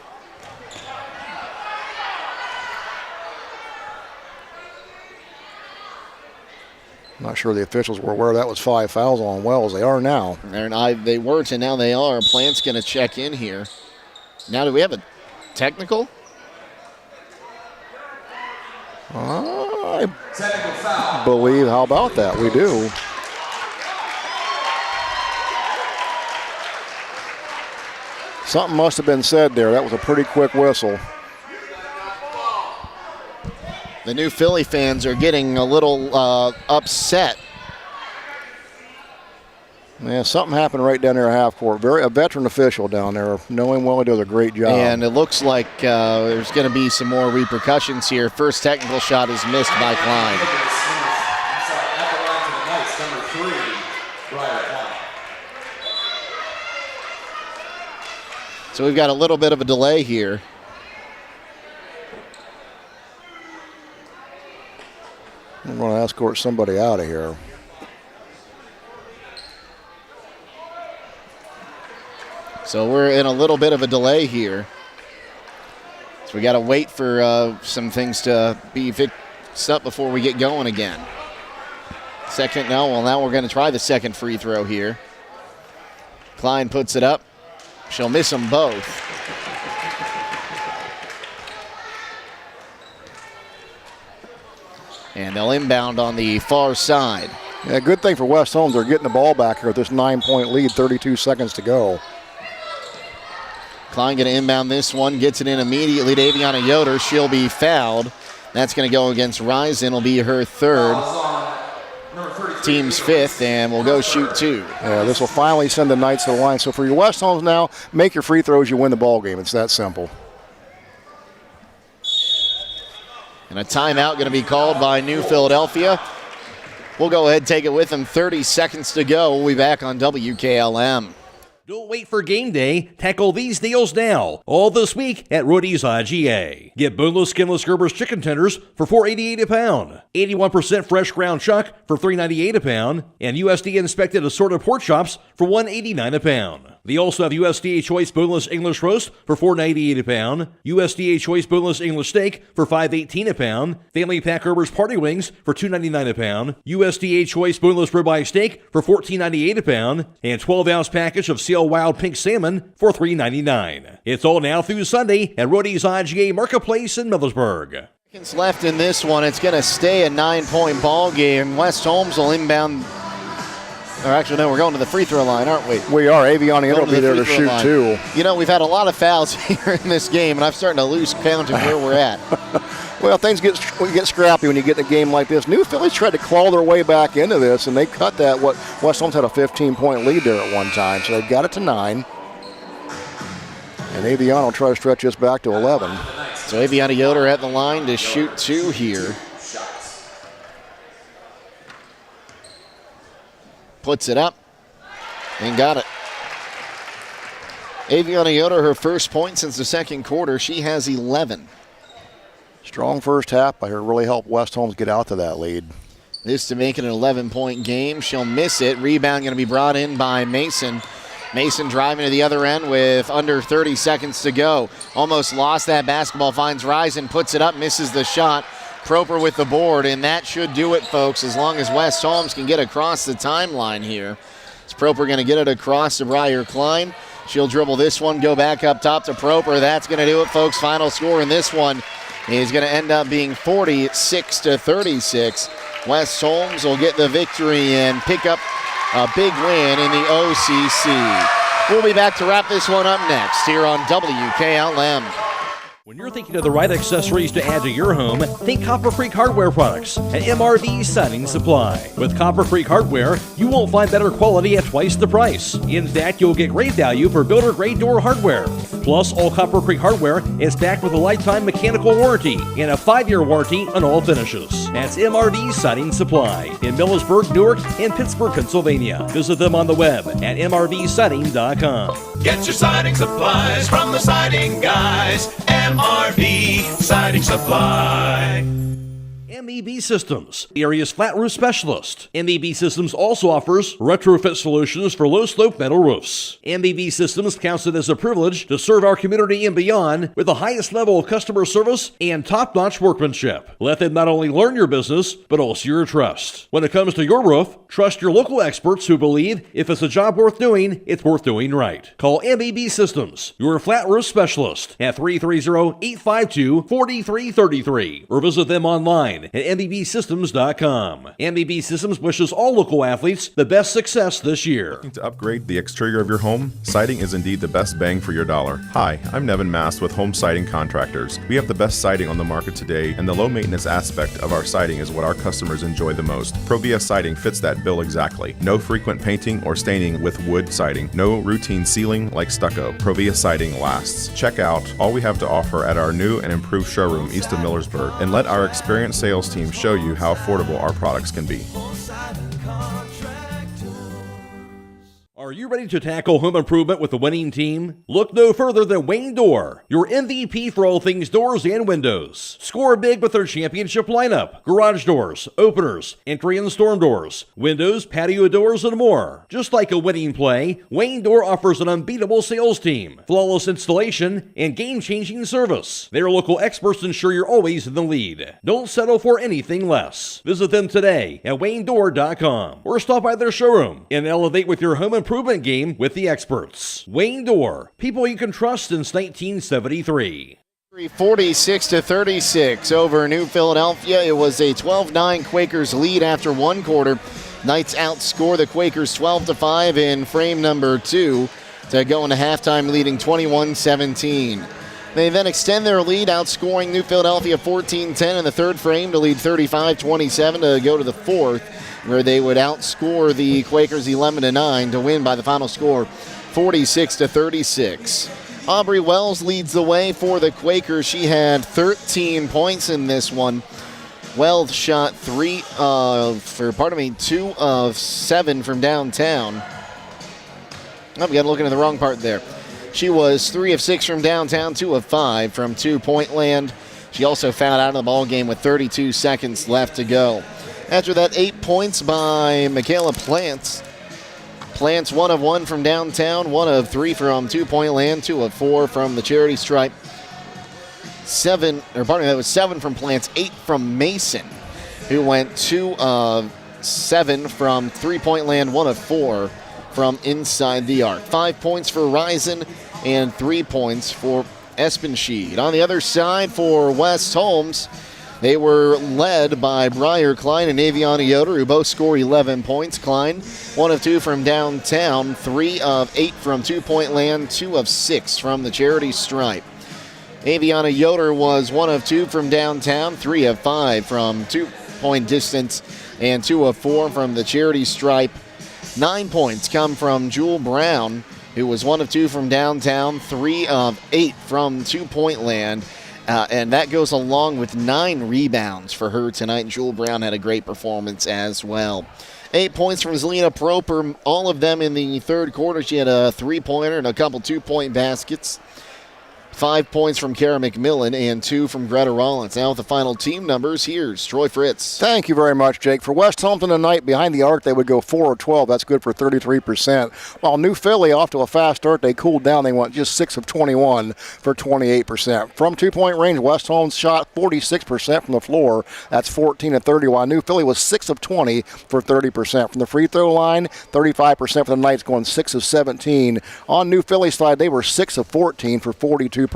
Not sure the officials were aware that was 5 fouls on Wells. They are now. They weren't, and now they are. Plant's going to check in here. Now, do we have a technical? I believe. How about that? We do. Something must have been said there. That was a pretty quick whistle. The New Philly fans are getting a little upset. Yeah, something happened right down there at half court. A veteran official down there, knowing well, he does a great job. And it looks like there's going to be some more repercussions here. First technical shot is missed by Klein. So we've got a little bit of a delay here. I'm going to escort somebody out of here. So we're in a little bit of a delay here. So we got to wait for some things to be fixed up before we get going again. Now we're going to try the second free throw here. Klein puts it up. She'll miss them both. And they'll inbound on the far side. Yeah, good thing for West Holmes. They're getting the ball back here with this 9-point lead, 32 seconds to go. Klein going to inbound this one, gets it in immediately to Aviana Yoder. She'll be fouled. That's going to go against Risen. It'll be her third. Team's fifth, and we'll go shoot 2. Yeah, this will finally send the Knights to the line. So for your West Holmes now, make your free throws, you win the ball game. It's that simple. And a timeout going to be called by New Philadelphia. We'll go ahead and take it with them. 30 seconds to go. We'll be back on WKLM. Don't wait for game day. Tackle these deals now. All this week at Rudy's IGA. Get boneless, skinless Gerber's chicken tenders for $4.88 a pound. 81% fresh ground chuck for $3.98 a pound. And USDA inspected assorted pork chops for $1.89 a pound. They also have USDA choice boneless English roast for $4.98 a pound. USDA choice boneless English steak for $5.18 a pound. Family pack Gerber's party wings for $2.99 a pound. USDA choice boneless ribeye steak for $14.98 a pound. And 12-ounce package of Seal Wild Pink Salmon for $3.99. It's all now through Sunday at Rudy's IGA Marketplace in Millersburg. Seconds left in this one. It's going to stay a 9-point ball game. West Holmes will inbound. Or actually, no, we're going to the free throw line, aren't we? We are. Aviana will be there to shoot line. 2. You know, we've had a lot of fouls here in this game, and I'm starting to lose count of where we're at. Well, things get scrappy when you get in a game like this. New Phillies tried to claw their way back into this, and they cut that. West Holmes had a 15-point lead there at one time, so they've got it to 9. And Aviana will try to stretch this back to 11. So Aviana Yoder at the line to shoot 2 here. Puts it up and got it. Aviana Yoder, her first point since the second quarter. She has 11. Strong first half by her, really helped West Holmes get out to that lead. This to make it an 11-point game. She'll miss it. Rebound going to be brought in by Mason. Mason driving to the other end with under 30 seconds to go. Almost lost that basketball, finds Risen, puts it up, misses the shot. Proper with the board, and that should do it, folks, as long as West Holmes can get across the timeline here. It's Proper going to get it across to Briar Klein. She'll dribble this one, go back up top to Proper. That's going to do it, folks. Final score in this one is going to end up being 46-36. West Holmes will get the victory and pick up a big win in the OCC. We'll be back to wrap this one up next here on WKLM. When you're thinking of the right accessories to add to your home, think Copper Creek Hardware products and MRV Siding Supply. With Copper Creek Hardware, you won't find better quality at twice the price. In fact, you'll get great value for builder-grade door hardware. Plus, all Copper Creek Hardware is backed with a lifetime mechanical warranty and a 5-year warranty on all finishes. That's MRV Siding Supply in Millersburg, Newark, and Pittsburgh, Pennsylvania. Visit them on the web at mrvsiding.com. Get your siding supplies from the siding guys. MRV Siding Supply. MEB Systems, the area's flat roof specialist. MEB Systems also offers retrofit solutions for low-slope metal roofs. MEB Systems counts it as a privilege to serve our community and beyond with the highest level of customer service and top-notch workmanship. Let them not only learn your business, but also your trust. When it comes to your roof, trust your local experts who believe if it's a job worth doing, it's worth doing right. Call MEB Systems, your flat roof specialist, at 330-852-4333, or visit them online at mbsystems.com. MBB Systems wishes all local athletes the best success this year. Looking to upgrade the exterior of your home? Siding is indeed the best bang for your dollar. Hi, I'm Nevin Mast with Home Siding Contractors. We have the best siding on the market today, and the low maintenance aspect of our siding is what our customers enjoy the most. Provia Siding fits that bill exactly. No frequent painting or staining with wood siding. No routine sealing like stucco. Provia Siding lasts. Check out all we have to offer at our new and improved showroom east of Millersburg, and let our experienced sales team show you how affordable our products can be. Are you ready to tackle home improvement with a winning team? Look no further than Wayne Door, your MVP for all things doors and windows. Score big with their championship lineup: garage doors, openers, entry and storm doors, windows, patio doors, and more. Just like a winning play, Wayne Door offers an unbeatable sales team, flawless installation, and game-changing service. Their local experts ensure you're always in the lead. Don't settle for anything less. Visit them today at waynedoor.com or stop by their showroom and elevate with your home improvement game with the experts. Wayne Door, people you can trust since 1973. 46-36 over New Philadelphia. It was a 12-9 Quakers lead after one quarter. Knights outscore the Quakers 12-5 in frame number 2 to go into halftime leading 21-17. They then extend their lead, outscoring New Philadelphia 14-10 in the third frame to lead 35-27 to go to the fourth, where they would outscore the Quakers 11-9 to win by the final score 46-36. Aubrey Wells leads the way for the Quakers. She had 13 points in this one. Wells shot 2 of 7 from downtown. Oh, we got to look into the wrong part there. She was 3 of 6 from downtown, 2 of 5 from two-point land. She also fouled out of the ball game with 32 seconds left to go. After that, 8 points by Michaela Plants. Plants 1 of 1 from downtown, 1 of 3 from two-point land, 2 of 4 from the charity stripe. 7 from Plants, 8 from Mason, who went 2 of 7 from three-point land, 1 of 4 from inside the arc. 5 points for Risen and 3 points for Espenschied. On the other side for West Holmes, they were led by Briar Klein and Aviana Yoder, who both score 11 points. Klein, 1 of 2 from downtown, 3 of 8 from two-point land, 2 of 6 from the charity stripe. Aviana Yoder was 1 of 2 from downtown, 3 of 5 from two-point distance, and 2 of 4 from the charity stripe. 9 points come from Jewel Brown, who was 1 of 2 from downtown, 3 of 8 from two-point land, And that goes along with 9 rebounds for her tonight. Jewel Brown had a great performance as well. 8 points from Zelina Proper, all of them in the third quarter. She had a 3-pointer and a couple 2-point baskets. 5 points from Kara McMillan and 2 from Greta Rollins. Now with the final team numbers, here's Troy Fritz. Thank you very much, Jake. For West Holmes tonight, behind the arc, they would go 4 of 12. That's good for 33%. While New Philly, off to a fast start, they cooled down. They went just 6 of 21 for 28%. From 2-point range, West Holmes shot 46% from the floor. That's 14 of 30, while New Philly was 6 of 20 for 30%. From the free throw line, 35% for the Knights, going 6 of 17. On New Philly's side, they were 6 of 14 for 42%.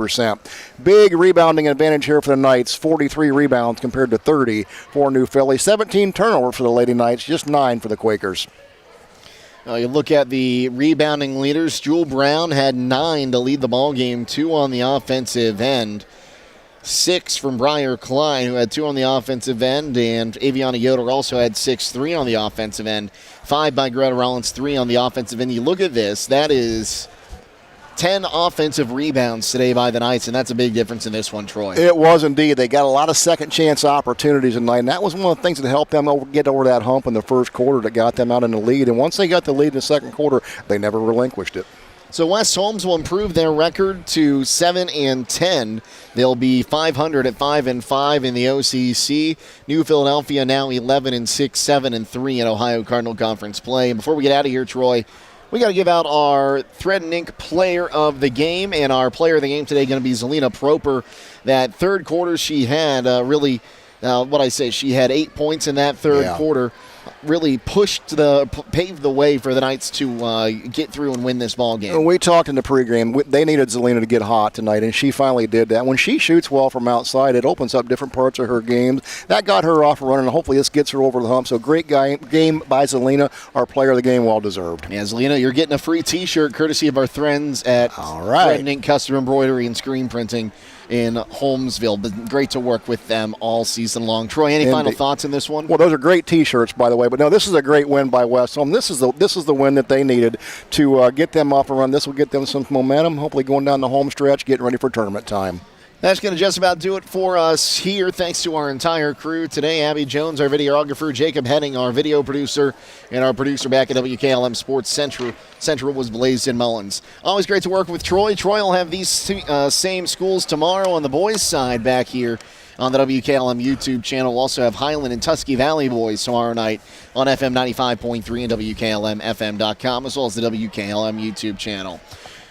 Big rebounding advantage here for the Knights. 43 rebounds compared to 30 for New Philly. 17 turnovers for the Lady Knights, just 9 for the Quakers. You look at the rebounding leaders. Jewel Brown had 9 to lead the ball game, 2 on the offensive end. 6 from Briar Klein, who had 2 on the offensive end, and Aviana Yoder also had 6, 3 on the offensive end. 5 by Greta Rollins, 3 on the offensive end. You look at this, that is 10 offensive rebounds today by the Knights, and that's a big difference in this one, Troy. It was indeed. They got a lot of second-chance opportunities tonight, and that was one of the things that helped them get over that hump in the first quarter that got them out in the lead. And once they got the lead in the second quarter, they never relinquished it. So West Holmes will improve their record to 7-10. They'll be 500 at 5-5 in the OCC. New Philadelphia now 11-6, 7-3 in Ohio Cardinal Conference play. And before we get out of here, Troy, we got to give out our Thread and Ink Player of the Game, and our Player of the Game today going to be Zelina Proper. That third quarter she had she had 8 points in that third quarter. Really paved the way for the Knights to get through and win this ball game. We talked in the pregame. They needed Zelina to get hot tonight, and she finally did that. When she shoots well from outside, it opens up different parts of her game. That got her off and running, and hopefully this gets her over the hump. So great game by Zelina, our player of the game, well deserved. Yeah, Zelina, you're getting a free T-shirt courtesy of our friends at Thread and Ink Custom Embroidery and Screen Printing in Holmesville. But great to work with them all season long. Troy, any final thoughts in this one? Well, those are great T-shirts, by the way. But no, this is a great win by West Holmes. This is the win that they needed to get them off and run. This will get them some momentum, hopefully going down the home stretch, getting ready for tournament time. That's going to just about do it for us here. Thanks to our entire crew today. Abby Jones, our videographer, Jacob Henning, our video producer, and our producer back at WKLM Sports Central was Blaisdon Mullins. Always great to work with Troy. Troy will have these same schools tomorrow on the boys' side back here on the WKLM YouTube channel. We'll also have Highland and Tusky Valley boys tomorrow night on FM 95.3 and WKLM-FM.com, as well as the WKLM YouTube channel.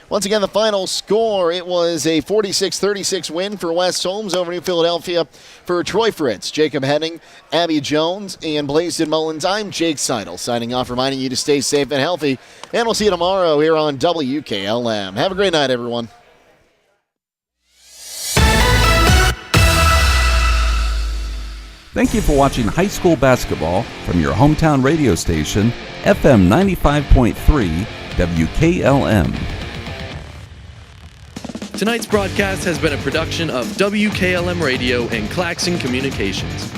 Once again, the final score, it was a 46-36 win for West Holmes over New Philadelphia. For Troy Fritz, Jacob Henning, Abby Jones, and Blaisdon Mullins, I'm Jake Sidle, signing off, reminding you to stay safe and healthy. And we'll see you tomorrow here on WKLM. Have a great night, everyone. Thank you for watching high school basketball from your hometown radio station, FM 95.3 WKLM. Tonight's broadcast has been a production of WKLM Radio and Claxon Communications.